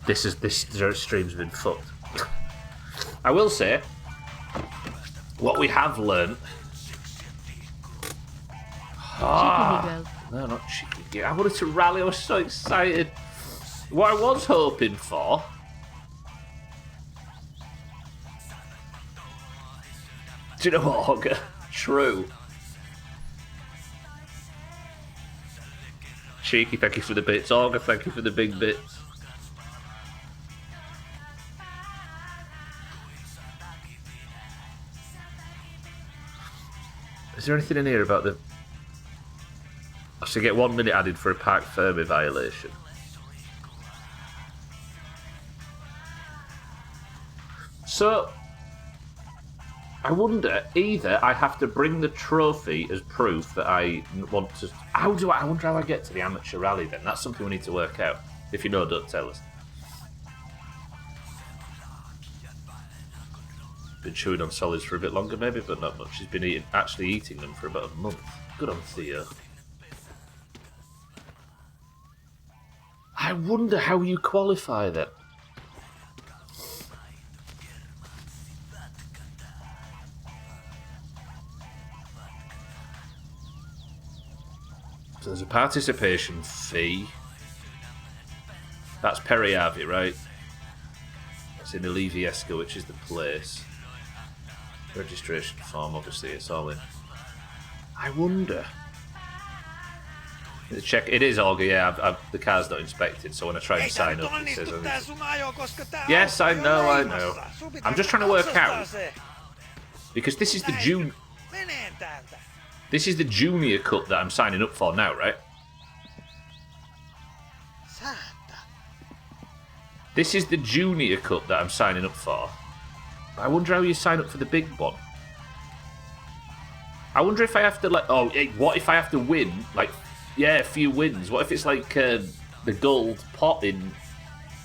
This stream's been fucked. I will say, what we have learnt. No, not cheeky girl. I wanted to rally. I was so excited. What I was hoping for. Do you know what, Hogger? True. Cheeky, thank you for the bits. Hogger, thank you for the big bits. Is there anything in here about the... I should get 1 minute added for a park Fermi violation. So, I wonder, either I have to bring the trophy as proof that I want to... I wonder how I get to the amateur rally then. That's something we need to work out. If you know, don't tell us. Been chewing on solids for a bit longer maybe, but not much. She's been actually eating them for about a month. Good on Theo. I wonder how you qualify then. So there's a participation fee. That's Periavi, right? It's in Aliviesca, which is the place. Registration form, obviously, it's all in. I wonder. Check. It is Olga, yeah. The car's not inspected, so when I try and sign up, it says. Yes, I know. I'm just trying to work out because this is the June. This is the junior cup that I'm signing up for now, right? This is the junior cup that I'm signing up for. I wonder how you sign up for the big one. I wonder if I have to what if I have to win a few wins? What if it's like the gold pot in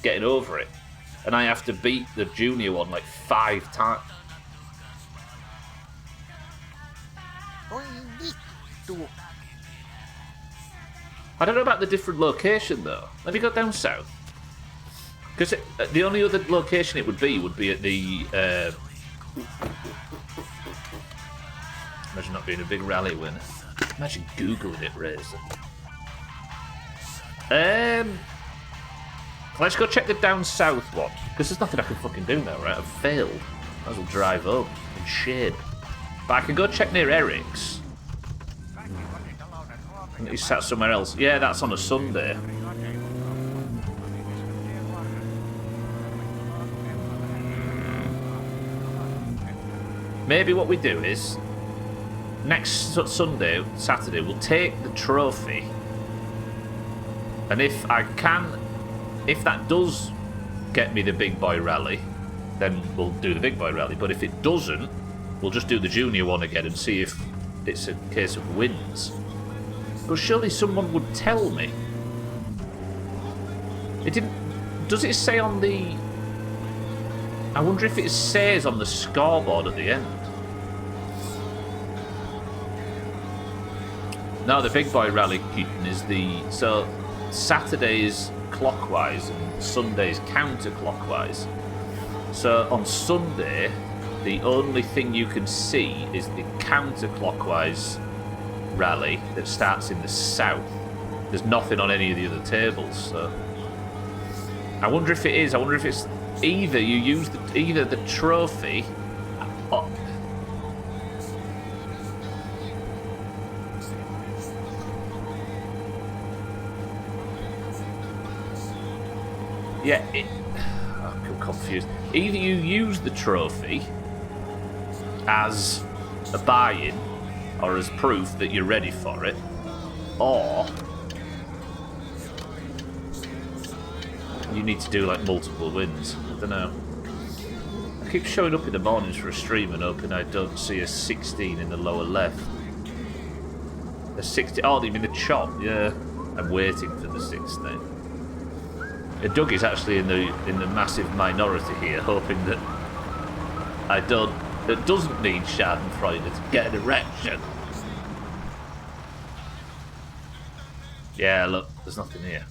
getting over it, and I have to beat the junior one 5 times? I don't know about the different location though. Have you got down south? Because the only other location it would be at the. Imagine not being a big rally winner. Imagine Googling it, Razor. Let's go check the down south one. Because there's nothing I can fucking do now, right? I've failed. Might as well drive home in shame. But I can go check near Eric's. He's sat somewhere else. Yeah, that's on a Sunday. Maybe what we do is next Saturday, we'll take the trophy, and if that does get me the big boy rally, then we'll do the big boy rally. But if it doesn't, we'll just do the junior one again and see if it's a case of wins. But surely someone would tell me. It didn't. Does it say on the? I wonder if it says on the scoreboard at the end. No, the big boy rally is so Saturday's clockwise and Sunday's counterclockwise. So on Sunday, the only thing you can see is the counterclockwise rally that starts in the south. There's nothing on any of the other tables. So I wonder if it is. I wonder if it's either you use either the trophy. I'm confused. Either you use the trophy as a buy-in or as proof that you're ready for it, or you need to do multiple wins. I don't know. I keep showing up in the mornings for a stream and hoping I don't see a 16 in the lower left. A 16. Oh, you mean the chop? Yeah. I'm waiting for the 16. Doug is actually in the massive minority here, hoping that I don't. It doesn't need Schadenfreude to get an erection. Yeah, look, there's nothing here.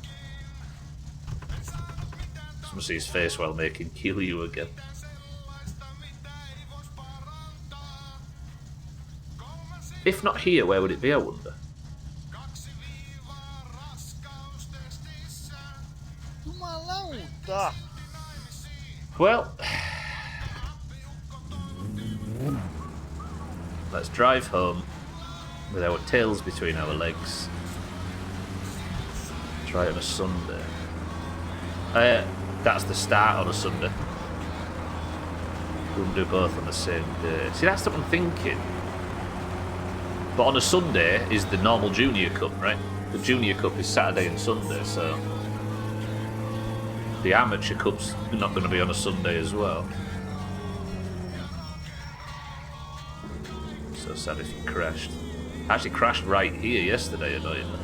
Someone see his face while making kill you again. If not here, where would it be, I wonder? Jumalauta! Well, let's drive home with our tails between our legs. Try it on a Sunday. That's the start on a Sunday. We'll do both on the same day. See, that's what I'm thinking. But on a Sunday is the normal Junior Cup, right? The Junior Cup is Saturday and Sunday, so the Amateur Cup's not going to be on a Sunday as well. So sad if it crashed. Actually crashed right here yesterday, annoyingly.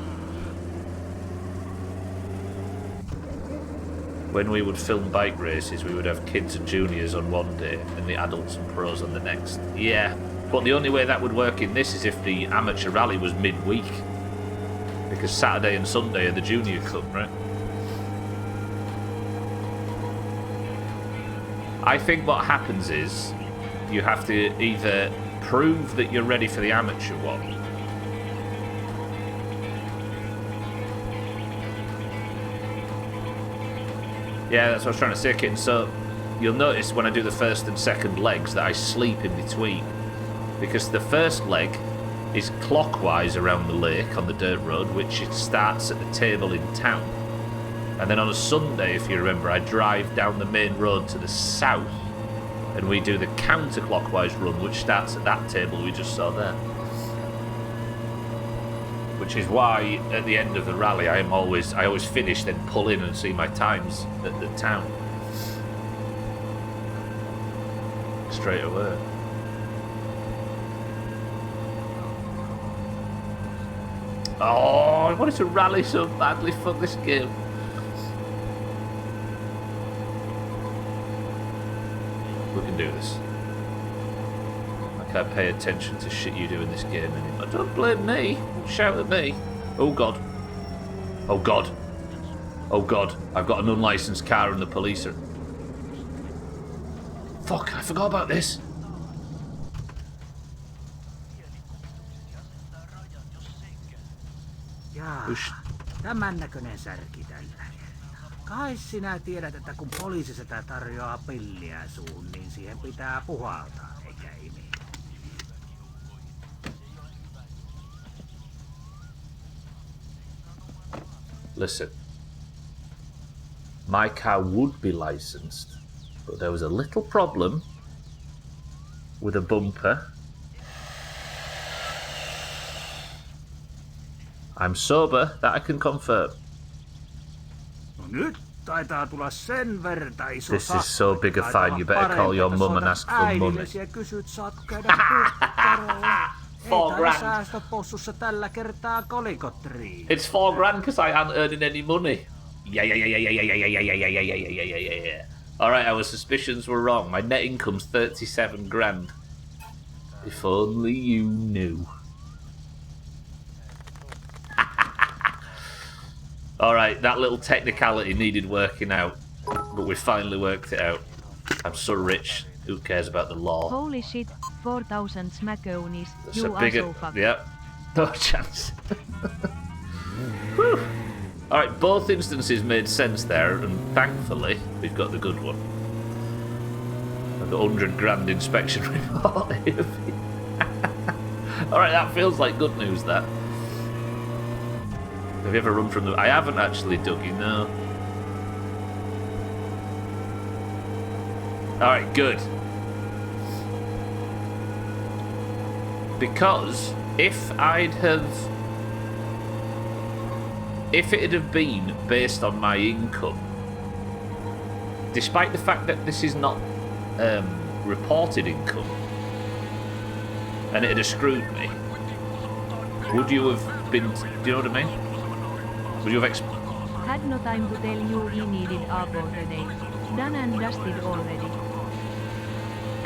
When we would film bike races, we would have kids and juniors on one day and the adults and pros on the next. Yeah, but the only way that would work in this is if the amateur rally was midweek. Because Saturday and Sunday are the Junior Cup, right? I think what happens is you have to either prove that you're ready for the amateur one, yeah, that's what I was trying to say, kitten. So you'll notice when I do the first and second legs that I sleep in between, because the first leg is clockwise around the lake on the dirt road, which it starts at the table in town, and then on a Sunday, if you remember, I drive down the main road to the south and we do the counterclockwise run, which starts at that table we just saw there. Which is why at the end of the rally I always finish, then pull in and see my times at the town straight away. Oh, I wanted to rally so badly. Fuck this game. We can do this. I can't pay attention to shit you do in this game anymore. Don't blame me. Don't shout at me. Oh god. Oh god. Oh god. I've got an unlicensed car and the police are... Fuck, I forgot about this. Jaa, tämän näköinen särki tällä. Kai sinä tiedät, että kun poliisi sitä tarjoaa pilliä suun, niin siihen pitää puhaltaa, eikä imi. Listen. My car would be licensed, but there was a little problem with a bumper. I'm sober, that I can confirm. No nyt taitaa tulla sen verta iso This is so big a fine, you better call your mum and ask for money. Ja kysyt, saatko käydä kukkaroon. Ei täällä säästöpossussa tällä kertaa kolikotteriin. It's $4,000 because I aren't earning any money. Yeah. Alright, our suspicions were wrong. My net income's $37,000. If only you knew. Alright, that little technicality needed working out, but we finally worked it out. I'm so rich, who cares about the law? Holy shit, 4,000 smackonis, you are so fucked. Yep, no chance. Alright, both instances made sense there, and thankfully, we've got the good one. I've got $100,000 inspection report. Alright, that feels like good news, that. Have you ever run from the... I haven't actually, Dougie, no. Alright, good. Because if it had have been based on my income, despite the fact that this is not reported income, and it'd have screwed me, would you have been... Do you know what I mean? Would you have Had no time to tell you he needed Argo today. Done and dusted already.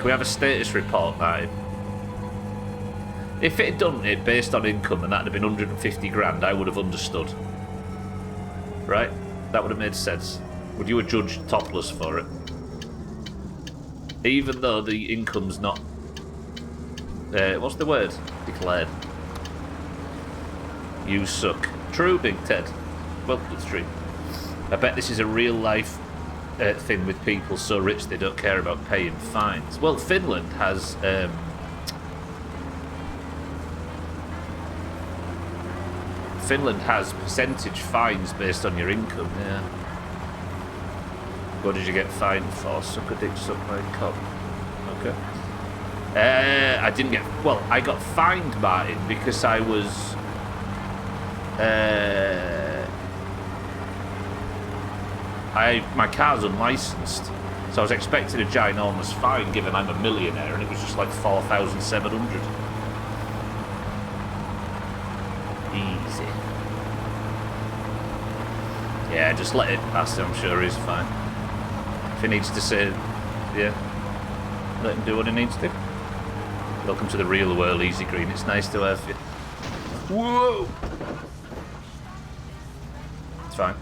Can we have a status report, Martin? If it had done it based on income and that'd have been 150 grand, I would have understood. Right? That would have made sense. Would you have judged topless for it? Even though the income's not... what's the word? Declared. You suck. True, Big Ted. Welcome to the stream. I bet this is a real life thing with people so rich they don't care about paying fines. Well, Finland has... Finland has percentage fines based on your income, yeah. What did you get fined for? Suck a dick, suck my cock. Okay. I didn't get... Well, I got fined, Martin, because I was... my car's unlicensed. So I was expecting a ginormous fine given I'm a millionaire, and it was just like 4,700. Easy. Yeah, just let it pass. I'm sure he's fine. If he needs to say, yeah, let him do what he needs to. Welcome to the real world, Easy Green. It's nice to have you. Whoa! It's fine.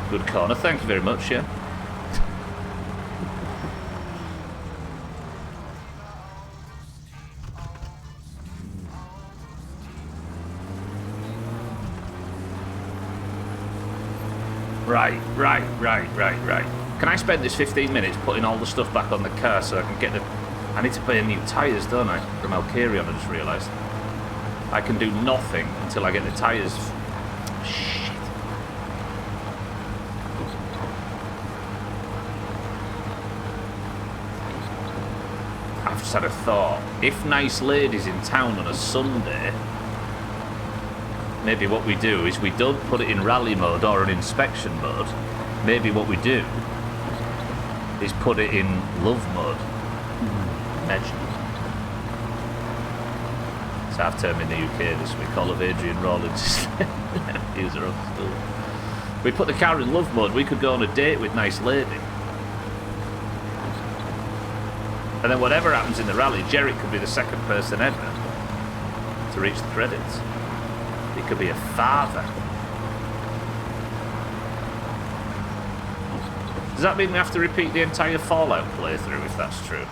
Good corner. Thank you very much, yeah. Right. Can I spend this 15 minutes putting all the stuff back on the car so I can get the... I need to put in new tyres, don't I? From Alcarion, I just realised. I can do nothing until I get the tyres... Shit. I've just had a thought. If Nice Lady's in town on a Sunday... Maybe what we do is we don't put it in rally mode or in inspection mode. Maybe what we do is put it in love mode. Imagine. It's half term in the UK this week. All of Adrian Rawlins' nephews are off school. We put the car in love mode, we could go on a date with Nice Lady. And then whatever happens in the rally, Jerry could be the second person ever to reach the credits. He could be a father. Does that mean we have to repeat the entire Fallout playthrough if that's true?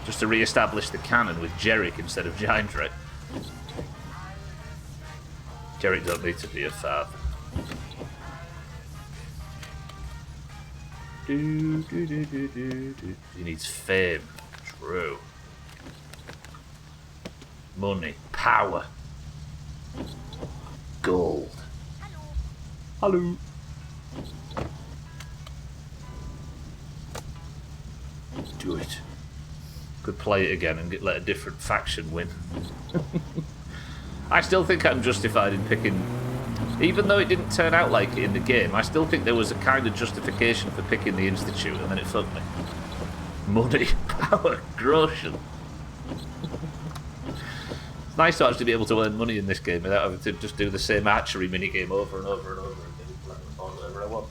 Just to re-establish the canon with Jerick instead of Giant Ray? Jerick don't need to be a father. He needs fame. True. Money. Power. Gold. Hello. Do it. Could play it again and let a different faction win. I still think I'm justified in picking... Even though it didn't turn out like it in the game, I still think there was a kind of justification for picking the Institute, and then it fucked me. Money, power, Groshan. It's nice to actually be able to earn money in this game without having to just do the same archery minigame over and over and over again, whatever I want.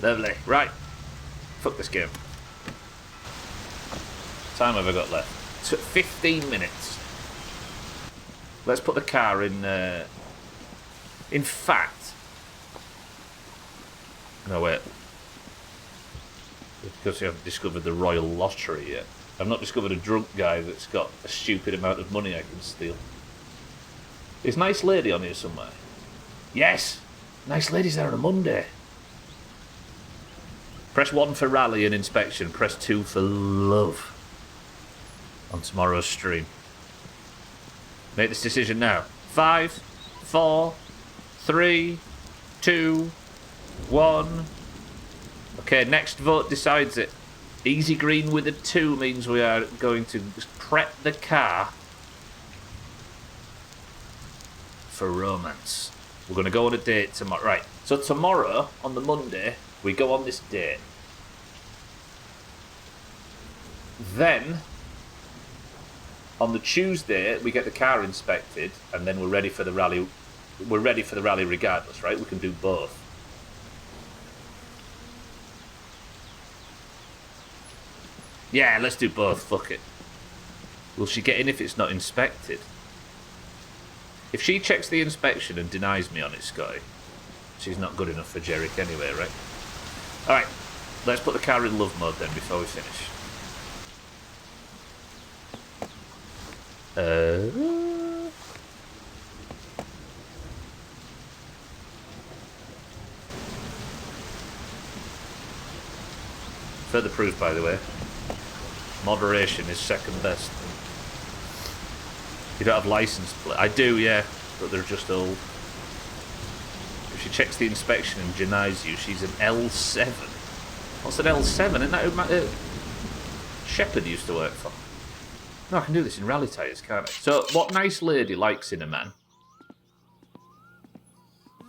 Lovely. Right. Fuck this game. What time have I got left? 15 minutes. Let's put the car in... In fact... No, wait. Because we haven't discovered the Royal Lottery yet. I've not discovered a drunk guy that's got a stupid amount of money I can steal. Is Nice Lady on here somewhere? Yes! Nice Lady's there on a Monday. Press 1 for rally and inspection. Press 2 for love. On tomorrow's stream. Make this decision now. 5, 4, 3, 2, 1. Okay, next vote decides it. Easy Green with a 2 means we are going to prep the car for romance. We're going to go on a date tomorrow. Right, so tomorrow, on the Monday, we go on this date. Then... On the Tuesday, we get the car inspected, and then we're ready for the rally. We're ready for the rally regardless, right? We can do both. Yeah, let's do both. Fuck it. Will she get in if it's not inspected? If she checks the inspection and denies me on it, Scotty, she's not good enough for Jerick anyway, right? Alright, let's put the car in love mode then before we finish. Further proof, by the way. Moderation is second best. You don't have license plate. I do, yeah, but they're just old. If she checks the inspection and denies you, she's an L7. What's an L7? Isn't that who Shepard used to work for? No, I can do this in rally tyres, can't I? So, what nice lady likes in a man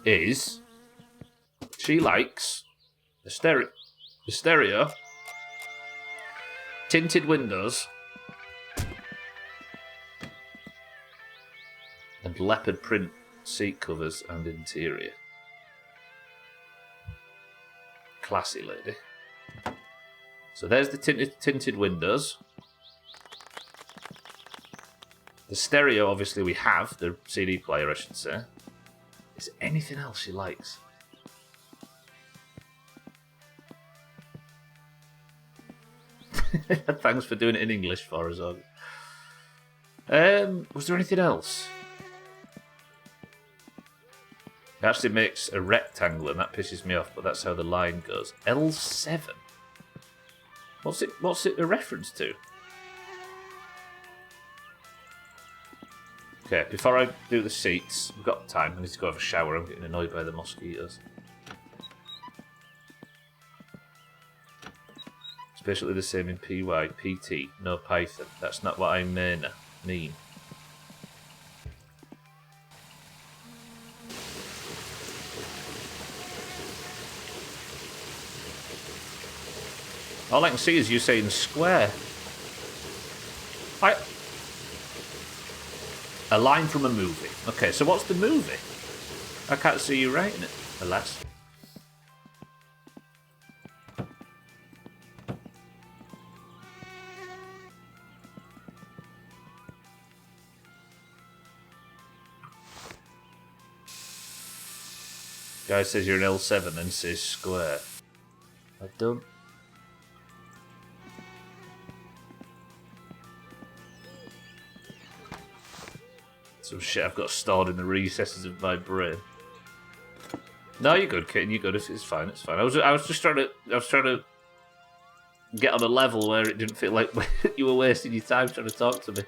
is she likes the stereo, tinted windows, and leopard print seat covers and interior. Classy lady. So there's the tinted windows. The stereo, obviously, we have. The CD player, I should say. Is there anything else she likes? Thanks for doing it in English for us, Og. Was there anything else? It actually makes a rectangle, and that pisses me off, but that's how the line goes. L7? What's it a reference to? Okay, before I do the seats, we've got time. I need to go have a shower. I'm getting annoyed by the mosquitoes. It's basically the same in PY, PT, no Python. That's not what I mean. All I can see is you saying square. A line from a movie. Okay, so what's the movie? I can't see you writing it, alas. Guy says you're an L7 and says square. I don't. Some shit I've got stored in the recesses of my brain. No, you're good, Kitten. You're good. It's fine. It's fine. I was just trying to get on a level where it didn't feel like you were wasting your time trying to talk to me.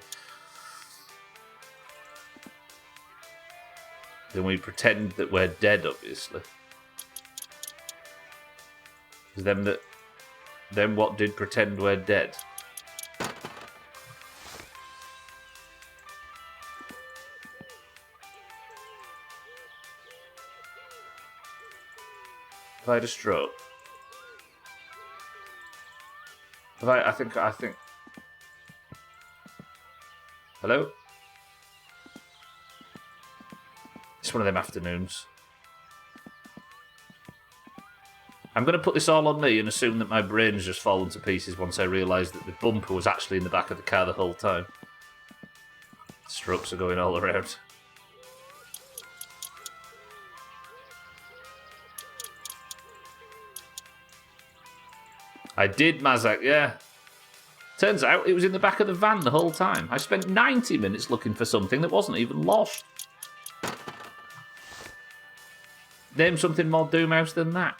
Then we pretend that we're dead, obviously. Then what did pretend we're dead? Have I had a stroke? Have I think. Hello? It's one of them afternoons. I'm going to put this all on me and assume that my brain's just fallen to pieces once I realise that the bumper was actually in the back of the car the whole time. Strokes are going all around. I did, Mazak, yeah. Turns out it was in the back of the van the whole time. I spent 90 minutes looking for something that wasn't even lost. Name something more Doomhaus than that.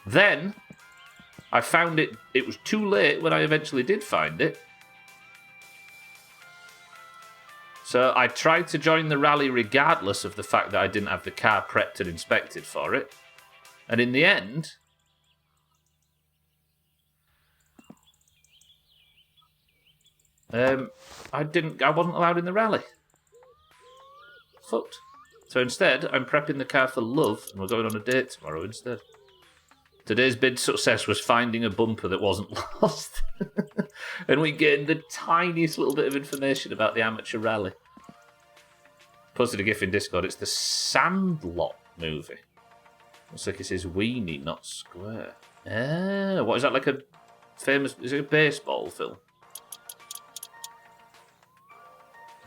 Then, I found it. It was too late when I eventually did find it. So I tried to join the rally regardless of the fact that I didn't have the car prepped and inspected for it. And in the end... I wasn't allowed in the rally. Fucked. So instead, I'm prepping the car for love, and we're going on a date tomorrow instead. Today's big success was finding a bumper that wasn't lost. And we gained the tiniest little bit of information about the amateur rally. Posted a GIF in Discord. It's the Sandlot movie. Looks like it says Weenie, not Square. Ah, what is that, like a famous... Is it a baseball film?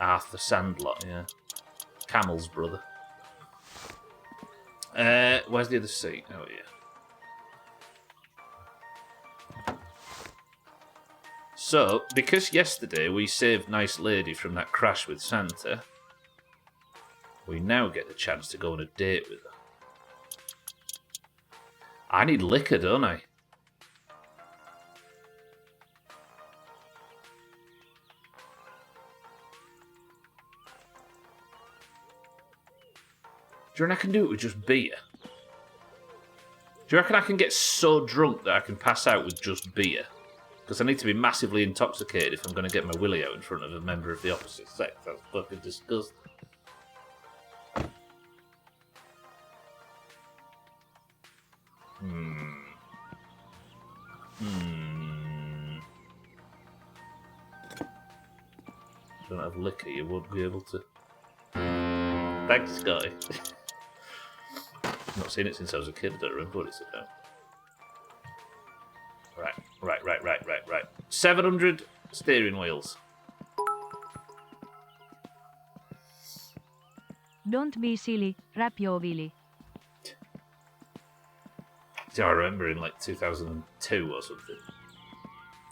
Arthur Sandlot, yeah. Camel's brother. Where's the other seat? Oh, yeah. So, because yesterday we saved Nice Lady from that crash with Santa, we now get the chance to go on a date with her. I need liquor, don't I? Do you reckon I can do it with just beer? Do you reckon I can get so drunk that I can pass out with just beer? Because I need to be massively intoxicated if I'm going to get my willy out in front of a member of the opposite sex. That's fucking disgusting. If you don't have liquor, you won't be able to. Thanks, Scotty. I've not seen it since I was a kid. I don't remember what it's about. Right. 700 steering wheels. Don't be silly, rap your willy. See, I remember in like 2002 or something,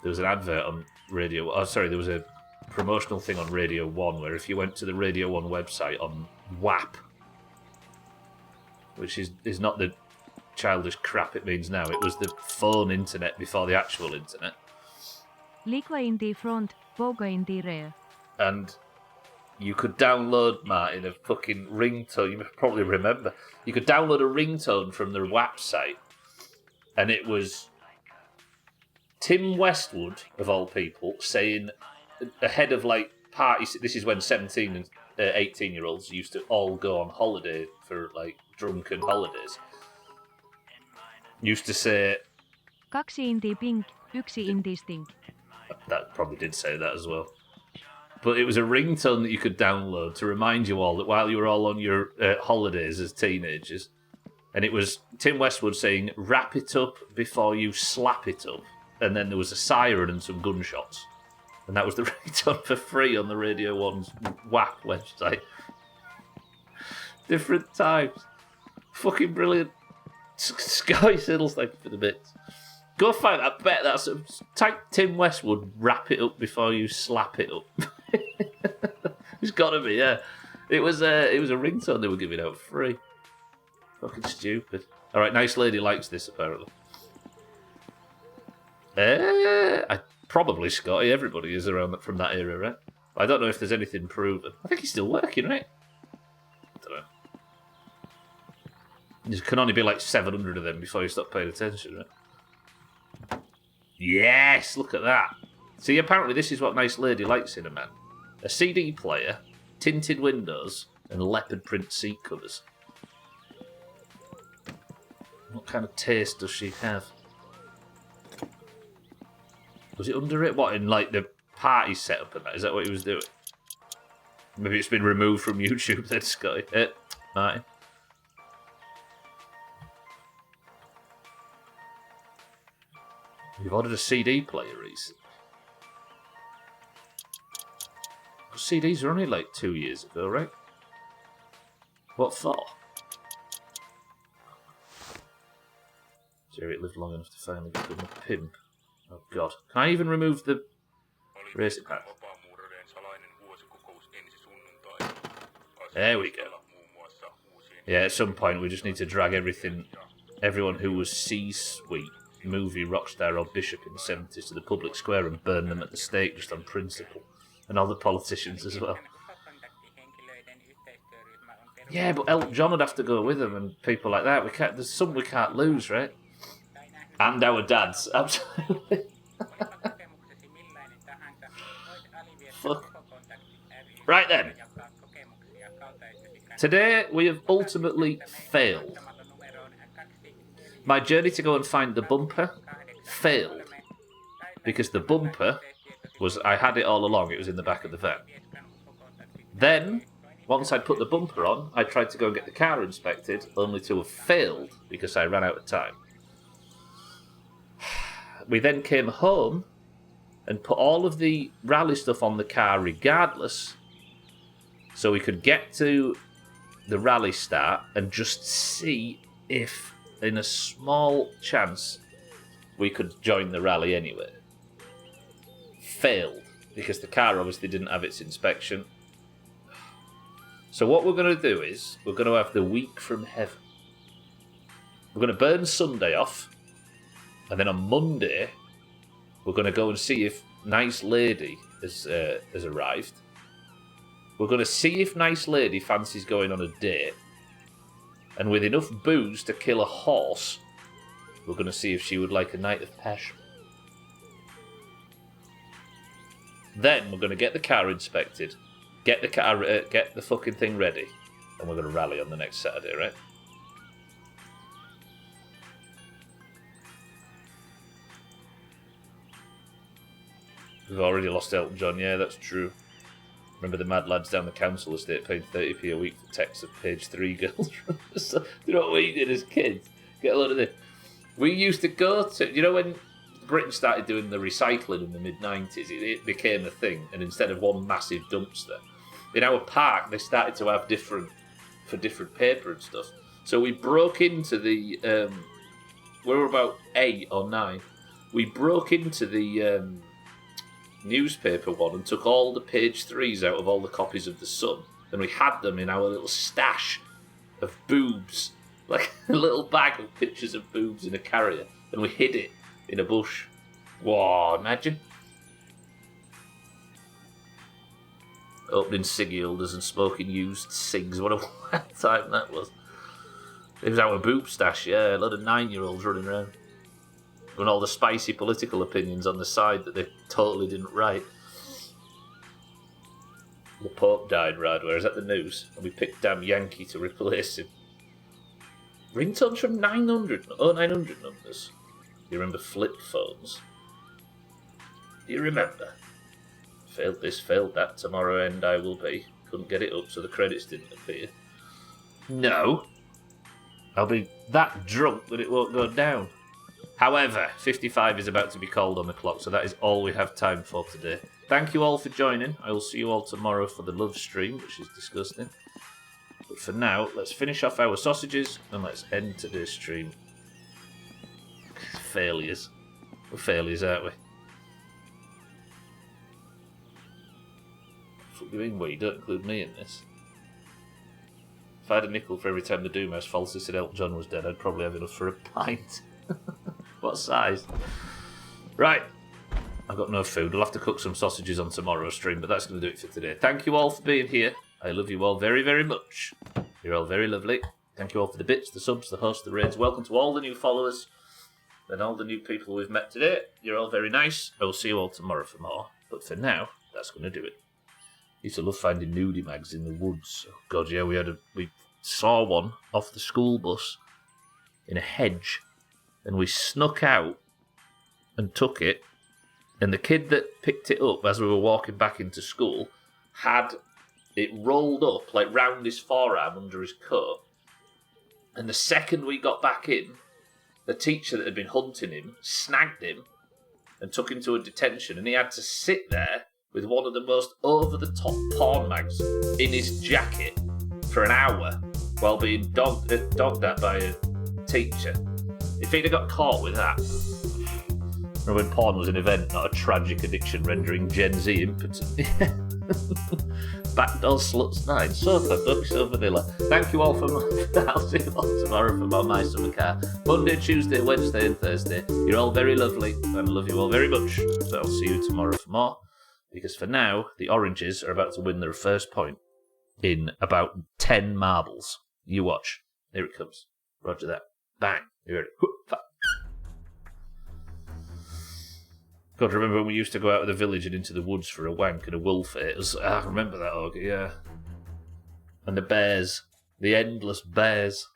there was an advert on Radio... Oh, sorry, there was a promotional thing on Radio 1 where if you went to the Radio 1 website on WAP, which is not the childish crap it means now, it was the phone internet before the actual internet. Liqua in the front, Boga in the rear. And you could download, Martin, a fucking ringtone. You probably remember. You could download a ringtone from the WAP site, and it was Tim Westwood, of all people, saying ahead of like parties. This is when 17 and 18-year-olds used to all go on holiday for like drunken holidays. Used to say, Kaksi in the pink, yksi in the stink. That probably did say that as well. But it was a ringtone that you could download to remind you all that while you were all on your holidays as teenagers, and it was Tim Westwood saying, wrap it up before you slap it up. And then there was a siren and some gunshots. And that was the ringtone for free on the Radio 1's WAP website. Different times. Fucking brilliant. Sky Siddles, thank you for the bits. Go find that. I bet that's type Tim Westwood, wrap it up before you slap it up. It's gotta be, yeah. It was a ringtone they were giving out free. Fucking stupid. Alright, Nice Lady likes this apparently. Probably Scotty, everybody is around from that era, right? But I don't know if there's anything proven. I think he's still working, right? I don't know. There can only be like 700 of them before you stop paying attention, right? Yes, look at that. See, apparently this is what Nice Lady likes in a man. A CD player, tinted windows, and leopard print seat covers. What kind of taste does she have? Was it under it? What, in like the party setup and that? Is that what he was doing? Maybe it's been removed from YouTube then, Scotty. Martin. You've ordered a CD player recently. CDs were only like 2 years ago, right? What for? Jerry lived long enough to finally become a pimp. Oh god. Can I even remove the racing pack? There we go. Yeah, at some point we just need to drag everyone who was C-suite, movie, rockstar or bishop in the 70s to the public square and burn them at the stake just on principle. And all the politicians as well. Yeah, but Elton John would have to go with them and people like that. There's some we can't lose, right? And our dads, absolutely. Fuck. Right then. Today we have ultimately failed. My journey to go and find the bumper failed. Because the bumper was, I had it all along, it was in the back of the van. Then, once I'd put the bumper on, I tried to go and get the car inspected, only to have failed because I ran out of time. We then came home and put all of the rally stuff on the car regardless, so we could get to the rally start and just see if, in a small chance, we could join the rally anyway. Failed, because the car obviously didn't have its inspection. So what we're going to do is, we're going to have the week from heaven. We're going to burn Sunday off, and then on Monday, we're going to go and see if Nice Lady has arrived. We're going to see if Nice Lady fancies going on a date, and with enough booze to kill a horse, we're going to see if she would like a night of passion. Then we're going to get the car inspected, get the fucking thing ready, and we're going to rally on the next Saturday, right? We've already lost Elton John, yeah, that's true. Remember the mad lads down the council estate paying 30p a week for texts of page 3 girls? So, you know what we did as kids? Get a load of this. We used to go to, you know when Britain started doing the recycling in the mid-90s, it became a thing, and instead of one massive dumpster, in our park they started to have different paper and stuff. So we broke into the, we were about 8 or 9, we broke into the newspaper one and took all the page 3s out of all the copies of The Sun, and we had them in our little stash of boobs, like a little bag of pictures of boobs in a carrier, and we hid it in a bush. Whoa, imagine. Opening ciggy holders and smoking used cigs. What a wild time that was. It was our boob stash, yeah. A lot of 9-year-olds running around. And all the spicy political opinions on the side that they totally didn't write. The Pope died, Radware. Is that the news? And we picked damn Yankee to replace him. Ringtones from 900 numbers. You remember flip phones? Do you remember? Failed this, failed that, tomorrow end I will be. Couldn't get it up so the credits didn't appear. No. I'll be that drunk that it won't go down. However, 55 is about to be called on the clock, so that is all we have time for today. Thank you all for joining. I will see you all tomorrow for the love stream, which is disgusting. But for now, let's finish off our sausages and let's end today's stream. Failures. We're failures, aren't we? What do you mean, you don't include me in this? If I had a nickel for every time the Doomhaus falsely said Elton John was dead, I'd probably have enough for a pint. What size? Right. I've got no food. I'll have to cook some sausages on tomorrow's stream, but that's going to do it for today. Thank you all for being here. I love you all very, very much. You're all very lovely. Thank you all for the bits, the subs, the hosts, the raids. Welcome to all the new followers and all the new people we've met today. You're all very nice. I will see you all tomorrow for more. But for now, that's going to do it. I used to love finding nudie mags in the woods. Oh God, yeah, we saw one off the school bus in a hedge. And we snuck out and took it. And the kid that picked it up as we were walking back into school had it rolled up, like round his forearm under his coat. And the second we got back in, the teacher that had been hunting him snagged him and took him to a detention. And he had to sit there with one of the most over-the-top porn mags in his jacket for an hour while being dogged at by a teacher. If he'd have got caught with that. Remember when porn was an event, not a tragic addiction rendering Gen Z impotent. Backdoor Sluts 9. So fun, don't be so vanilla. Thank you all for I'll see you all tomorrow for more My Summer Car. Monday, Tuesday, Wednesday and Thursday. You're all very lovely and I love you all very much. So I'll see you tomorrow for more. Because for now, the Oranges are about to win their first point in about 10 marbles. You watch. Here it comes. Roger that. Bang. You ready? God, remember when we used to go out of the village and into the woods for a wank and a wolf ate us? I remember that, Augie, yeah. And the bears. The endless bears.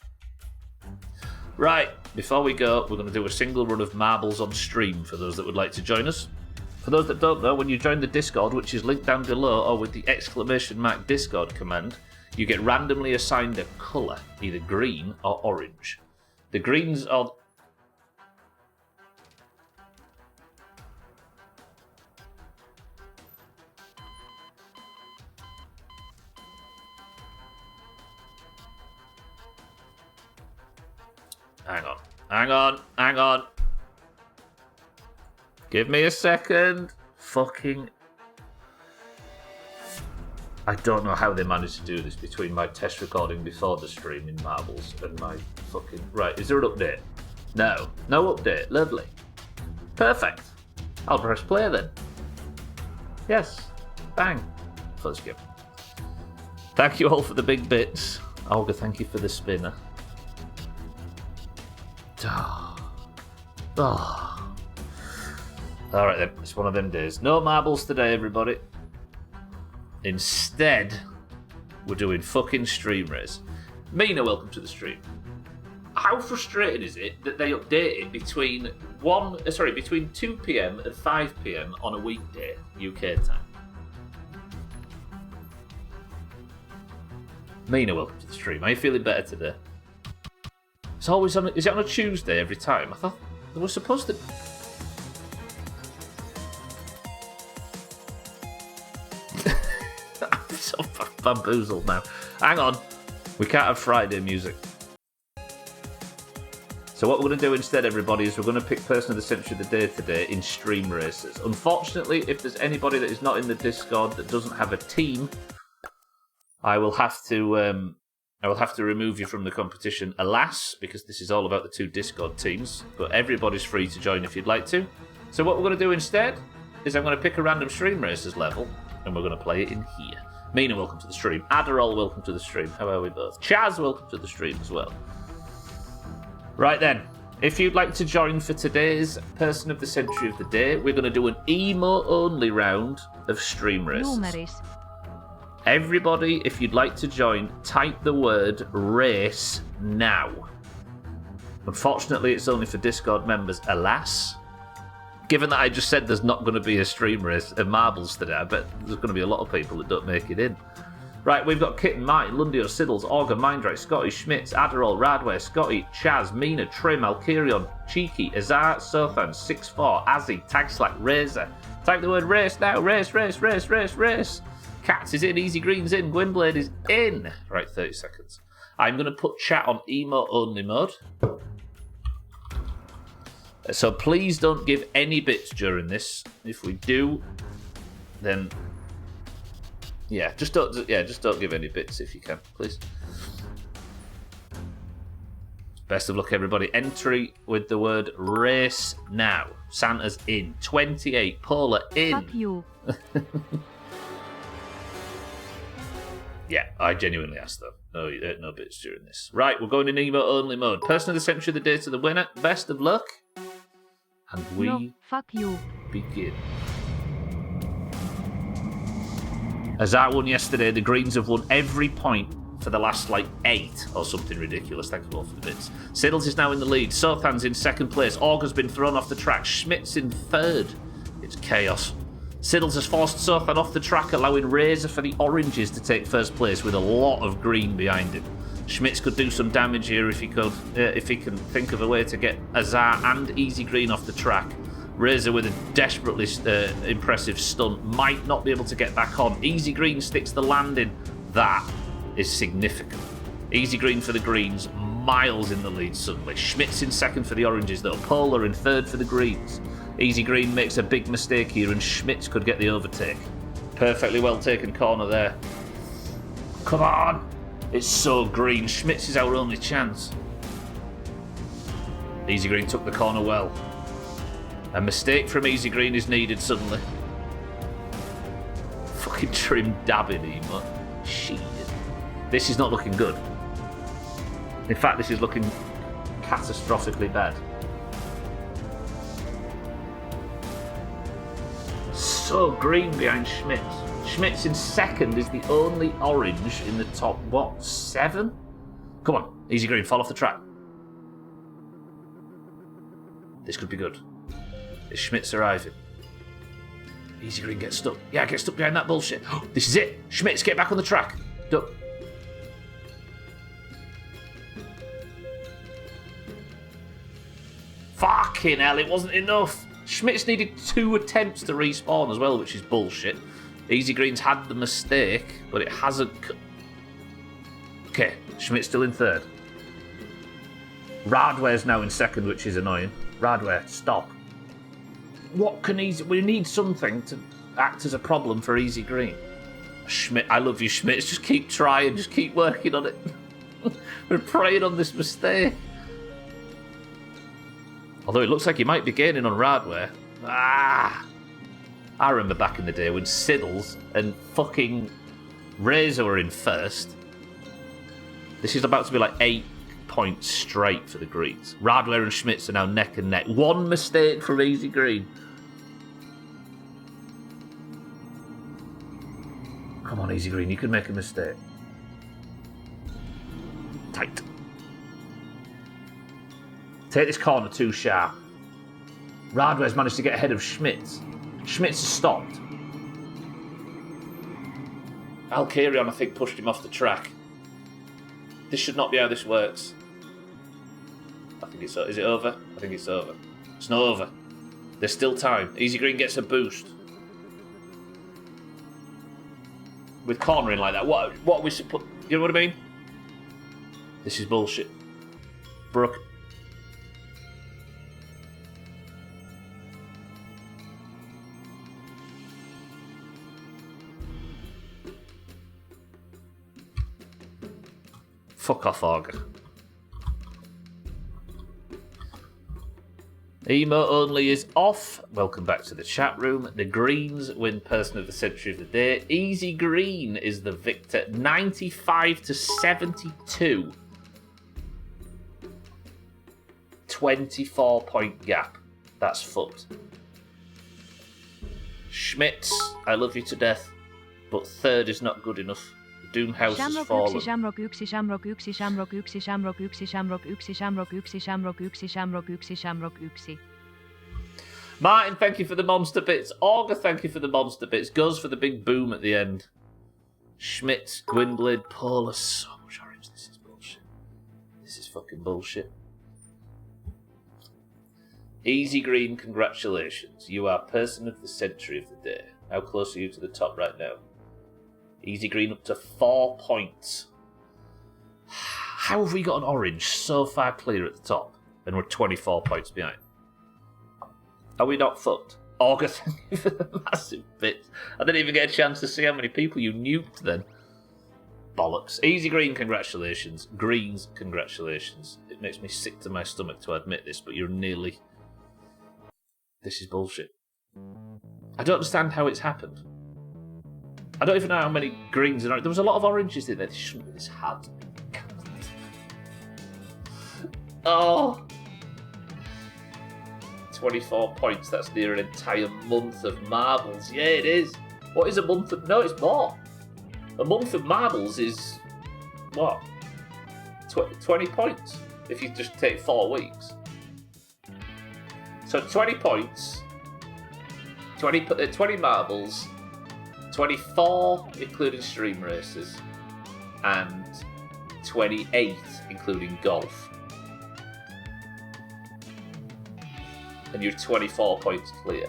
Right, before we go, we're going to do a single run of marbles on stream for those that would like to join us. For those that don't know, when you join the Discord, which is linked down below, or with the ! Discord command, you get randomly assigned a colour, either green or orange. The greens are... Hang on. Give me a second. Fucking... I don't know how they managed to do this between my test recording before the stream in Marbles and my fucking... Right, is there an update? No. No update. Lovely. Perfect. I'll press play then. Yes. Bang. First skip. Thank you all for the big bits. Olga, thank you for the spinner. Oh. Alright then, it's one of them days. No marbles today, everybody. Instead, we're doing fucking stream race. Mina, welcome to the stream. How frustrating is it that they update it between 2 PM and 5 PM on a weekday, UK time? Mina, welcome to the stream. Are you feeling better today? It's always on. Is it on a Tuesday every time? I thought they were supposed to. I'm so bamboozled now. Hang on, we can't have Friday music. So what we're going to do instead, everybody, is we're going to pick Person of the Century of the Day today in stream races. Unfortunately, if there's anybody that is not in the Discord that doesn't have a team, I will have to remove you from the competition, alas, because this is all about the 2 Discord teams. But everybody's free to join if you'd like to. So what we're going to do instead is I'm going to pick a random stream racers level, and we're going to play it in here. Mina, welcome to the stream. Adderall, welcome to the stream. How are we both? Chaz, welcome to the stream as well. Right then, if you'd like to join for today's Person of the Century of the Day, we're going to do an emo-only round of stream races. Numeris. Everybody, if you'd like to join, type the word race now. Unfortunately, it's only for Discord members, alas. Given that I just said there's not going to be a stream race of marbles today, I bet there's going to be a lot of people that don't make it in. Right, we've got Kitten, Martin, Lundio, Siddles, Orga, Mindray, Scotty, Schmitz, Adderall, Radway, Scotty, Chaz, Mina, Trim, Alkirion, Cheeky, Azar, Sothan, 6-4, Azzy, Tagslack, Razor. Type the word race now. Race, race, race, race, race. Cats is in, Easy Green's in, Gwynblade is in. Right, 30 seconds. I'm going to put chat on emo-only mode. So please don't give any bits during this. If we do, then... Yeah, just don't give any bits if you can, please. Best of luck, everybody. Entry with the word race now. Santa's in. 28. Paula in. Fuck you. Yeah, I genuinely asked though. No bits during this. Right, we're going in emo-only mode. Person of the Century of the Day to the winner. Best of luck. And we fuck you. Begin. As I won yesterday, the Greens have won every point for the last, 8 or something ridiculous. Thank you all for the bits. Siddles is now in the lead. Sothan's in second place. Orga's been thrown off the track. Schmitz in third. It's chaos. Siddles has forced Sothan off the track, allowing Razor for the oranges to take first place with a lot of green behind him. Schmitz could do some damage here if he can think of a way to get Azar and Easy Green off the track. Razor with a desperately impressive stunt might not be able to get back on. Easy Green sticks the landing. That is significant. Easy Green for the Greens, miles in the lead suddenly. Schmitz in second for the oranges though. Polar in third for the Greens. Easy Green makes a big mistake here and Schmitz could get the overtake. Perfectly well taken corner there. Come on! It's so green. Schmitz is our only chance. Easy Green took the corner well. A mistake from Easy Green is needed suddenly. Fucking Trim dabbing emo. Shit. This is not looking good. In fact, this is looking catastrophically bad. So green behind Schmitz. Schmitz in second is the only orange in the top, 7? Come on, Easy Green, fall off the track. This could be good. Is Schmitz arriving? Easy Green gets stuck. Yeah, get stuck behind that bullshit. This is it. Schmitz, get back on the track. Fucking hell, it wasn't enough. Schmitz needed 2 attempts to respawn as well, which is bullshit. Easy Green's had the mistake, but it hasn't... Okay, Schmitz still in 3rd. Radware's now in 2nd, which is annoying. Radware, stop. What can Easy... We need something to act as a problem for Easy Green. Schmitz, I love you, Schmitz. Just keep trying. Just keep working on it. We're preying on this mistake. Although it looks like he might be gaining on Radware. I remember back in the day when Siddles and fucking Razor were in 1st. This is about to be like 8 points straight for the Greens. Radware and Schmitz are now neck and neck. 1 mistake from Easy Green. Come on, Easy Green, you can make a mistake. Tight. Take this corner too sharp. Radware's managed to get ahead of Schmitz. Schmitz has stopped. Alkarion, I think, pushed him off the track. This should not be how this works. I think it's... Is it over? I think it's over. It's not over. There's still time. Easy Green gets a boost. With cornering like that, what are we supposed... You know what I mean? This is bullshit. Brooke. Fuck off, Auger. Emo only is off. Welcome back to the chat room. The Greens win Person of the Century of the Day. Easy Green is the victor. 95 to 72. 24-point gap. That's fucked. Schmitz, I love you to death, but 3rd is not good enough. Doomhaus has fallen. Shamrock 1, Shamrock 1, Shamrock 1, Shamrock 1, Shamrock 1, Shamrock 1, Shamrock 1, Shamrock 1, Shamrock 1. Martin, thank you for the monster bits. Auger, thank you for the monster bits. Goes for the big boom at the end. Schmitz, Gwynblade, Paula, so much orange. This is bullshit. This is fucking bullshit. Easy Green, congratulations. You are Person of the Century of the Day. How close are you to the top right now? Easy Green up to 4 points. How have we got an orange so far clear at the top and we're 24 points behind? Are we not fucked? Auger, thank you for the massive bits. I didn't even get a chance to see how many people you nuked then. Bollocks. Easy Green, congratulations. Greens, congratulations. It makes me sick to my stomach to admit this, but you're nearly... This is bullshit. I don't understand how it's happened. I don't even know how many greens and oranges. There was a lot of oranges in there. This shouldn't be this hard. Oh. 24 points. That's near an entire month of marbles. Yeah, it is. What is a month of... No, it's more. A month of marbles is... What? 20 points. If you just take 4 weeks. So 20 points. 20 marbles... 24 including stream races and 28 including golf. And you're 24 points clear.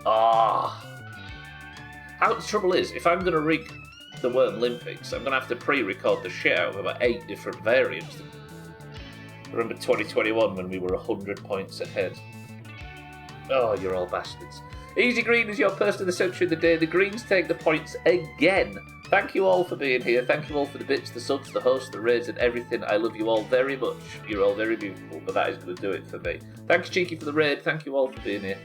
How the trouble is, if I'm going to rig the Worm Olympics, I'm going to have to pre-record the shit out of about 8 different variants. Remember 2021 when we were 100 points ahead? Oh, you're all bastards. Easy Green is your Person of the Century of the Day. The Greens take the points again. Thank you all for being here. Thank you all for the bits, the subs, the hosts, the raids and everything. I love you all very much. You're all very beautiful, but that is going to do it for me. Thank you, Cheeky, for the raid. Thank you all for being here.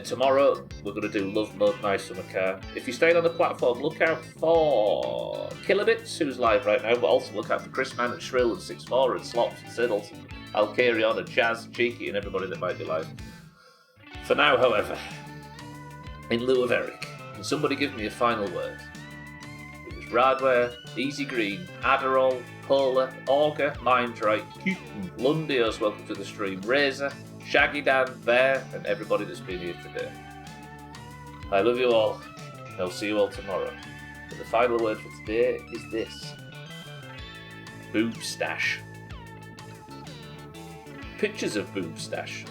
Tomorrow, we're going to do Love Mode My Summer Car. If you stay on the platform, look out for Kilobits, who's live right now, but also look out for Chris Man and Shrill and 6-4 and Slops and Siddles and Alkarion and Jazz, Cheeky and everybody that might be live. For now, however... In lieu of Eric, can somebody give me a final word? It was Radware, Easy Green, Adderall, Polar, Auger, Mindrite, Lundios, welcome to the stream, Razor, Shaggy Dan, Bear, and everybody that's been here today. I love you all. I'll see you all tomorrow. But the final word for today is this. Boob stash. Pictures of boob stash.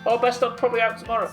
Oh, best on probably out tomorrow.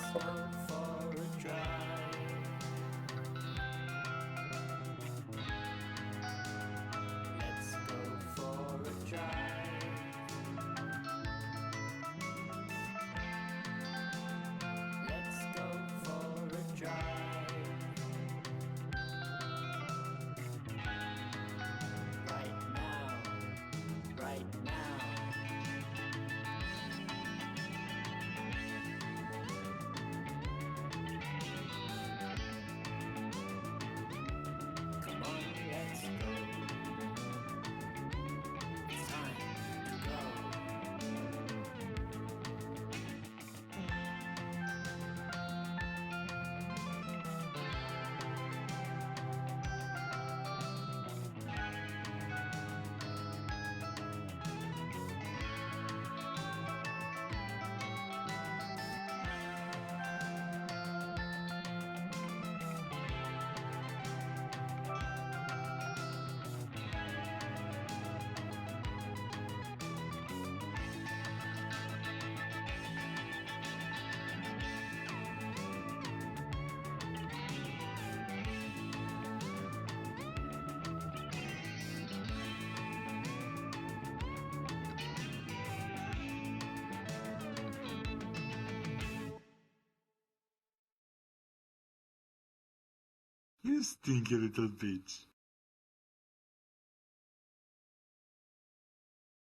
You stinky little bitch.